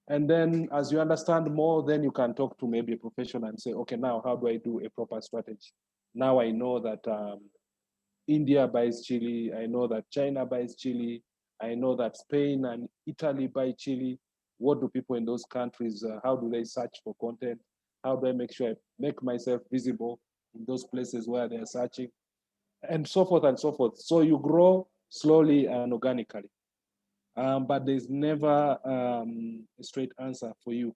And then as you understand more, then you can talk to maybe a professional and say, okay, now how do I do a proper strategy? Now I know that India buys chili. I know that China buys chili. I know that Spain and Italy buy chili. What do people in those countries, how do they search for content? How do I make sure I make myself visible in those places where they're searching? And so forth and so forth. So you grow slowly and organically. But there's never a straight answer for you.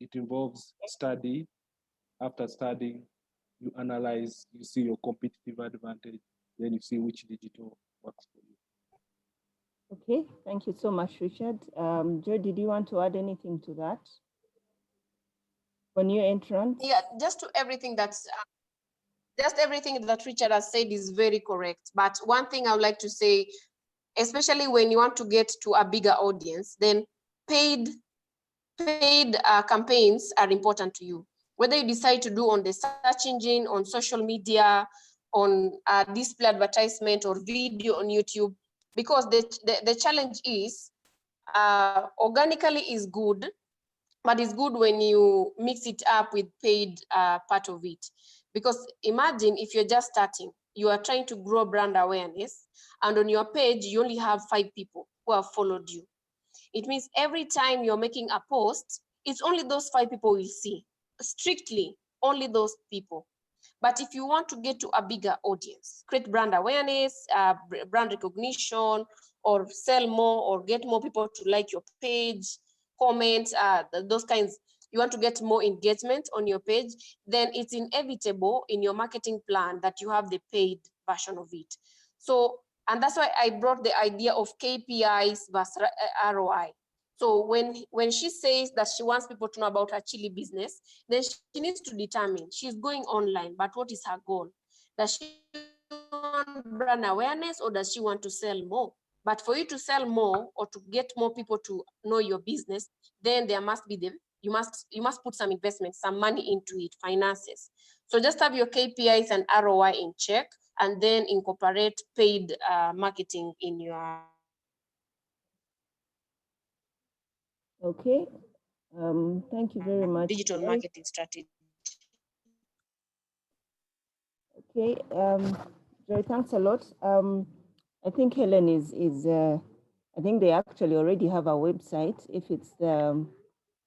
It involves study. After studying, you analyze, you see your competitive advantage, then you see which digital works for you. Okay, thank you so much, Richard. Joe, did you want to add anything to that? For new entrants? Yeah, just everything that Richard has said is very correct. But one thing I would like to say, especially when you want to get to a bigger audience, then paid campaigns are important to you. Whether you decide to do on the search engine, on social media, on display advertisement or video on YouTube, because the challenge is organically is good, but it's good when you mix it up with paid part of it. Because imagine if you're just starting, you are trying to grow brand awareness, and on your page, you only have 5 people who have followed you. It means every time you're making a post, it's only those 5 people will see, strictly only those people. But if you want to get to a bigger audience, create brand awareness, brand recognition, or sell more, or get more people to like your page, comment, those kinds, you want to get more engagement on your page, then it's inevitable in your marketing plan that you have the paid version of it. So, and that's why I brought the idea of KPIs versus ROI. So when she says that she wants people to know about her chili business, then she needs to determine she's going online, but what is her goal? Does she want brand awareness, or does she want to sell more? But for you to sell more or to get more people to know your business, then there must be you must put some investment, some money into it, finances. So just have your KPIs and ROI in check, and then incorporate paid marketing in your Okay, thank you very much. digital Joy. marketing strategy. Okay, Joy, thanks a lot. I think Helen I think they actually already have a website, if it's the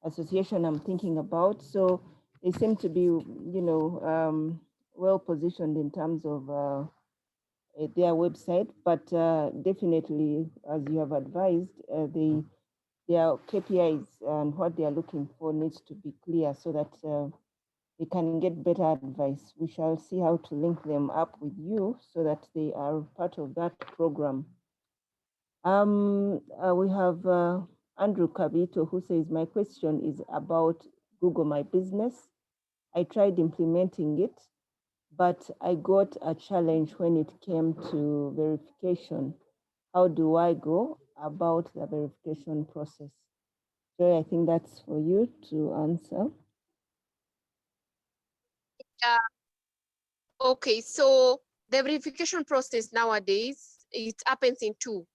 association I'm thinking about. So they seem to be, you know, well positioned in terms of their website, but definitely, as you have advised, their KPIs and what they are looking for needs to be clear so that they can get better advice. We shall see how to link them up with you so that they are part of that program. We have Andrew Kabito, who says, my question is about Google My Business. I tried implementing it, but I got a challenge when it came to verification. How do I go about the verification process? Joy, I think that's for you to answer. Okay, so the verification process nowadays, it happens in two.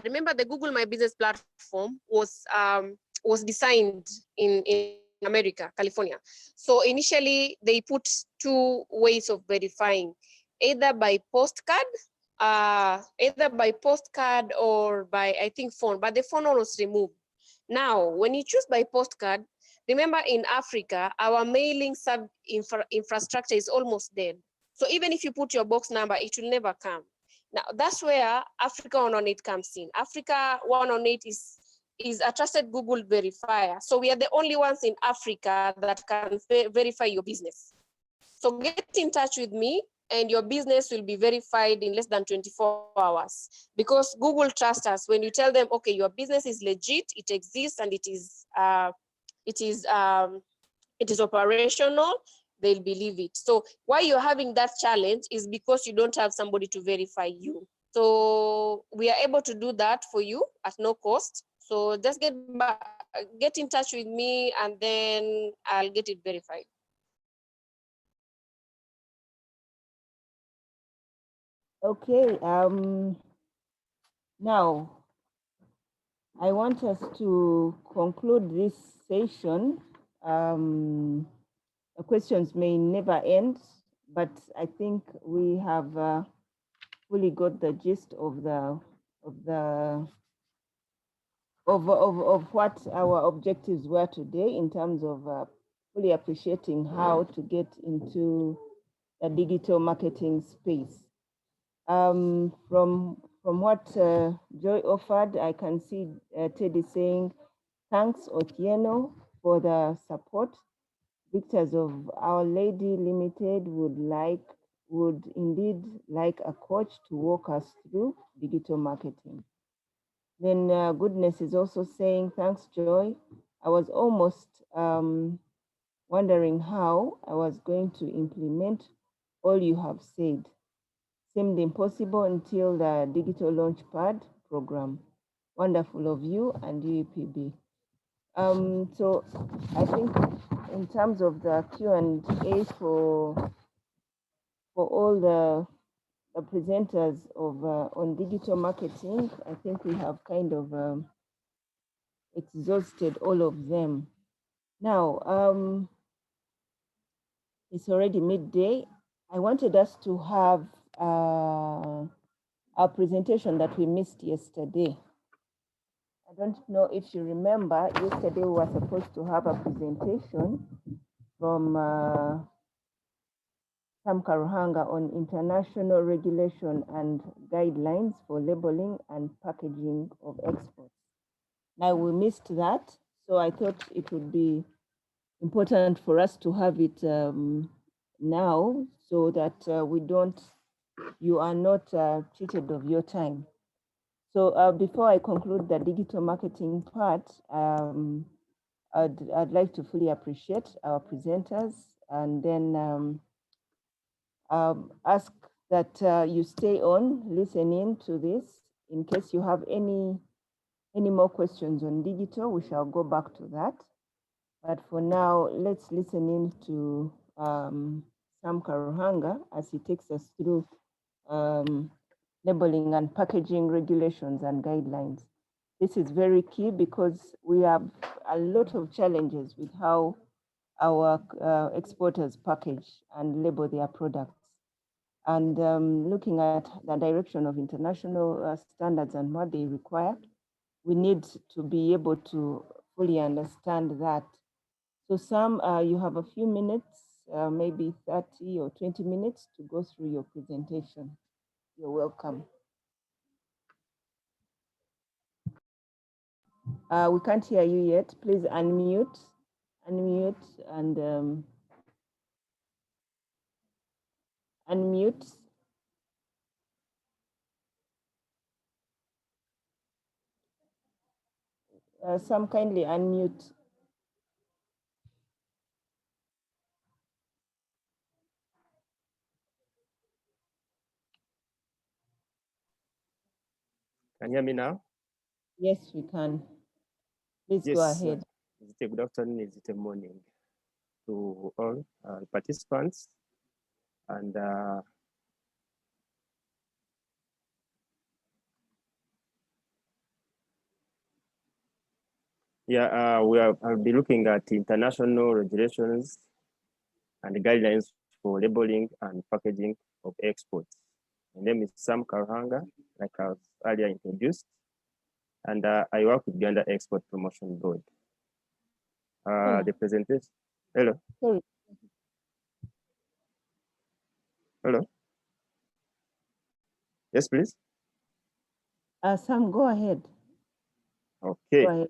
Remember, the Google My Business platform was designed in America, California. So initially, they put two ways of verifying, either by postcard or by, I think, phone, but the phone was removed. Now, when you choose by postcard, remember in Africa, our mailing infrastructure is almost dead. So even if you put your box number, it will never come. Now, that's where Africa 108 comes in. Africa 108 is a trusted Google verifier. So we are the only ones in Africa that can verify your business. So get in touch with me and your business will be verified in less than 24 hours, because Google trusts us. When you tell them, okay, your business is legit, it exists, and it is operational, they'll believe it. So why you're having that challenge is because you don't have somebody to verify you. So we are able to do that for you at no cost. So just get in touch with me and then I'll get it verified. Okay, now I want us to conclude this session. The questions may never end, but I think we have fully got the gist of what our objectives were today in terms of fully appreciating how to get into the digital marketing space. From what Joy offered, I can see Teddy saying, thanks Otieno for the support. Victors of Our Lady Limited would indeed like a coach to walk us through digital marketing. Then Goodness is also saying, thanks Joy. I was almost wondering how I was going to implement all you have said. Seemed impossible until the Digital Launchpad program. Wonderful of you and UEPB. So I think in terms of the Q&A for all the presenters of on digital marketing, I think we have kind of exhausted all of them. Now, it's already midday. I wanted us to have our presentation that we missed yesterday. I don't know if you remember, yesterday we were supposed to have a presentation from Sam Karuhanga on international regulation and guidelines for labeling and packaging of exports. Now we missed that, so I thought it would be important for us to have it now so that you are not cheated of your time. So before I conclude the digital marketing part, I'd like to fully appreciate our presenters and then ask that you stay on listening to this. In case you have any more questions on digital, we shall go back to that. But for now, let's listen in to Sam Karuhanga as he takes us through labeling and packaging regulations and guidelines. This is very key because we have a lot of challenges with how our exporters package and label their products. And looking at the direction of international standards and what they require, we need to be able to fully understand that. So Sam, you have a few minutes, maybe 30 or 20 minutes to go through your presentation. You're welcome. We can't hear you yet. Please unmute and unmute. Sam, kindly unmute. Can you hear me now? Yes, we can. Please Yes, go ahead. Is it a good afternoon? Is it a morning to all participants? And I'll be looking at international regulations and guidelines for labeling and packaging of exports. My name is Sam Karhanga, like I was earlier introduced, and I work with Uganda Export Promotion Board. The presentation. Hello. Sorry. Hello. Yes, please. Sam, go ahead. Okay. Go ahead.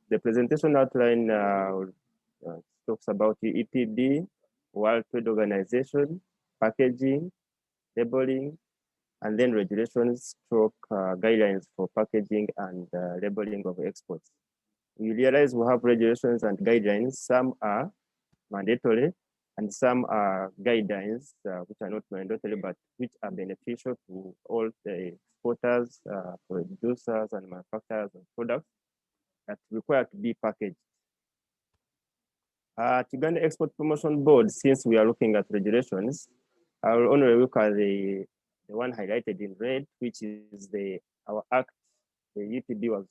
The presentation outline talks about the EPB, World Trade Organization, packaging, labeling, and then regulations stroke guidelines for packaging and labeling of exports. We realize we have regulations and guidelines. Some are mandatory and some are guidelines which are not mandatory, but which are beneficial to all the exporters, producers, and manufacturers of products that require to be packaged. At Uganda Export Promotion Board, since we are looking at regulations, I will only look at the one highlighted in red, which is our act. The UPB was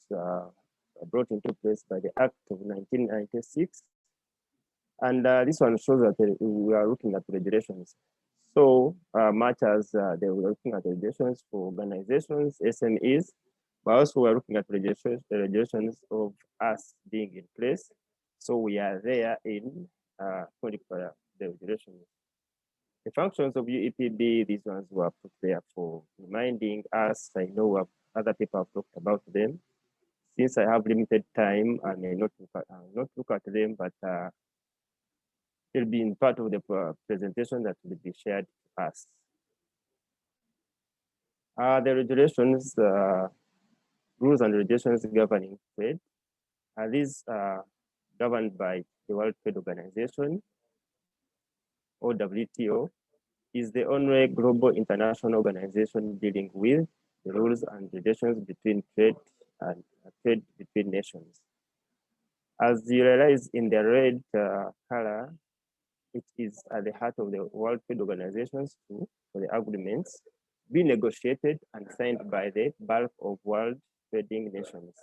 brought into place by the Act of 1996. And this one shows that we are looking at regulations. So much as they were looking at regulations for organizations, SMEs, but also we're looking at regulations of us being in place. So we are there in the regulations. The functions of UEPB, these ones were put there for reminding us. I know other people have talked about them. Since I have limited time, I may not look at them, but it'll be in part of the presentation that will be shared to us. The regulations, rules and regulations governing trade, these are governed by the World Trade Organization, or WTO, is the only global international organization dealing with the rules and regulations between trade and trade between nations. As you realize in the red color, it is at the heart of the World Trade Organizations too, for the agreements be negotiated and signed by the bulk of world trading nations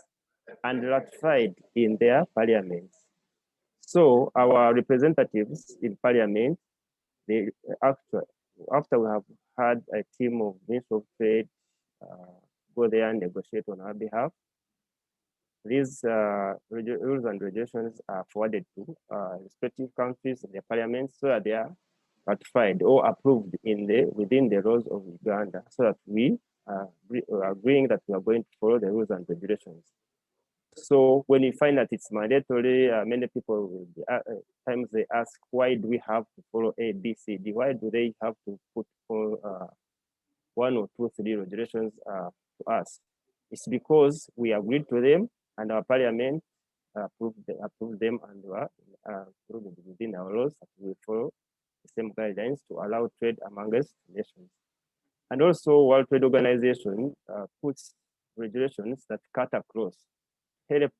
and ratified in their parliaments. So our representatives in parliament, they after we have had a team of Ministry of Trade go there and negotiate on our behalf, these rules and regulations are forwarded to respective countries in their parliaments so that they are ratified or approved within the laws of Uganda, so that we are agreeing that we are going to follow the rules and regulations. So when you find that it's mandatory, many people will be, times they ask, why do we have to follow A, B, C, D? Why do they have to put 1 or 2, 3 regulations to us? It's because we agreed to them and our parliament approved them and were approved within our laws that we follow the same guidelines to allow trade amongst nations. And also World Trade Organization puts regulations that cut across, help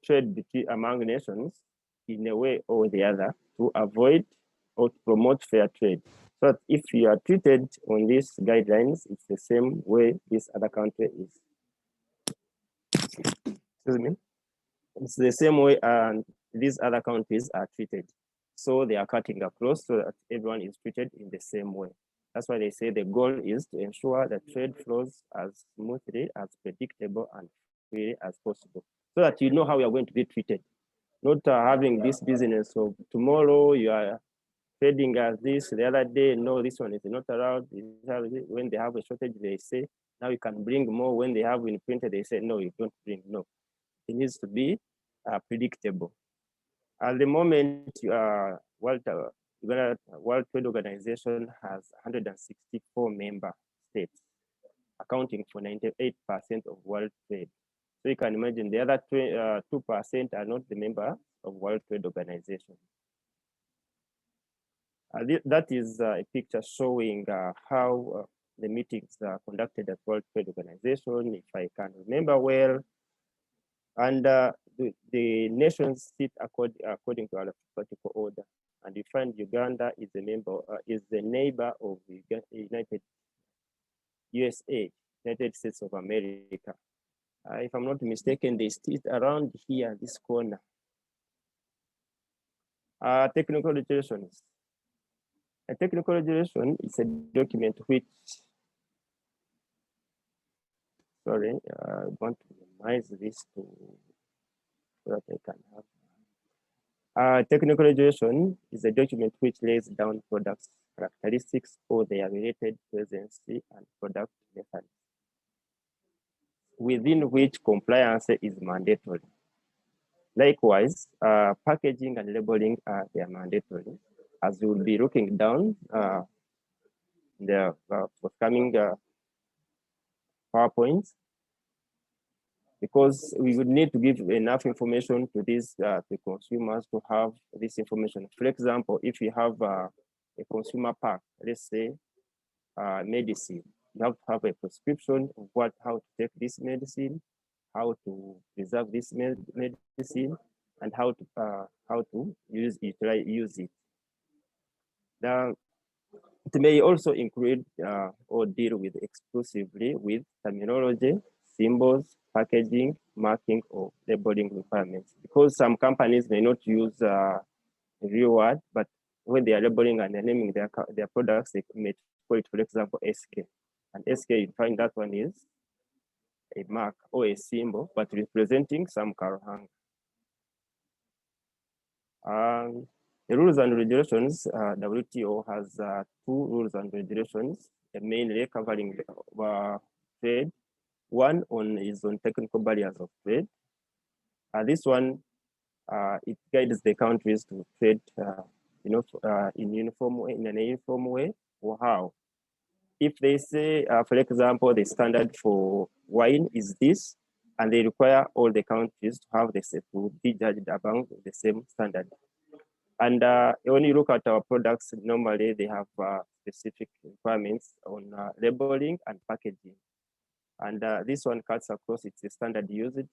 trade between among nations in a way or the other to avoid or to promote fair trade. So that if you are treated on these guidelines, it's the same way this other country is. Excuse me. It's the same way these other countries are treated. So they are cutting across so that everyone is treated in the same way. That's why they say the goal is to ensure that trade flows as smoothly, as predictable, and free as possible, so that you know how you are going to be treated. Not having this business of tomorrow you are trading as this, the other day, no, this one is not allowed. When they have a shortage, they say, now you can bring more. When they have in printed, they say, no, you don't bring, no. It needs to be predictable. At the moment, World Trade Organization has 164 member states, accounting for 98% of world trade. So you can imagine the other 2% are not the member of World Trade Organization. That is a picture showing how the meetings are conducted at World Trade Organization, if I can remember well. And the nations sit according to alphabetical order. And you find Uganda is a member, is the neighbor of the United States of America. If I'm not mistaken, they sit around here, this corner. Technical regulations. A technical regulation is a document which, sorry, I want to minimize this so that I can have. Technical regulation is a document which lays down products characteristics or their related presence and product methods, within which compliance is mandatory. Likewise, packaging and labeling they are mandatory. As you will be looking down the forthcoming PowerPoints, because we would need to give enough information to these the consumers to have this information. For example, if you have a consumer pack, let's say medicine, you have to have a prescription of how to take this medicine, how to preserve this medicine, and how to use it. Now, it may also include or deal with exclusively with terminology, symbols, packaging, marking, or labeling requirements. Because some companies may not use a real word, but when they are labeling and they're naming their products, they may call it, for example, SK. And SK, you find that one is a mark or a symbol, but representing some car hanger. The rules and regulations, WTO has 2 rules and regulations, mainly covering trade. One is on technical barriers of trade. This one, it guides the countries to trade in a uniform way, or how. If they say, for example, the standard for wine is this, and they require all the countries to have to be judged about the same standard. And when you look at our products, normally they have specific requirements on labeling and packaging. And this one cuts across, it's a standard usage.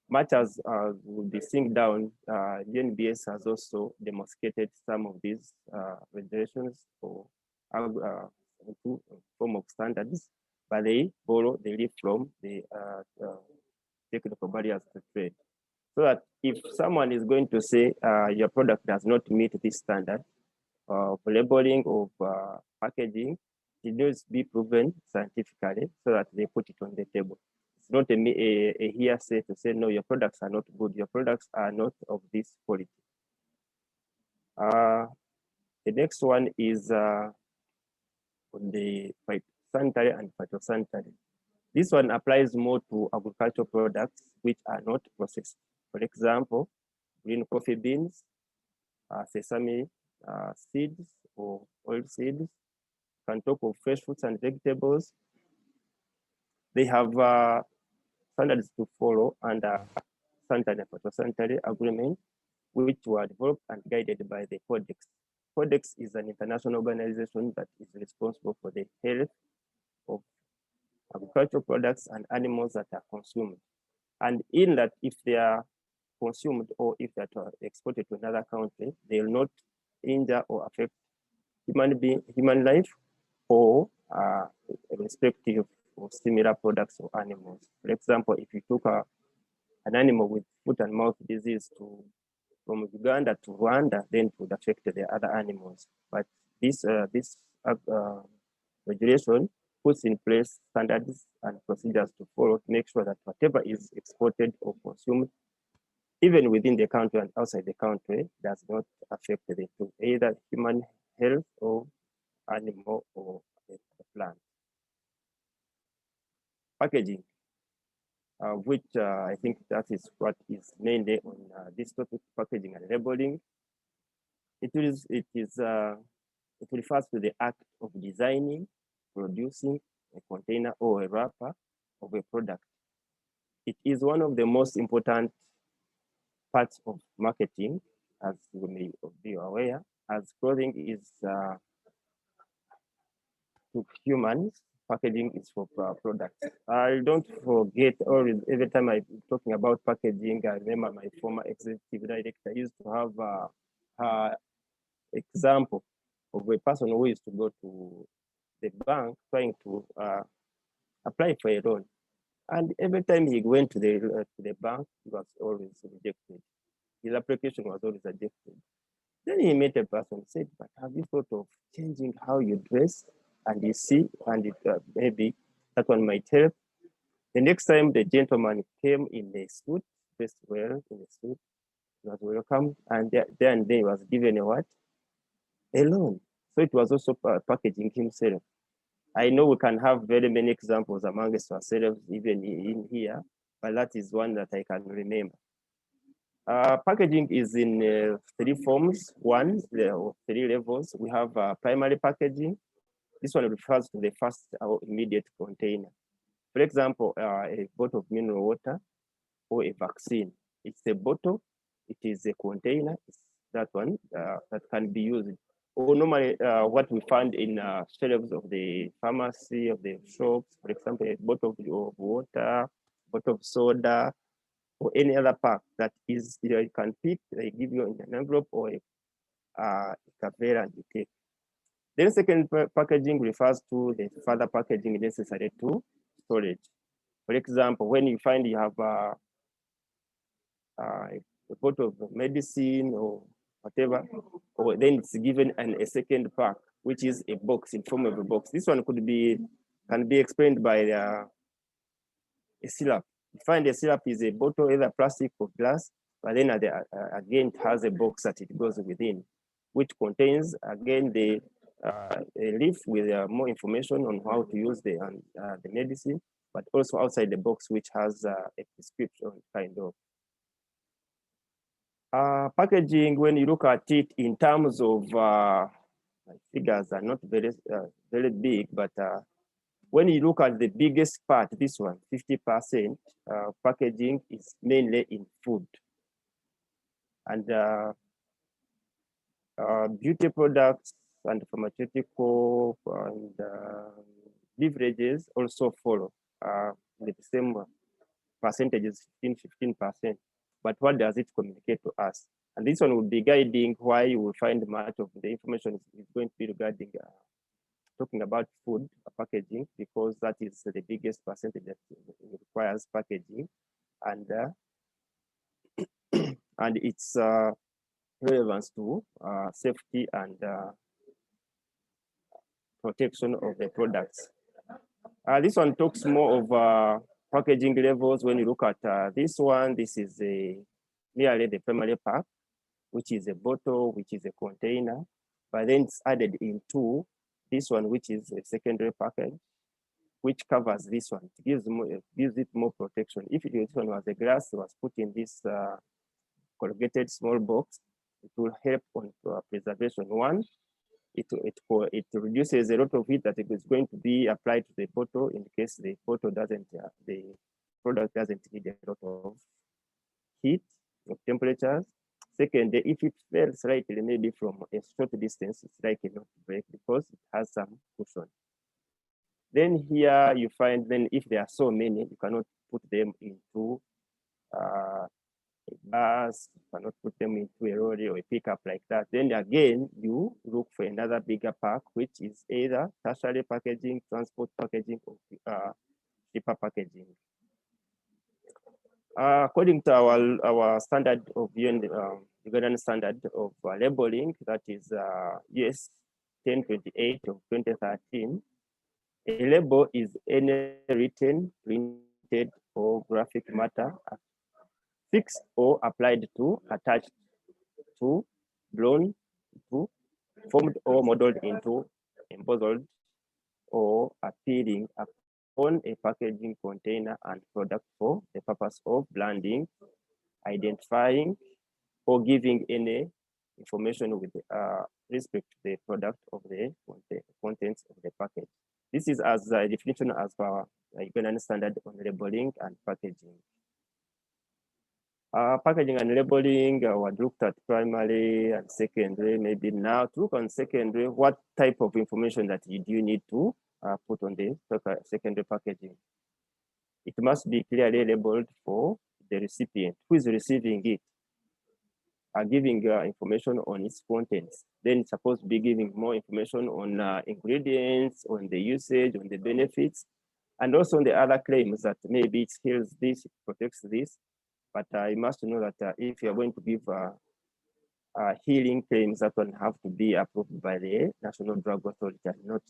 Much as will be synced down, UNBS has also demonstrated some of these regulations for form of standards, but they live from the technical barriers to trade. So that if someone is going to say your product does not meet this standard of labeling, of packaging, it needs to be proven scientifically so that they put it on the table. It's not a hearsay to say, no, your products are not good, your products are not of this quality. The next one is on the sanitary and phytosanitary. This one applies more to agricultural products which are not processed. For example, green coffee beans, sesame seeds or oil seeds, can talk of fresh fruits and vegetables. They have standards to follow under sanitary and phytosanitary agreement, which were developed and guided by the Codex. Codex is an international organization that is responsible for the health of agricultural products and animals that are consumed. And in that, if they are consumed or if they are exported to another country, they will not injure or affect human life or respective of similar products or animals. For example, if you took an animal with foot and mouth disease from Uganda to Rwanda, then it would affect the other animals. But this regulation puts in place standards and procedures to follow to make sure that whatever is exported or consumed, even within the country and outside the country, does not affect the two, either human health or animal or the plant. Packaging, which I think that is what is mainly on this topic, packaging and labeling. It refers to the act of designing, producing a container or a wrapper of a product. It is one of the most important parts of marketing, as you may be aware, as clothing is to humans, packaging is for products. I don't forget, or every time I'm talking about packaging, I remember my former executive director used to have an example of a person who used to go to the bank trying to apply for a loan. And every time he went to the bank, he was always rejected. His application was always rejected. Then he met a person, said, but have you thought of changing how you dress? And you see, and maybe that one might help. The next time the gentleman came in a suit, dressed well in a suit, he was welcome, and then he was given a what? A loan. So it was also packaging himself. I know we can have very many examples amongst ourselves, even in here, but that is one that I can remember. Packaging is in 3 forms. One, there are 3 levels. We have primary packaging. This one refers to the first or immediate container. For example, a bottle of mineral water or a vaccine. It's a bottle, it is a container, it's that one that can be used. Or normally what we find in shelves of the pharmacy, of the shops, for example, a bottle of water, bottle of soda, or any other pack that is, you can pick, they give you in an envelope or a conveyor and you take. Then second packaging refers to the further packaging necessary to storage. For example, when you find you have a bottle of medicine or whatever, or then it's given a second pack, which is a box, in form of a box. This one can be explained by a syrup. You find a syrup is a bottle, either plastic or glass, but then again, it has a box that it goes within, which contains, again, a leaf with more information on how to use the medicine, but also outside the box, which has a prescription kind of. Packaging, when you look at it in terms of figures are not very big, but when you look at the biggest part, this one, 50%, packaging is mainly in food. And beauty products and pharmaceutical and beverages also follow the same percentages, 15%. But what does it communicate to us? And this one will be guiding why you will find much of the information is going to be regarding talking about food packaging, because that is the biggest percentage that requires packaging, and and its relevance to safety and protection of the products. This one talks more of packaging levels. When you look at this one, this is merely the primary pack, which is a bottle, which is a container, but then it's added into this one, which is a secondary package, which covers this one. It gives it more protection. If this one was a glass, it was put in this corrugated small box, it will help on preservation. One, it reduces a lot of heat that is going to be applied to the bottle in case the bottle doesn't, the product doesn't need a lot of heat of temperatures. Second, if it fell slightly, maybe from a short distance, it's likely not to break because it has some cushion. Then here you find, then if there are so many, you cannot put them into a bus, you cannot put them into a lorry or a pickup like that. Then again, you look for another bigger pack, which is either tertiary packaging, transport packaging, or cheaper packaging. According to our standard of Ugandan standard of labeling, that is US 1028 of 2013, a label is any written, printed, or graphic matter fixed or applied to, attached to, blown to, formed or modeled into, embossed, or appearing on a packaging container and product for the purpose of branding, identifying, or giving any information with respect to the product of the contents of the package. This is as a definition as per Ugandan standard on labeling and packaging. Packaging and labeling were looked at primary and secondary. Maybe now to look on secondary, what type of information that do you need to put on the secondary packaging? It must be clearly labeled for the recipient who is receiving it, giving information on its contents. Then it's supposed to be giving more information on ingredients, on the usage, on the benefits, and also on the other claims that maybe it heals this, it protects this. But you must know that if you're going to give healing claims, that one have to be approved by the National Drug Authority, not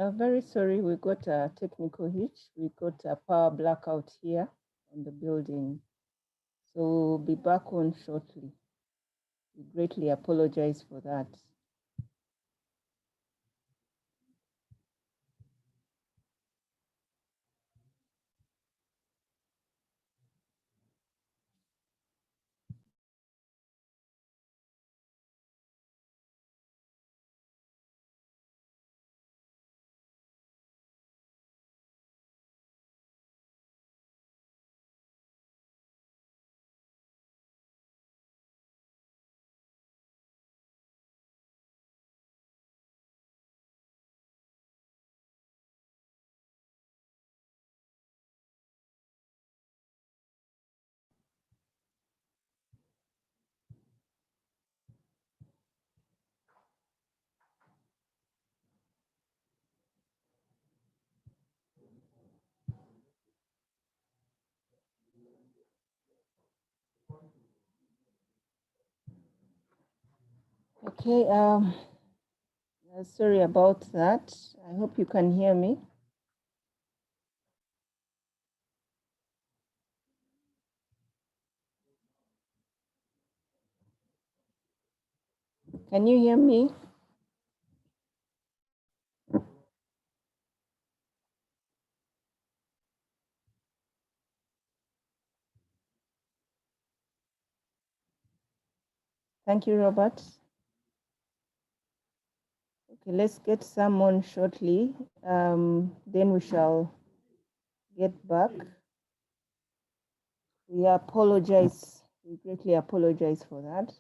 Very sorry, we got a technical hitch. We got a power blackout here on the building. So we'll be back on shortly. We greatly apologize for that. Okay, sorry about that. I hope you can hear me. Can you hear me? Thank you, Robert. Okay, let's get some on shortly. Then we shall get back. We apologize. We greatly apologize for that.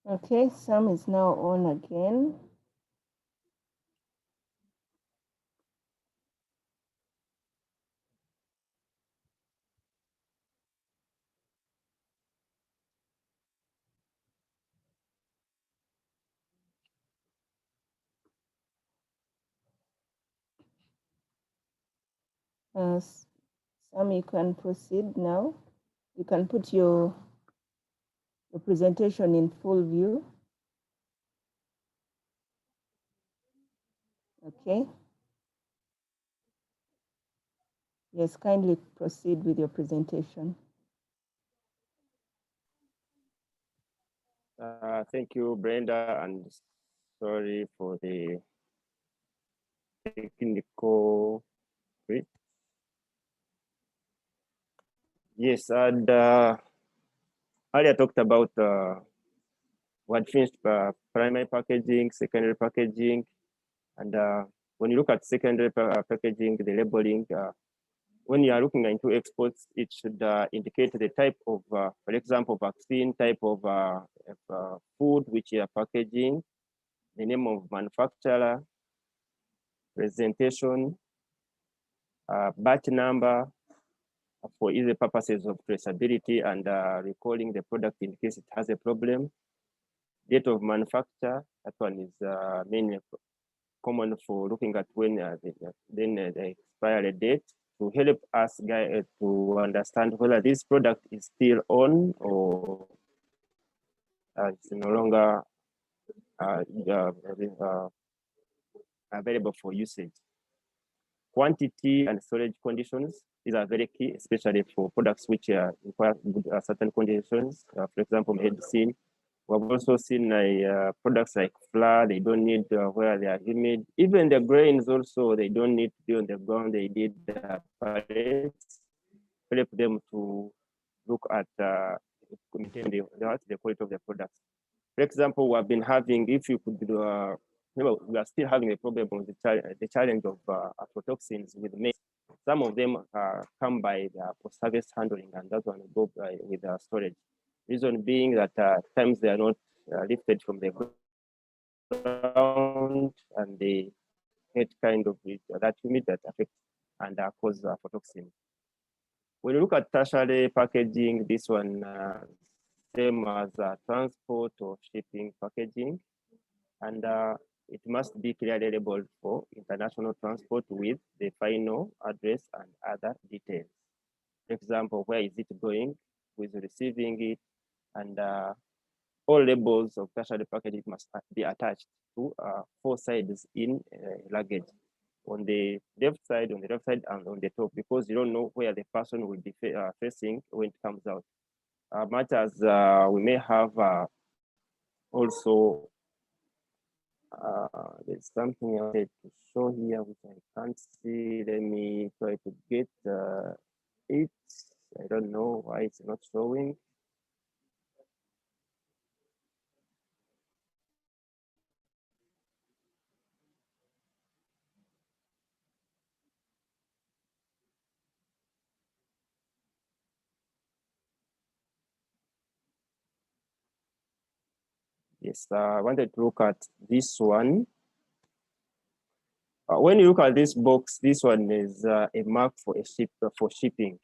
Okay, Sam is now on again. Sam, you can proceed now. You can put your presentation in full view. Okay. Yes, kindly proceed with your presentation. Thank you, Brenda, and sorry for the technical bit. Yes, and earlier talked about what finished primary packaging, secondary packaging, and when you look at secondary packaging, the labeling, when you are looking into exports, it should indicate the type of, for example, vaccine type of food which you are packaging, the name of manufacturer, presentation, batch number for easy purposes of traceability and recalling the product in case it has a problem. Date of manufacture, that one is mainly common for looking at when the expiry date to help us to understand whether this product is still on or it's no longer available for usage. Quantity and storage conditions, these are very key, especially for products which require certain conditions. For example, medicine. We've also seen products like flour, they don't need where they are humid. Even the grains also, they don't need to be on the ground, they need pallets, help them to look at maintain the quality of the products. For example, we have been having, if you could remember, we are still having a problem with the challenge of aflatoxins with maize. Some of them come by post-harvest handling, and that one go by with storage. Reason being that at times they are not lifted from the ground, and they get kind of that humid that affects and cause aflatoxin. When you look at tertiary packaging, this one same as transport or shipping packaging, and it must be clearly labeled for international transport with the final address and other details. For example, where is it going, who is receiving it, and all labels of tertiary packaging must be attached to 4 sides in luggage. On the left side, and on the top, because you don't know where the person will be facing when it comes out. Much as we may have also, there's something I wanted to show here which I can't see. Let me try to get it. I don't know why it's not showing. Yes, I wanted to look at this one. When you look at this box, this one is a mark for shipping.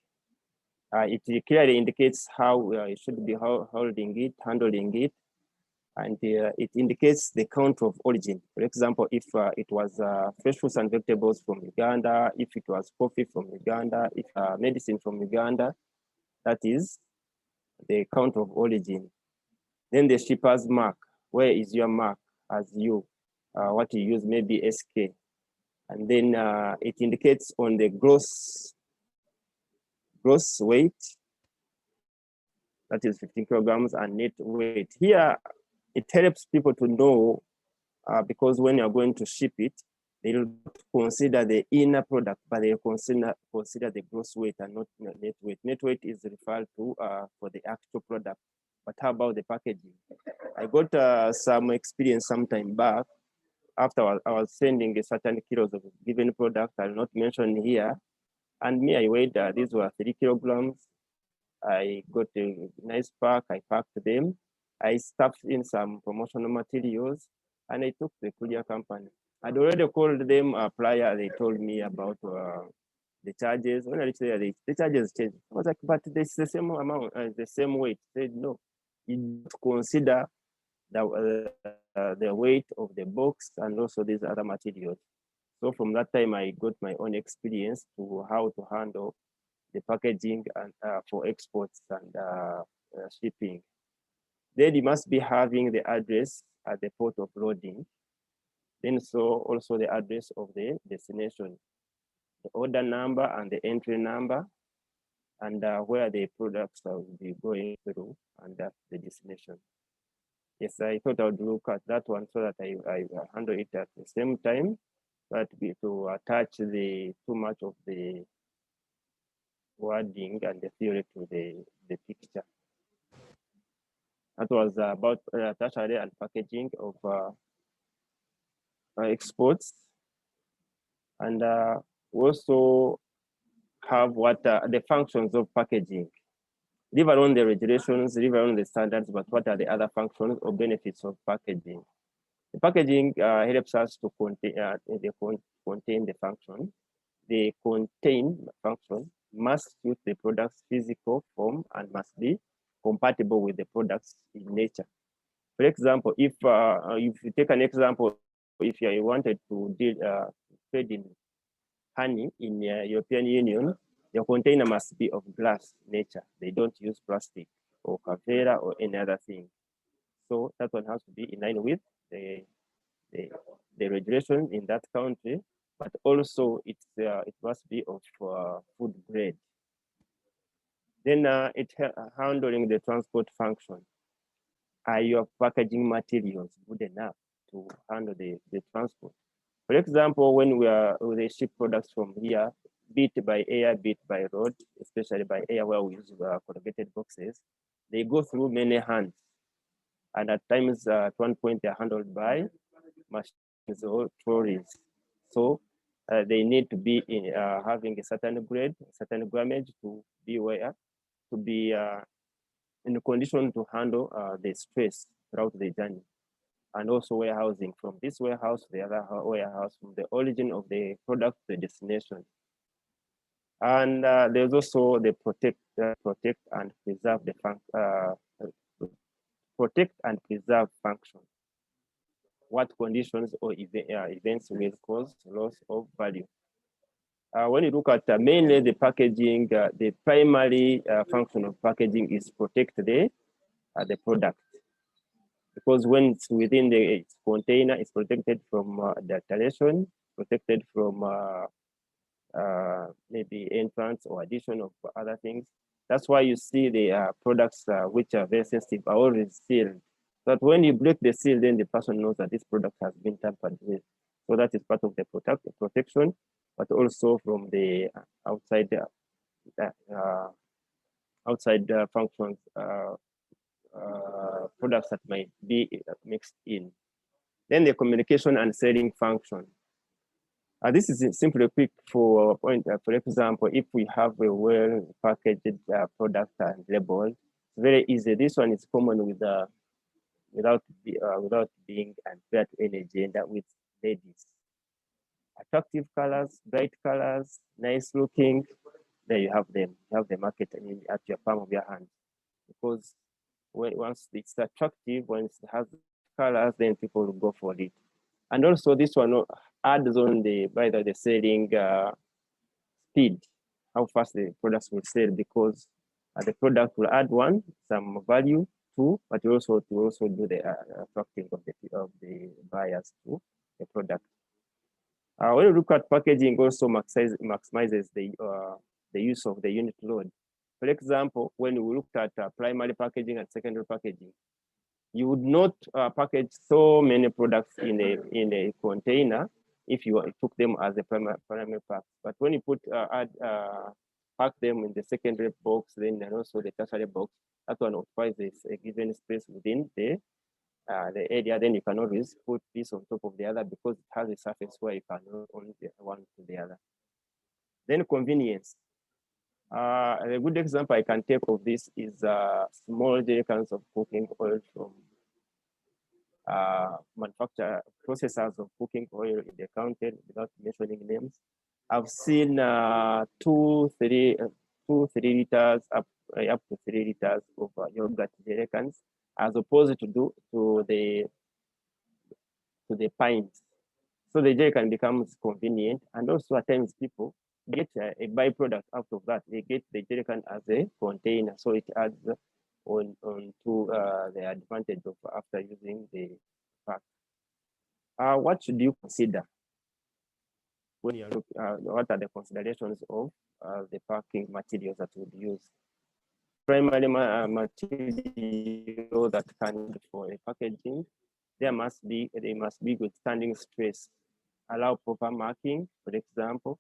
It clearly indicates how you should be handling it, and it indicates the country of origin. For example, if it was fresh fruits and vegetables from Uganda, if it was coffee from Uganda, if medicine from Uganda, that is the country of origin. Then the shipper's mark. Where is your mark as you? What you use, maybe SK. And then it indicates on the gross weight, that is 15 kilograms, and net weight. Here, it helps people to know, because when you're going to ship it, they will consider the inner product, but they consider the gross weight and not net weight. Net weight is referred to for the actual product. But how about the packaging? I got some experience some time back. After I was sending a certain kilos of a given product, I'll not mention here. And me, I weighed, these were 3 kilograms. I got a nice pack, I packed them. I stuffed in some promotional materials, and I took the courier company. I'd already called them prior, they told me about the charges. When I reached there, the charges changed. I was like, but it's the same amount, the same weight. They said, no, you consider the weight of the box and also these other materials. So from that time, I got my own experience to how to handle the packaging and for exports and shipping. Then you must be having the address at the port of loading. Then also the address of the destination, the order number and the entry number, and where the products will be going through, and that's the destination. Yes, I thought I would look at that one so that I handle it at the same time, but to attach too much of the wording and the theory to the picture. That was about tertiary and packaging of exports. And we also have what the functions of packaging. Leave alone the regulations, leave alone the standards, but what are the other functions or benefits of packaging? The packaging helps us to contain the function. The contain function must suit the product's physical form and must be compatible with the product's in nature. For example, if you take an example, if you wanted to trade in honey in the European Union, the container must be of glass nature. They don't use plastic or Kavera or any other thing. So that one has to be in line with the the regulation in that country, but also it must be of food grade. Then handling the transport function. Are your packaging materials good enough to handle the transport? For example, when they ship products from here, be it by air, be it by road, especially by air where we use corrugated boxes, they go through many hands. And at times, at one point, they're handled by machines or trolleys. So they need to be having a certain grade, a certain grammage to be in a condition to handle the stress throughout the journey. And also warehousing from this warehouse to the other warehouse, from the origin of the product to the destination. And there's also the protect and preserve function. What conditions or events will cause loss of value? When you look at mainly the packaging, the primary function of packaging is protect the product. Because when it's within the container, it's protected from adulteration, protected from maybe entrance or addition of other things. That's why you see the products which are very sensitive are always sealed. But when you break the seal, then the person knows that this product has been tampered with. So that is part of the protection, but also from the outside functions, products that might be mixed in. Then the communication and selling function. This is simply quick for point. For example, if we have a well-packaged product and label, it's very easy. This one is common with without being unfair to any gender with ladies. Attractive colors, bright colors, nice looking. There you have them. You have the market at your palm of your hand. Because once it's attractive, once it has colors, then people will go for it. And also this one adds on the selling speed, how fast the products will sell, because the product will add some value too, but you also do the attracting of the buyers to the product. When you look at packaging, also maximizes the use of the unit load. For example, when we looked at primary packaging and secondary packaging, you would not package so many products in a container if you took them as a primary pack. But when you pack them in the secondary box, then and also the tertiary box, that one occupies a given space within the area. Then you can always put this on top of the other because it has a surface where you can only one to the other. Then convenience. A good example I can take of this is small jerrycans of cooking oil from processors of cooking oil in the counter without mentioning names. I've seen 3 liters up to 3 liters of yogurt jerrycans, as opposed to the pints. So the jerrycan becomes convenient, and also at times people get a byproduct out of that. They get the jerrycan as a container, so it adds on to the advantage of after using the pack. What should you consider when you're looking? What are the considerations of the packing materials that you would use? Primary material that can for a packaging, they must be withstanding stress, allow proper marking. For example,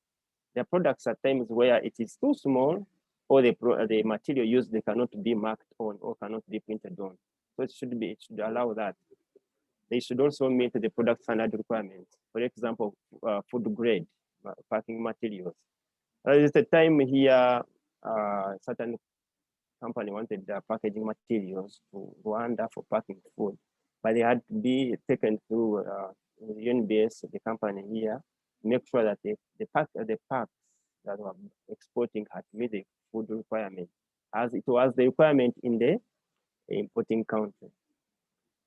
there are products at times where it is too small, or the material used they cannot be marked on or cannot be printed on. So it should allow that. They should also meet the product standard requirements. For example, food grade packing materials. There's a time here, certain company wanted the packaging materials to Rwanda for packing food, but they had to be taken through UNBS, the company here, make sure that the packs that were exporting had met the food requirement, as it was the requirement in the importing country.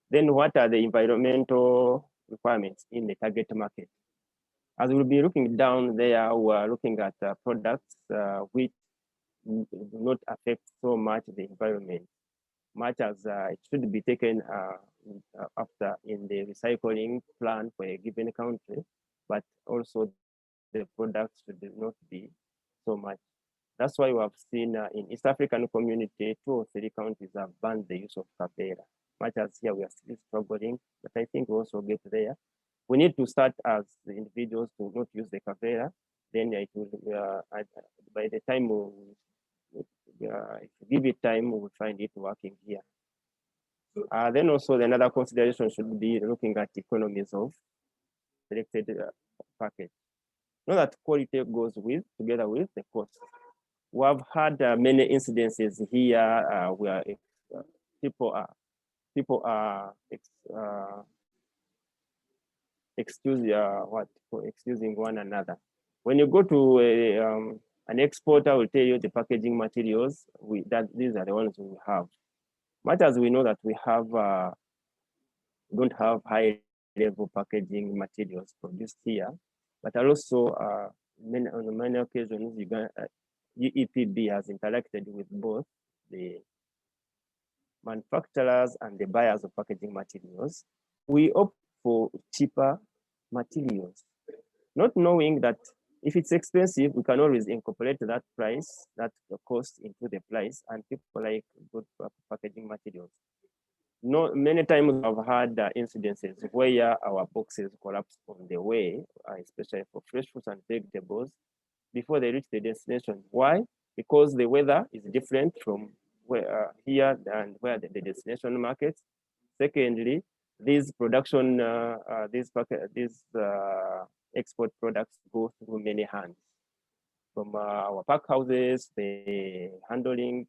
Then what are the environmental requirements in the target market? As we'll be looking down there, we're looking at products which do not affect so much the environment, much as it should be taken after in the recycling plan for a given country, but also the products should not be so much. That's why we have seen in East African community, 2 or 3 countries have banned the use of kavera. Much as here we are still struggling, but I think we also get there. We need to start as the individuals to not use the kavera. Then it will, by the time if you give it time, we will find it working here. Then also another consideration should be looking at economies of selected package. Know that quality goes together with the cost. We have had many incidences here where people are excusing one another. When you go to an exporter, will tell you the packaging materials these are the ones we have. Much as we know that we have don't have high level packaging materials produced here, but also on many occasions UEPB has interacted with both the manufacturers and the buyers of packaging materials. We opt for cheaper materials, not knowing that if it's expensive, we can always incorporate that price, that cost into the price, and people like good packaging materials. Many times I've had incidences where our boxes collapse on the way, especially for fresh fruits and vegetables, before they reach the destination. Why? Because the weather is different from where here and where the destination markets. Secondly, these production, these export products go through many hands. From our pack houses, the handling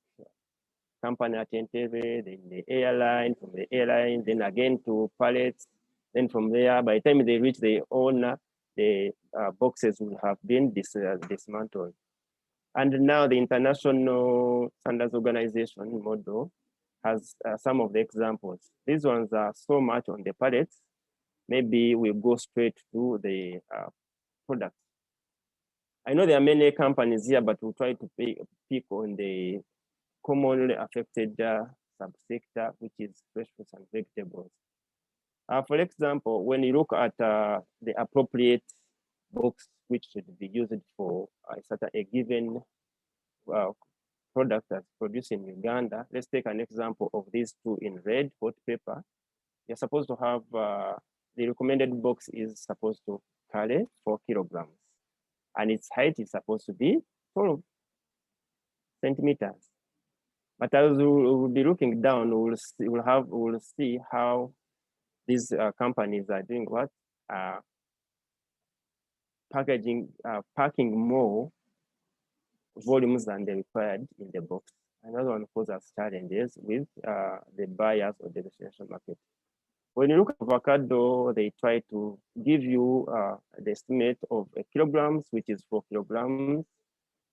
company at Entebbe, then the airline, from the airline, then again to pallets. Then from there, by the time they reach the owner, the boxes will have been dismantled. And now the International Standards Organization model has some of the examples. These ones are so much on the pallets. Maybe we go straight to the products. I know there are many companies here, but we'll try to pick on the commonly affected subsector, which is fresh fruits and vegetables. For example, when you look at the appropriate box which should be used for a given product that's produced in Uganda, let's take an example of these 2 in red, hot pepper. You're supposed to have, the recommended box is supposed to carry 4 kilograms, and its height is supposed to be 12 centimeters. But as we'll be looking down, we'll see how these companies are doing what? Packing more volumes than they required in the box. Another one causes challenges with the buyers or the destination market. When you look at avocado, they try to give you the estimate of kilograms, which is 4 kilograms,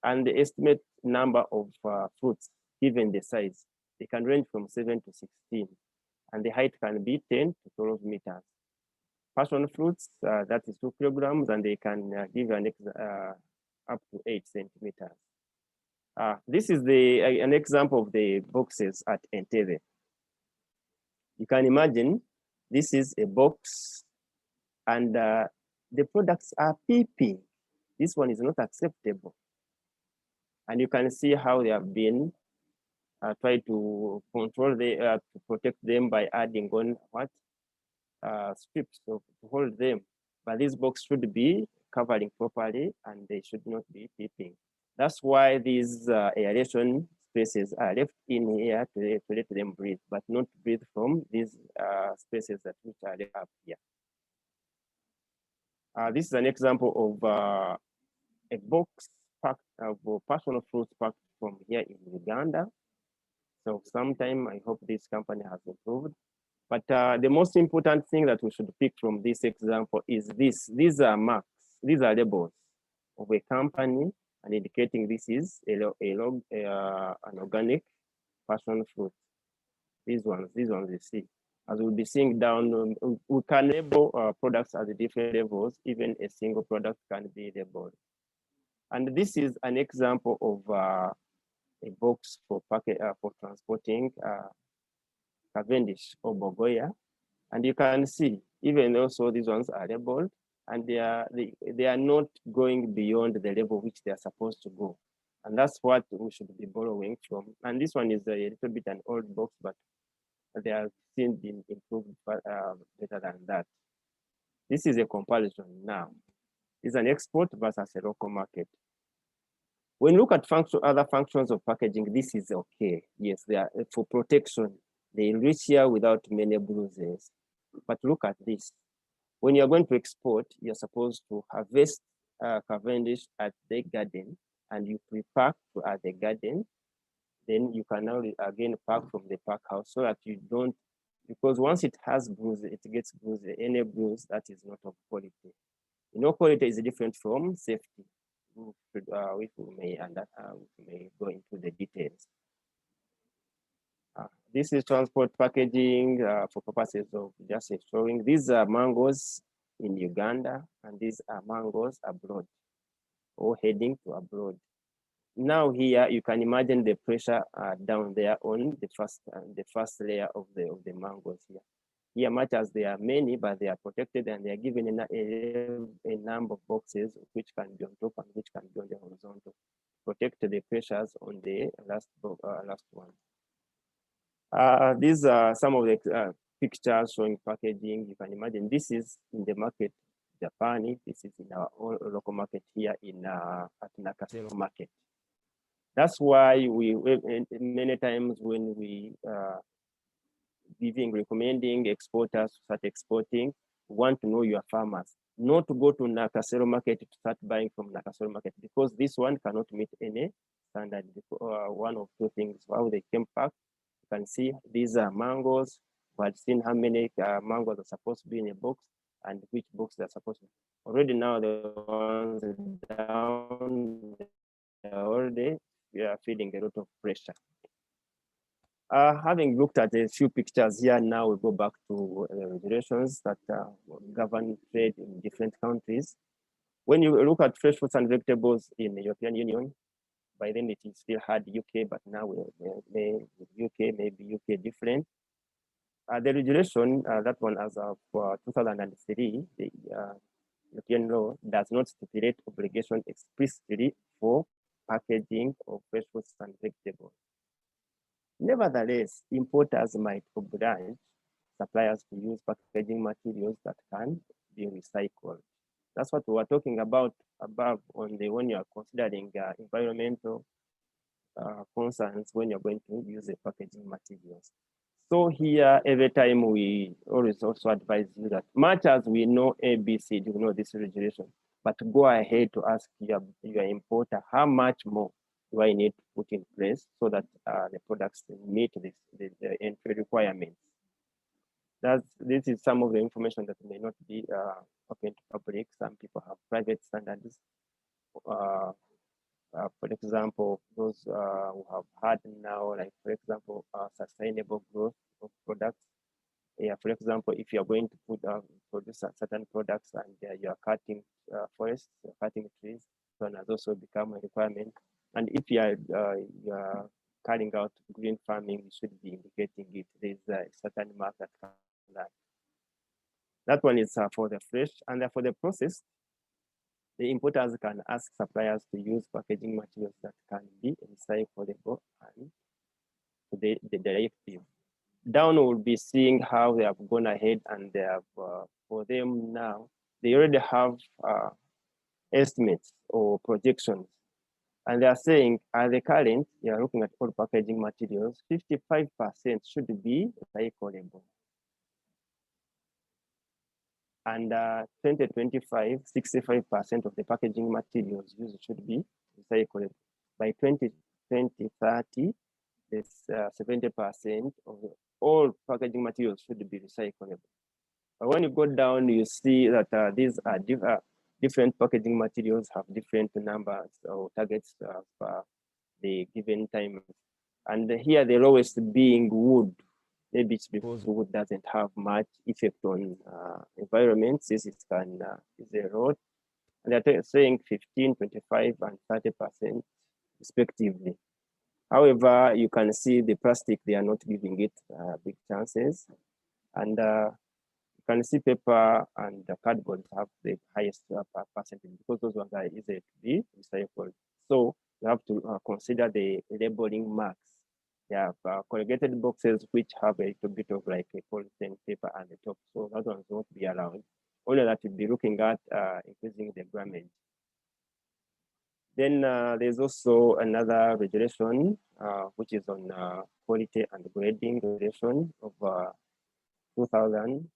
and the estimate number of fruits given the size. They can range from 7 to 16, and the height can be 10 to 12 meters. Passion fruits, that is 2 kilograms, and they can give an up to 8 centimeters. This is an example of the boxes at Entebbe. You can imagine this is a box, and the products are peeping. This one is not acceptable. And you can see how they have been try to control to protect them by adding on strips to hold them. But this box should be covering properly, and they should not be peeping. That's why these aeration spaces are left in here to let them breathe, but not breathe from these spaces that which are left up here. This is an example of a box packed of passion fruits packed from here in Uganda. So sometime I hope this company has improved. But the most important thing that we should pick from this example is this. These are marks, these are labels of a company and indicating this is an organic passion fruit. These ones you see. As we'll be seeing down, we can label products at the different levels. Even a single product can be labeled. And this is an example of a box for transporting Cavendish or Bogoya. And you can see, even also these ones are labeled, and they are not going beyond the level which they are supposed to go. And that's what we should be borrowing from. And this one is a little bit an old box, but they have seen been improved better than that. This is a comparison now. It's an export versus a local market. When you look at other functions of packaging, this is okay. Yes, they are for protection. They reach here without many bruises. But look at this. When you're going to export, you're supposed to harvest Cavendish at the garden, and you pre-pack at the garden. Then you can now again pack from the pack house, so that you don't, because once it has bruise, it gets bruised. Any bruise that is not of quality. You know, quality is different from safety. We may go into the details. This is transport packaging for purposes of just showing. These are mangoes in Uganda, and these are mangoes abroad, or heading to abroad. Now here you can imagine the pressure down there on the first layer of the mangoes here. Here, much as there are many, but they are protected, and they are given a number of boxes which can be on top and which can be on the horizontal, protect the pressures on the last one. These are some of the pictures showing packaging. You can imagine this is in the market, Japan. This is in our own local market here at Nakasero market. That's why we many times when we recommending exporters to start exporting, we want to know your farmers, not to go to Nakasero market to start buying from Nakasero market, because this one cannot meet any standard. One of two things, how they came back. You can see these are mangoes. We had seen how many mangoes are supposed to be in a box and which box they're supposed to be. Already now the ones down already, we are feeling a lot of pressure. Having looked at a few pictures here, now we go back to regulations that govern trade in different countries. When you look at fresh fruits and vegetables in the European Union, by then it still had UK, but now UK, maybe UK different. The regulation, that one as of 2003, the European law does not stipulate obligation explicitly for packaging of fresh fruits and vegetables. Nevertheless, importers might oblige suppliers to use packaging materials that can be recycled. That's what we were talking about above when you are considering environmental concerns when you're going to use the packaging materials. So here, every time we always also advise you that much as we know ABC, you know this regulation, but go ahead to ask your importer how much more do I need to put in place so that the products meet the entry requirements. This is some of the information that may not be open to public. Some people have private standards. For example, those who have had now, like for example, sustainable growth of products. Yeah, for example, if you're going to produce certain products and you are cutting forests, cutting trees, then has also become a requirement. And if you are carrying out green farming, you should be indicating it. There's a certain mark that comes that. That one is for the fresh, and for the processed. The importers can ask suppliers to use packaging materials that can be recyclable and the directive. Down we'll be seeing how they have gone ahead, and they have, for them now, they already have estimates or projections. And they are saying, at the current, you are looking at all packaging materials, 55% should be recyclable. And 2025, 65% of the packaging materials used should be recyclable. By 2030, this 70% of all packaging materials should be recyclable. But when you go down, you see that these are different packaging materials have different numbers or targets of the given time. And here the lowest being wood. Maybe it's because wood doesn't have much effect on environment, since it can is a road. And they're saying 15, 25, and 30% respectively. However, you can see the plastic, they are not giving it big chances. And You can see paper and the cardboard have the highest percentage because those ones are easy to be recycled. So you have to consider the labeling marks. They have corrugated boxes which have a little bit of like a polythene paper at the top. So that ones won't be allowed. Only that you'll be looking at increasing the grammage. Then there's also another regulation which is on quality and grading regulation of 2000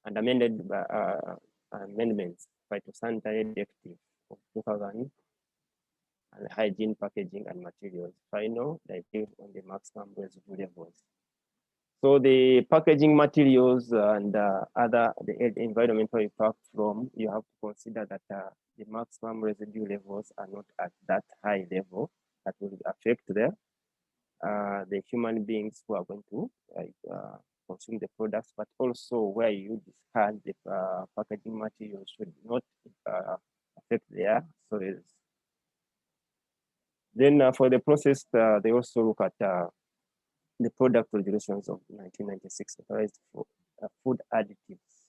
and amended amendments by the sanitary directive of 2000 and hygiene, packaging, and materials. Final directive on the maximum residue levels. So the packaging materials and the environmental impact from, you have to consider that the maximum residue levels are not at that high level that will affect the human beings who are going to consume the products, but also where you discard the packaging materials should not affect their soils. Then for the process, they also look at the product regulations of 1996 authorized for food additives.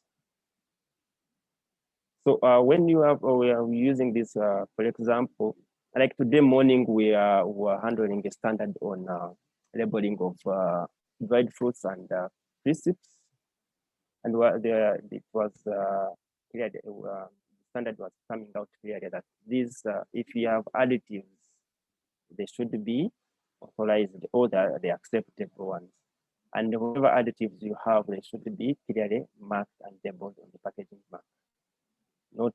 So when you have, we are using this, for example, like today morning, we were handling a standard on labeling of dried fruits and crisps, and it was clear the standard was coming out clearly that these, if you have additives, they should be authorized or the acceptable ones. And whatever additives you have, they should be clearly marked and labeled on the packaging mark. Not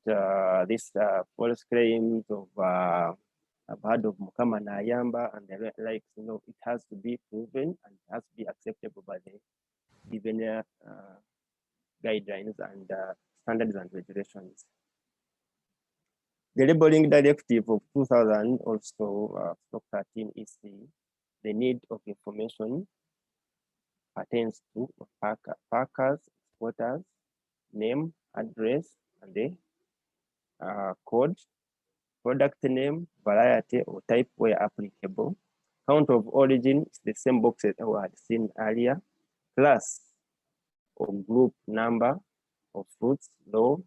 this false claims of I've heard of Mukama na Ayamba and the likes. You know, it has to be proven and it has to be acceptable by the given guidelines and standards and regulations. The labeling directive of 2000 also, Stock 13 EC, the need of information pertains to packers, exporters, name, address, and the code, product name, variety or type where applicable. Count of origin is the same boxes that we had seen earlier. Class or group number of fruits, law,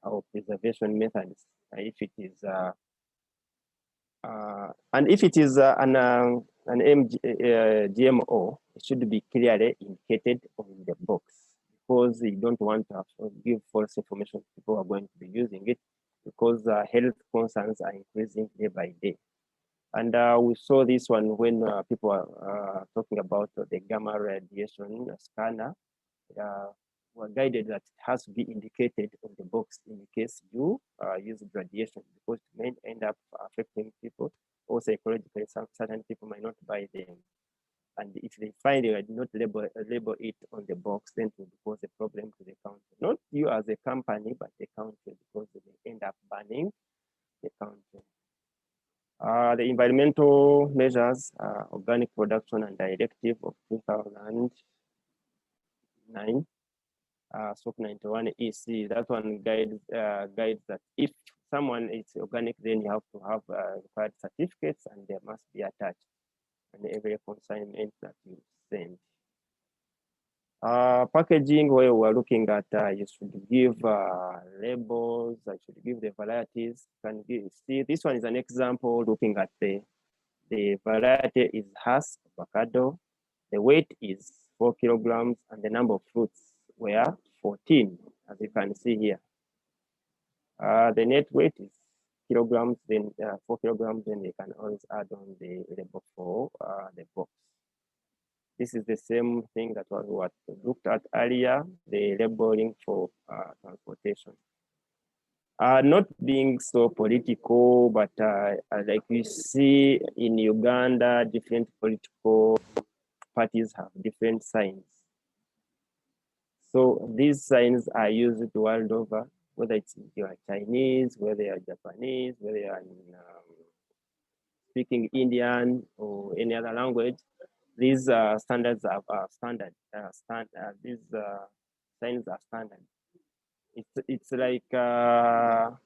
or preservation methods. If it is and if it is an GMO, it should be clearly indicated on the box because you don't want to give false information to people who are going to be using it because health concerns are increasing day by day. And we saw this one when people are talking about the gamma radiation scanner. Were guided that it has to be indicated on the box in case you use radiation because it may end up affecting people or psychologically. Certain people might not buy them. And if they find they not label it on the box, then it will cause a problem to the country. Not you as a company, but the country because they end up banning the country. The environmental measures, organic production and directive of 2009. SOC 91 EC, that one guides that if someone is organic, then you have to have required certificates and they must be attached on every consignment that you send. Packaging, where we're looking at, you should give labels, you should give the varieties. Can you see this one is an example looking at the variety is Hass avocado, the weight is 4 kilograms, and the number of fruits were 14, as you can see here. The net weight is kilograms, then 4 kilograms, then you can always add on the label for the box. This is the same thing that was what looked at earlier, the labeling for transportation. Not being so political, but like we see in Uganda, different political parties have different signs. So these signs are used the world over, whether it's you're Chinese, whether you're Japanese, whether you're speaking Indian or any other language. These standards are standard. These signs are standard. It's like how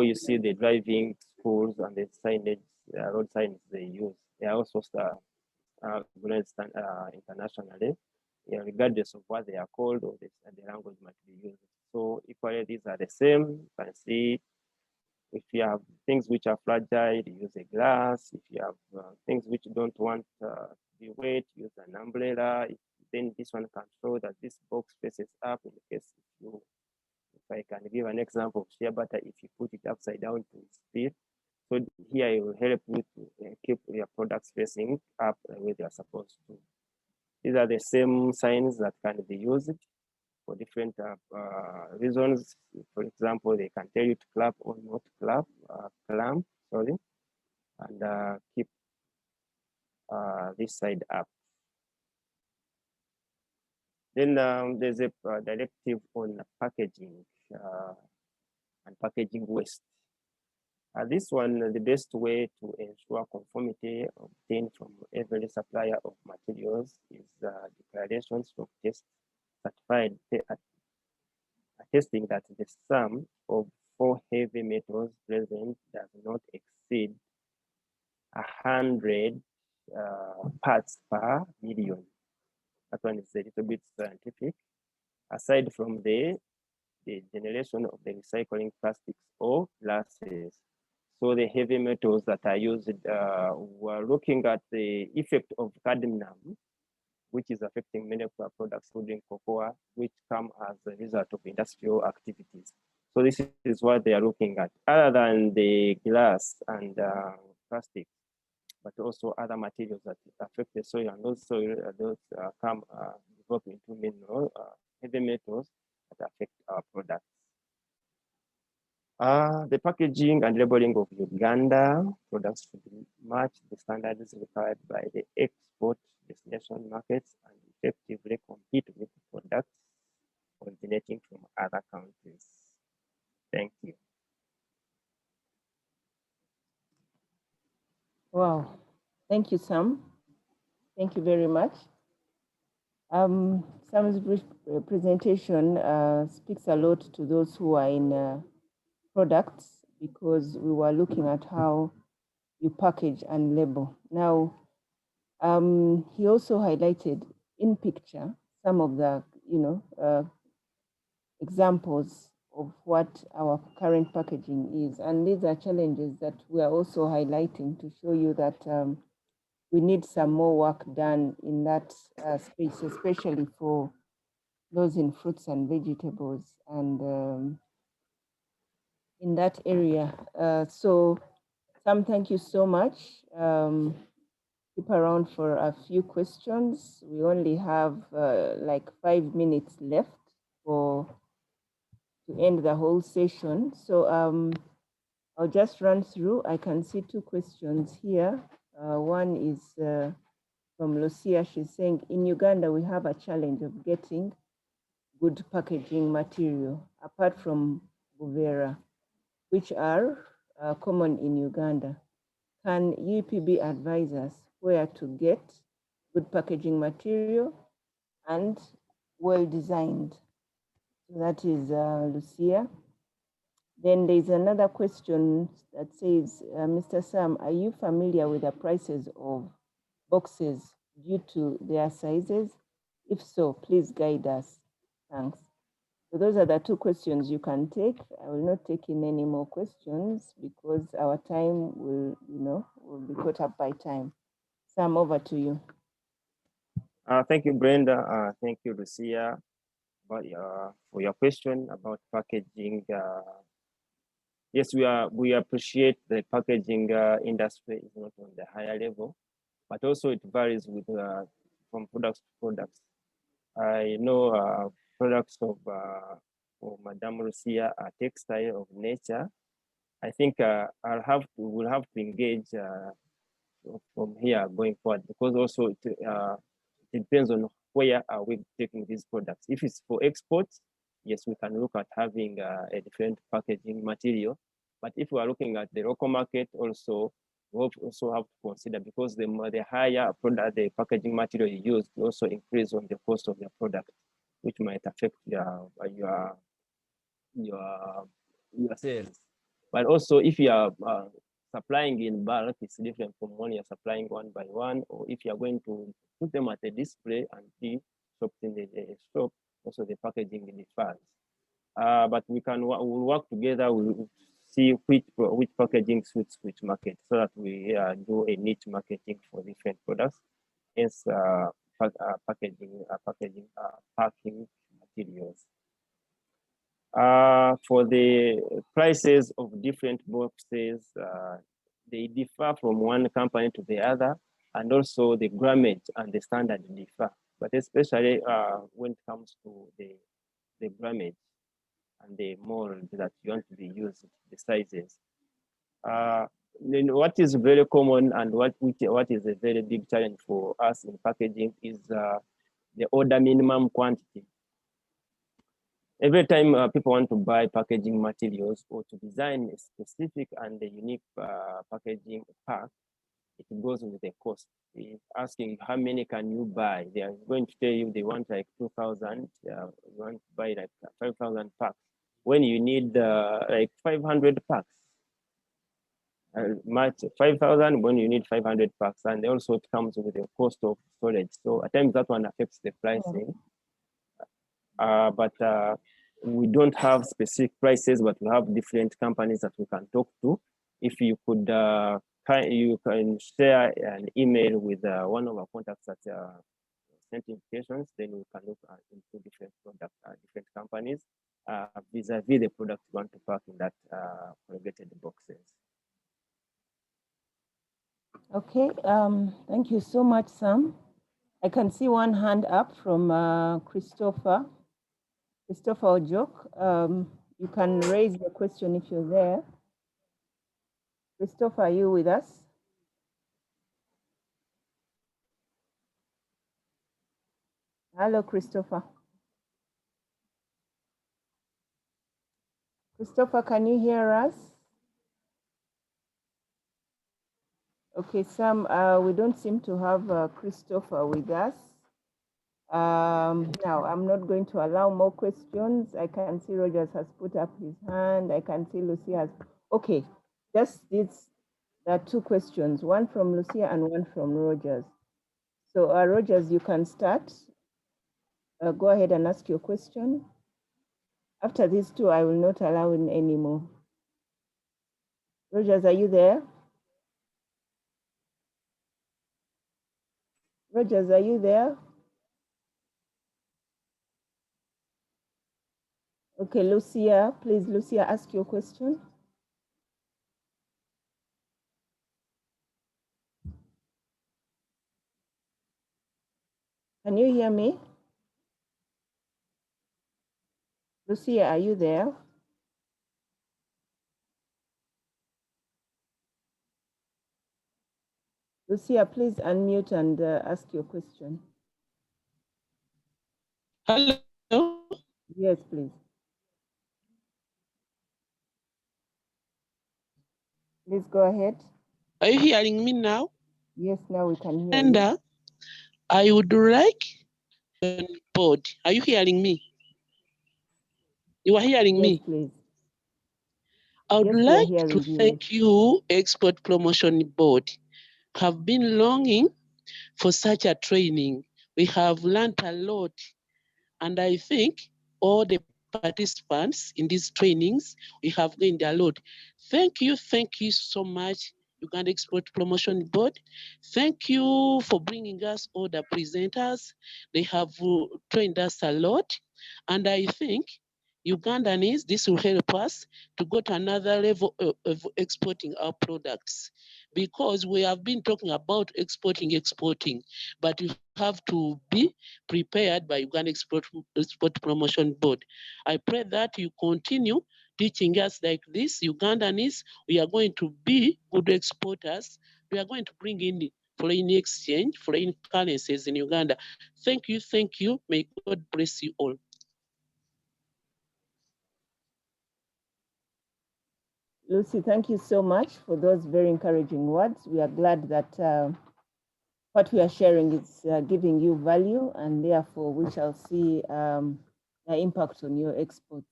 you see the driving schools and the signage, road signs they use. They are also internationally. regardless of what they are called or the language might be used. So equally, these are the same. You can see if you have things which are fragile, use a glass. If you have things which you don't want to be wet, use an umbrella. Then this one can show that this box faces up in case if I can give an example of shea butter, if you put it upside down to spill. So here it will help you to keep your products facing up where they are supposed to. These are the same signs that can be used for different reasons. For example, they can tell you to clap or not clap, clamp, sorry, and keep this side up. Then there's a directive on packaging and packaging waste. This one, the best way to ensure conformity obtained from every supplier of materials is declarations from test certified attesting that the sum of 4 heavy metals present does not exceed 100 parts per million. That one is a little bit scientific. Aside from the generation of the recycling plastics or glasses. So the heavy metals that are used, we're looking at the effect of cadmium, which is affecting many products, including cocoa, which come as a result of industrial activities. So this is what they are looking at, other than the glass and plastic, but also other materials that affect the soil, and those soil come develop into mineral heavy metals that affect our products. The packaging and labeling of Uganda products should match the standards required by the export destination markets and effectively compete with products originating from other countries. Thank you. Wow, thank you, Sam. Thank you very much. Sam's presentation speaks a lot to those who are in products, because we were looking at how you package and label. Now, he also highlighted in picture some of the, examples of what our current packaging is. And these are challenges that we are also highlighting to show you that we need some more work done in that space, especially for those in fruits and vegetables and in that area. So Sam, thank you so much. Keep around for a few questions. We only have like 5 minutes left to end the whole session. So I'll just run through. I can see 2 questions here. One is from Lucia. She's saying, in Uganda, we have a challenge of getting good packaging material, apart from Buvera, which are common in Uganda. Can UPB advise us where to get good packaging material and well-designed? So that is Lucia. Then there's another question that says, Mr. Sam, are you familiar with the prices of boxes due to their sizes? If so, please guide us. Thanks. So those are the 2 questions you can take. I will not take in any more questions because our time will, will be caught up by time. Sam, over to you. Thank you, Brenda. Thank you, Lucia, for your question about packaging. Yes, we appreciate the packaging industry is not on the higher level, but also it varies with from products to products. I know products of Madame Lucia are textile of nature. I think we'll have to engage from here going forward, because also it depends on where are we taking these products. If it's for exports, yes, we can look at having a different packaging material. But if we are looking at the local market also, we also have to consider, because the higher the packaging material you use will also increase on the cost of your product, which might affect your sales. But also, if you are supplying in bulk, it's different from when you're supplying one by one, or if you're going to put them at a display and be shops in the shop, also the packaging differs. But we'll work together. We'll see which packaging suits which market, so that we do a niche marketing for different products. Hence, packing materials. For the prices of different boxes, they differ from one company to the other, and also the grammage and the standard differ. But especially when it comes to the grammage and the mold that you want to be used, the sizes. Then what is very common and what is a very big challenge for us in packaging is the order minimum quantity. Every time people want to buy packaging materials or to design a specific and a unique packaging pack, it goes with the cost. If asking how many can you buy, they are going to tell you they want like 2,000, you want to buy like 5,000 packs. When you need like 500 packs, match 5,000 when you need 500 packs, and also it comes with the cost of storage. So at times that one affects the pricing. But we don't have specific prices, but we have different companies that we can talk to. If you could, you can share an email with one of our contacts at Cent Invitations, then we can look into different products, different companies, vis-a-vis the product you want to pack in that corrugated boxes. Okay, thank you so much, Sam. I can see one hand up from Christopher Ojok. You can raise the question if you're there. Christopher, are you with us? Hello, Christopher. Christopher, can you hear us? Okay, Sam, we don't seem to have Christopher with us. Now, I'm not going to allow more questions. I can see Rogers has put up his hand. I can see Lucia has. Okay, just this. There are two questions, one from Lucia and one from Rogers. So Rogers, you can start. Go ahead and ask your question. After these two, I will not allow in any more. Rogers, are you there? Rogers, are you there? Okay, Lucia, please, Lucia, ask your question. Can you hear me? Lucia, are you there? Lucia, please unmute and ask your question. Hello? Yes, please. Please go ahead. Are you hearing me now? Yes, now we can hear and, you. I would like board. Are you hearing me? You are hearing Yes, me? please. I would Yes, we are like to hearing you. thank you, Export Promotion Board. Have been longing for such a training. We have learned a lot, and I think all the participants in these trainings, we have gained a lot. Thank you so much, Uganda Export Promotion Board. Thank you for bringing us all the presenters. They have trained us a lot, and I think Ugandans, this will help us to go to another level of exporting our products, because we have been talking about exporting, but we have to be prepared by Uganda Export Promotion Board. I pray that you continue teaching us like this. Ugandans, we are going to be good exporters. We are going to bring in foreign exchange, foreign currencies in Uganda. Thank you. May God bless you all. Lucy, thank you so much for those very encouraging words. We are glad that what we are sharing is giving you value, and therefore we shall see the impact on your exports.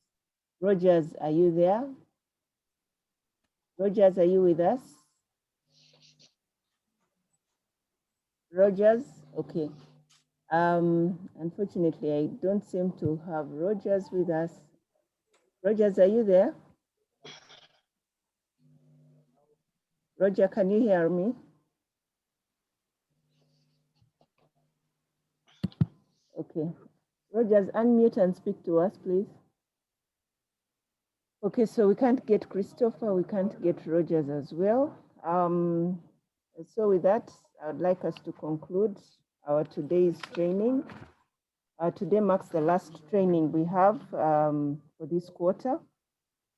Rogers, are you there? Rogers, are you with us? Rogers, okay. Unfortunately, I don't seem to have Rogers with us. Rogers, are you there? Roger, can you hear me? Okay. Rogers, unmute and speak to us, please. Okay, so we can't get Christopher, we can't get Rogers as well. So with that, I would like us to conclude our today's training. Today marks the last training we have for this quarter.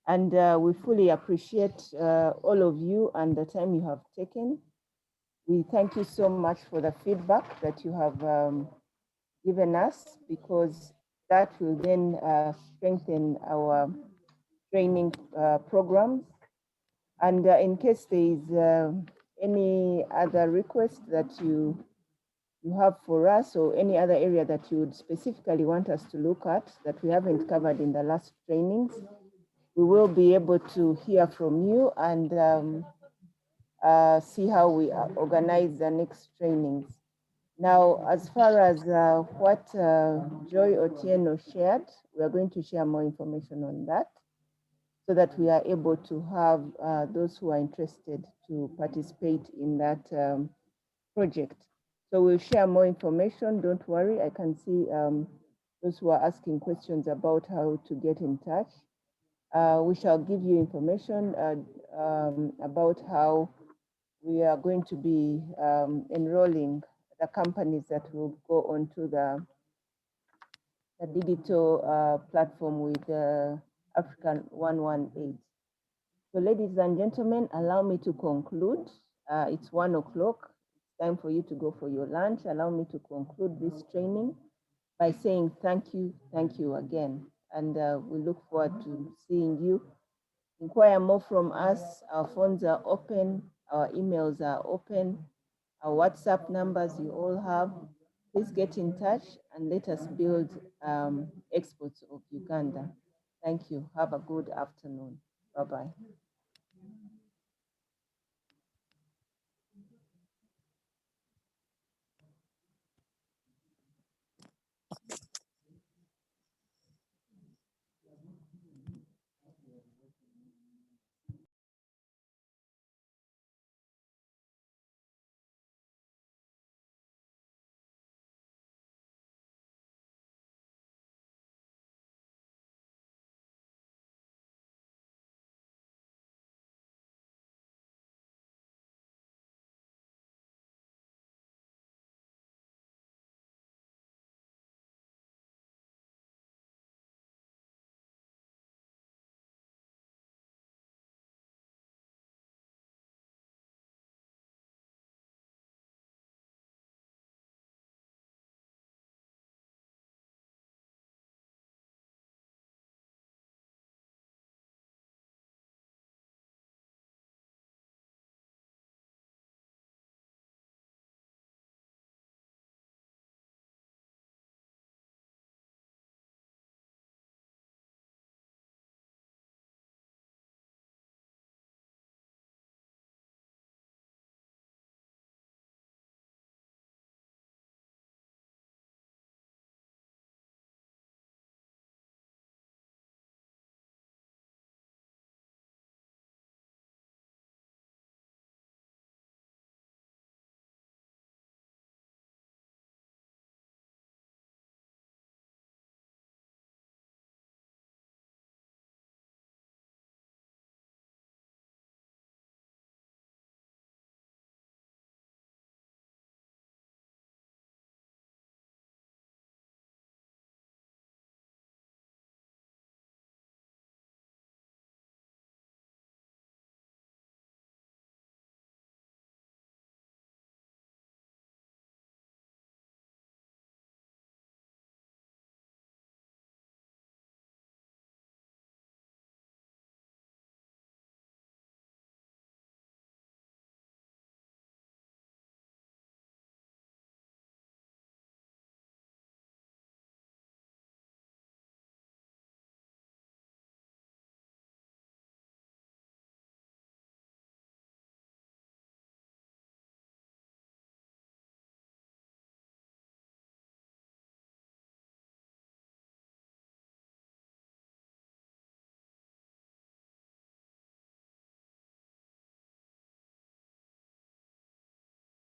And we fully appreciate all of you and the time you have taken. We thank you so much for the feedback that you have given us, because that will then strengthen our training programs. And in case there is any other request that you have for us, or any other area that you would specifically want us to look at that we haven't covered in the last trainings, we will be able to hear from you and see how we organize the next trainings. Now, as far as what Joy Otieno shared, we are going to share more information on that, so that we are able to have those who are interested to participate in that project. So we'll share more information, don't worry. I can see those who are asking questions about how to get in touch. We shall give you information about how we are going to be enrolling the companies that will go onto the digital platform with African 118. So ladies and gentlemen, allow me to conclude. It's 1 o'clock. It's time for you to go for your lunch. Allow me to conclude this training by saying thank you again. And we look forward to seeing you. Inquire more from us. Our phones are open. Our emails are open. Our WhatsApp numbers you all have. Please get in touch and let us build exports of Uganda. Thank you. Have a good afternoon. Bye-bye.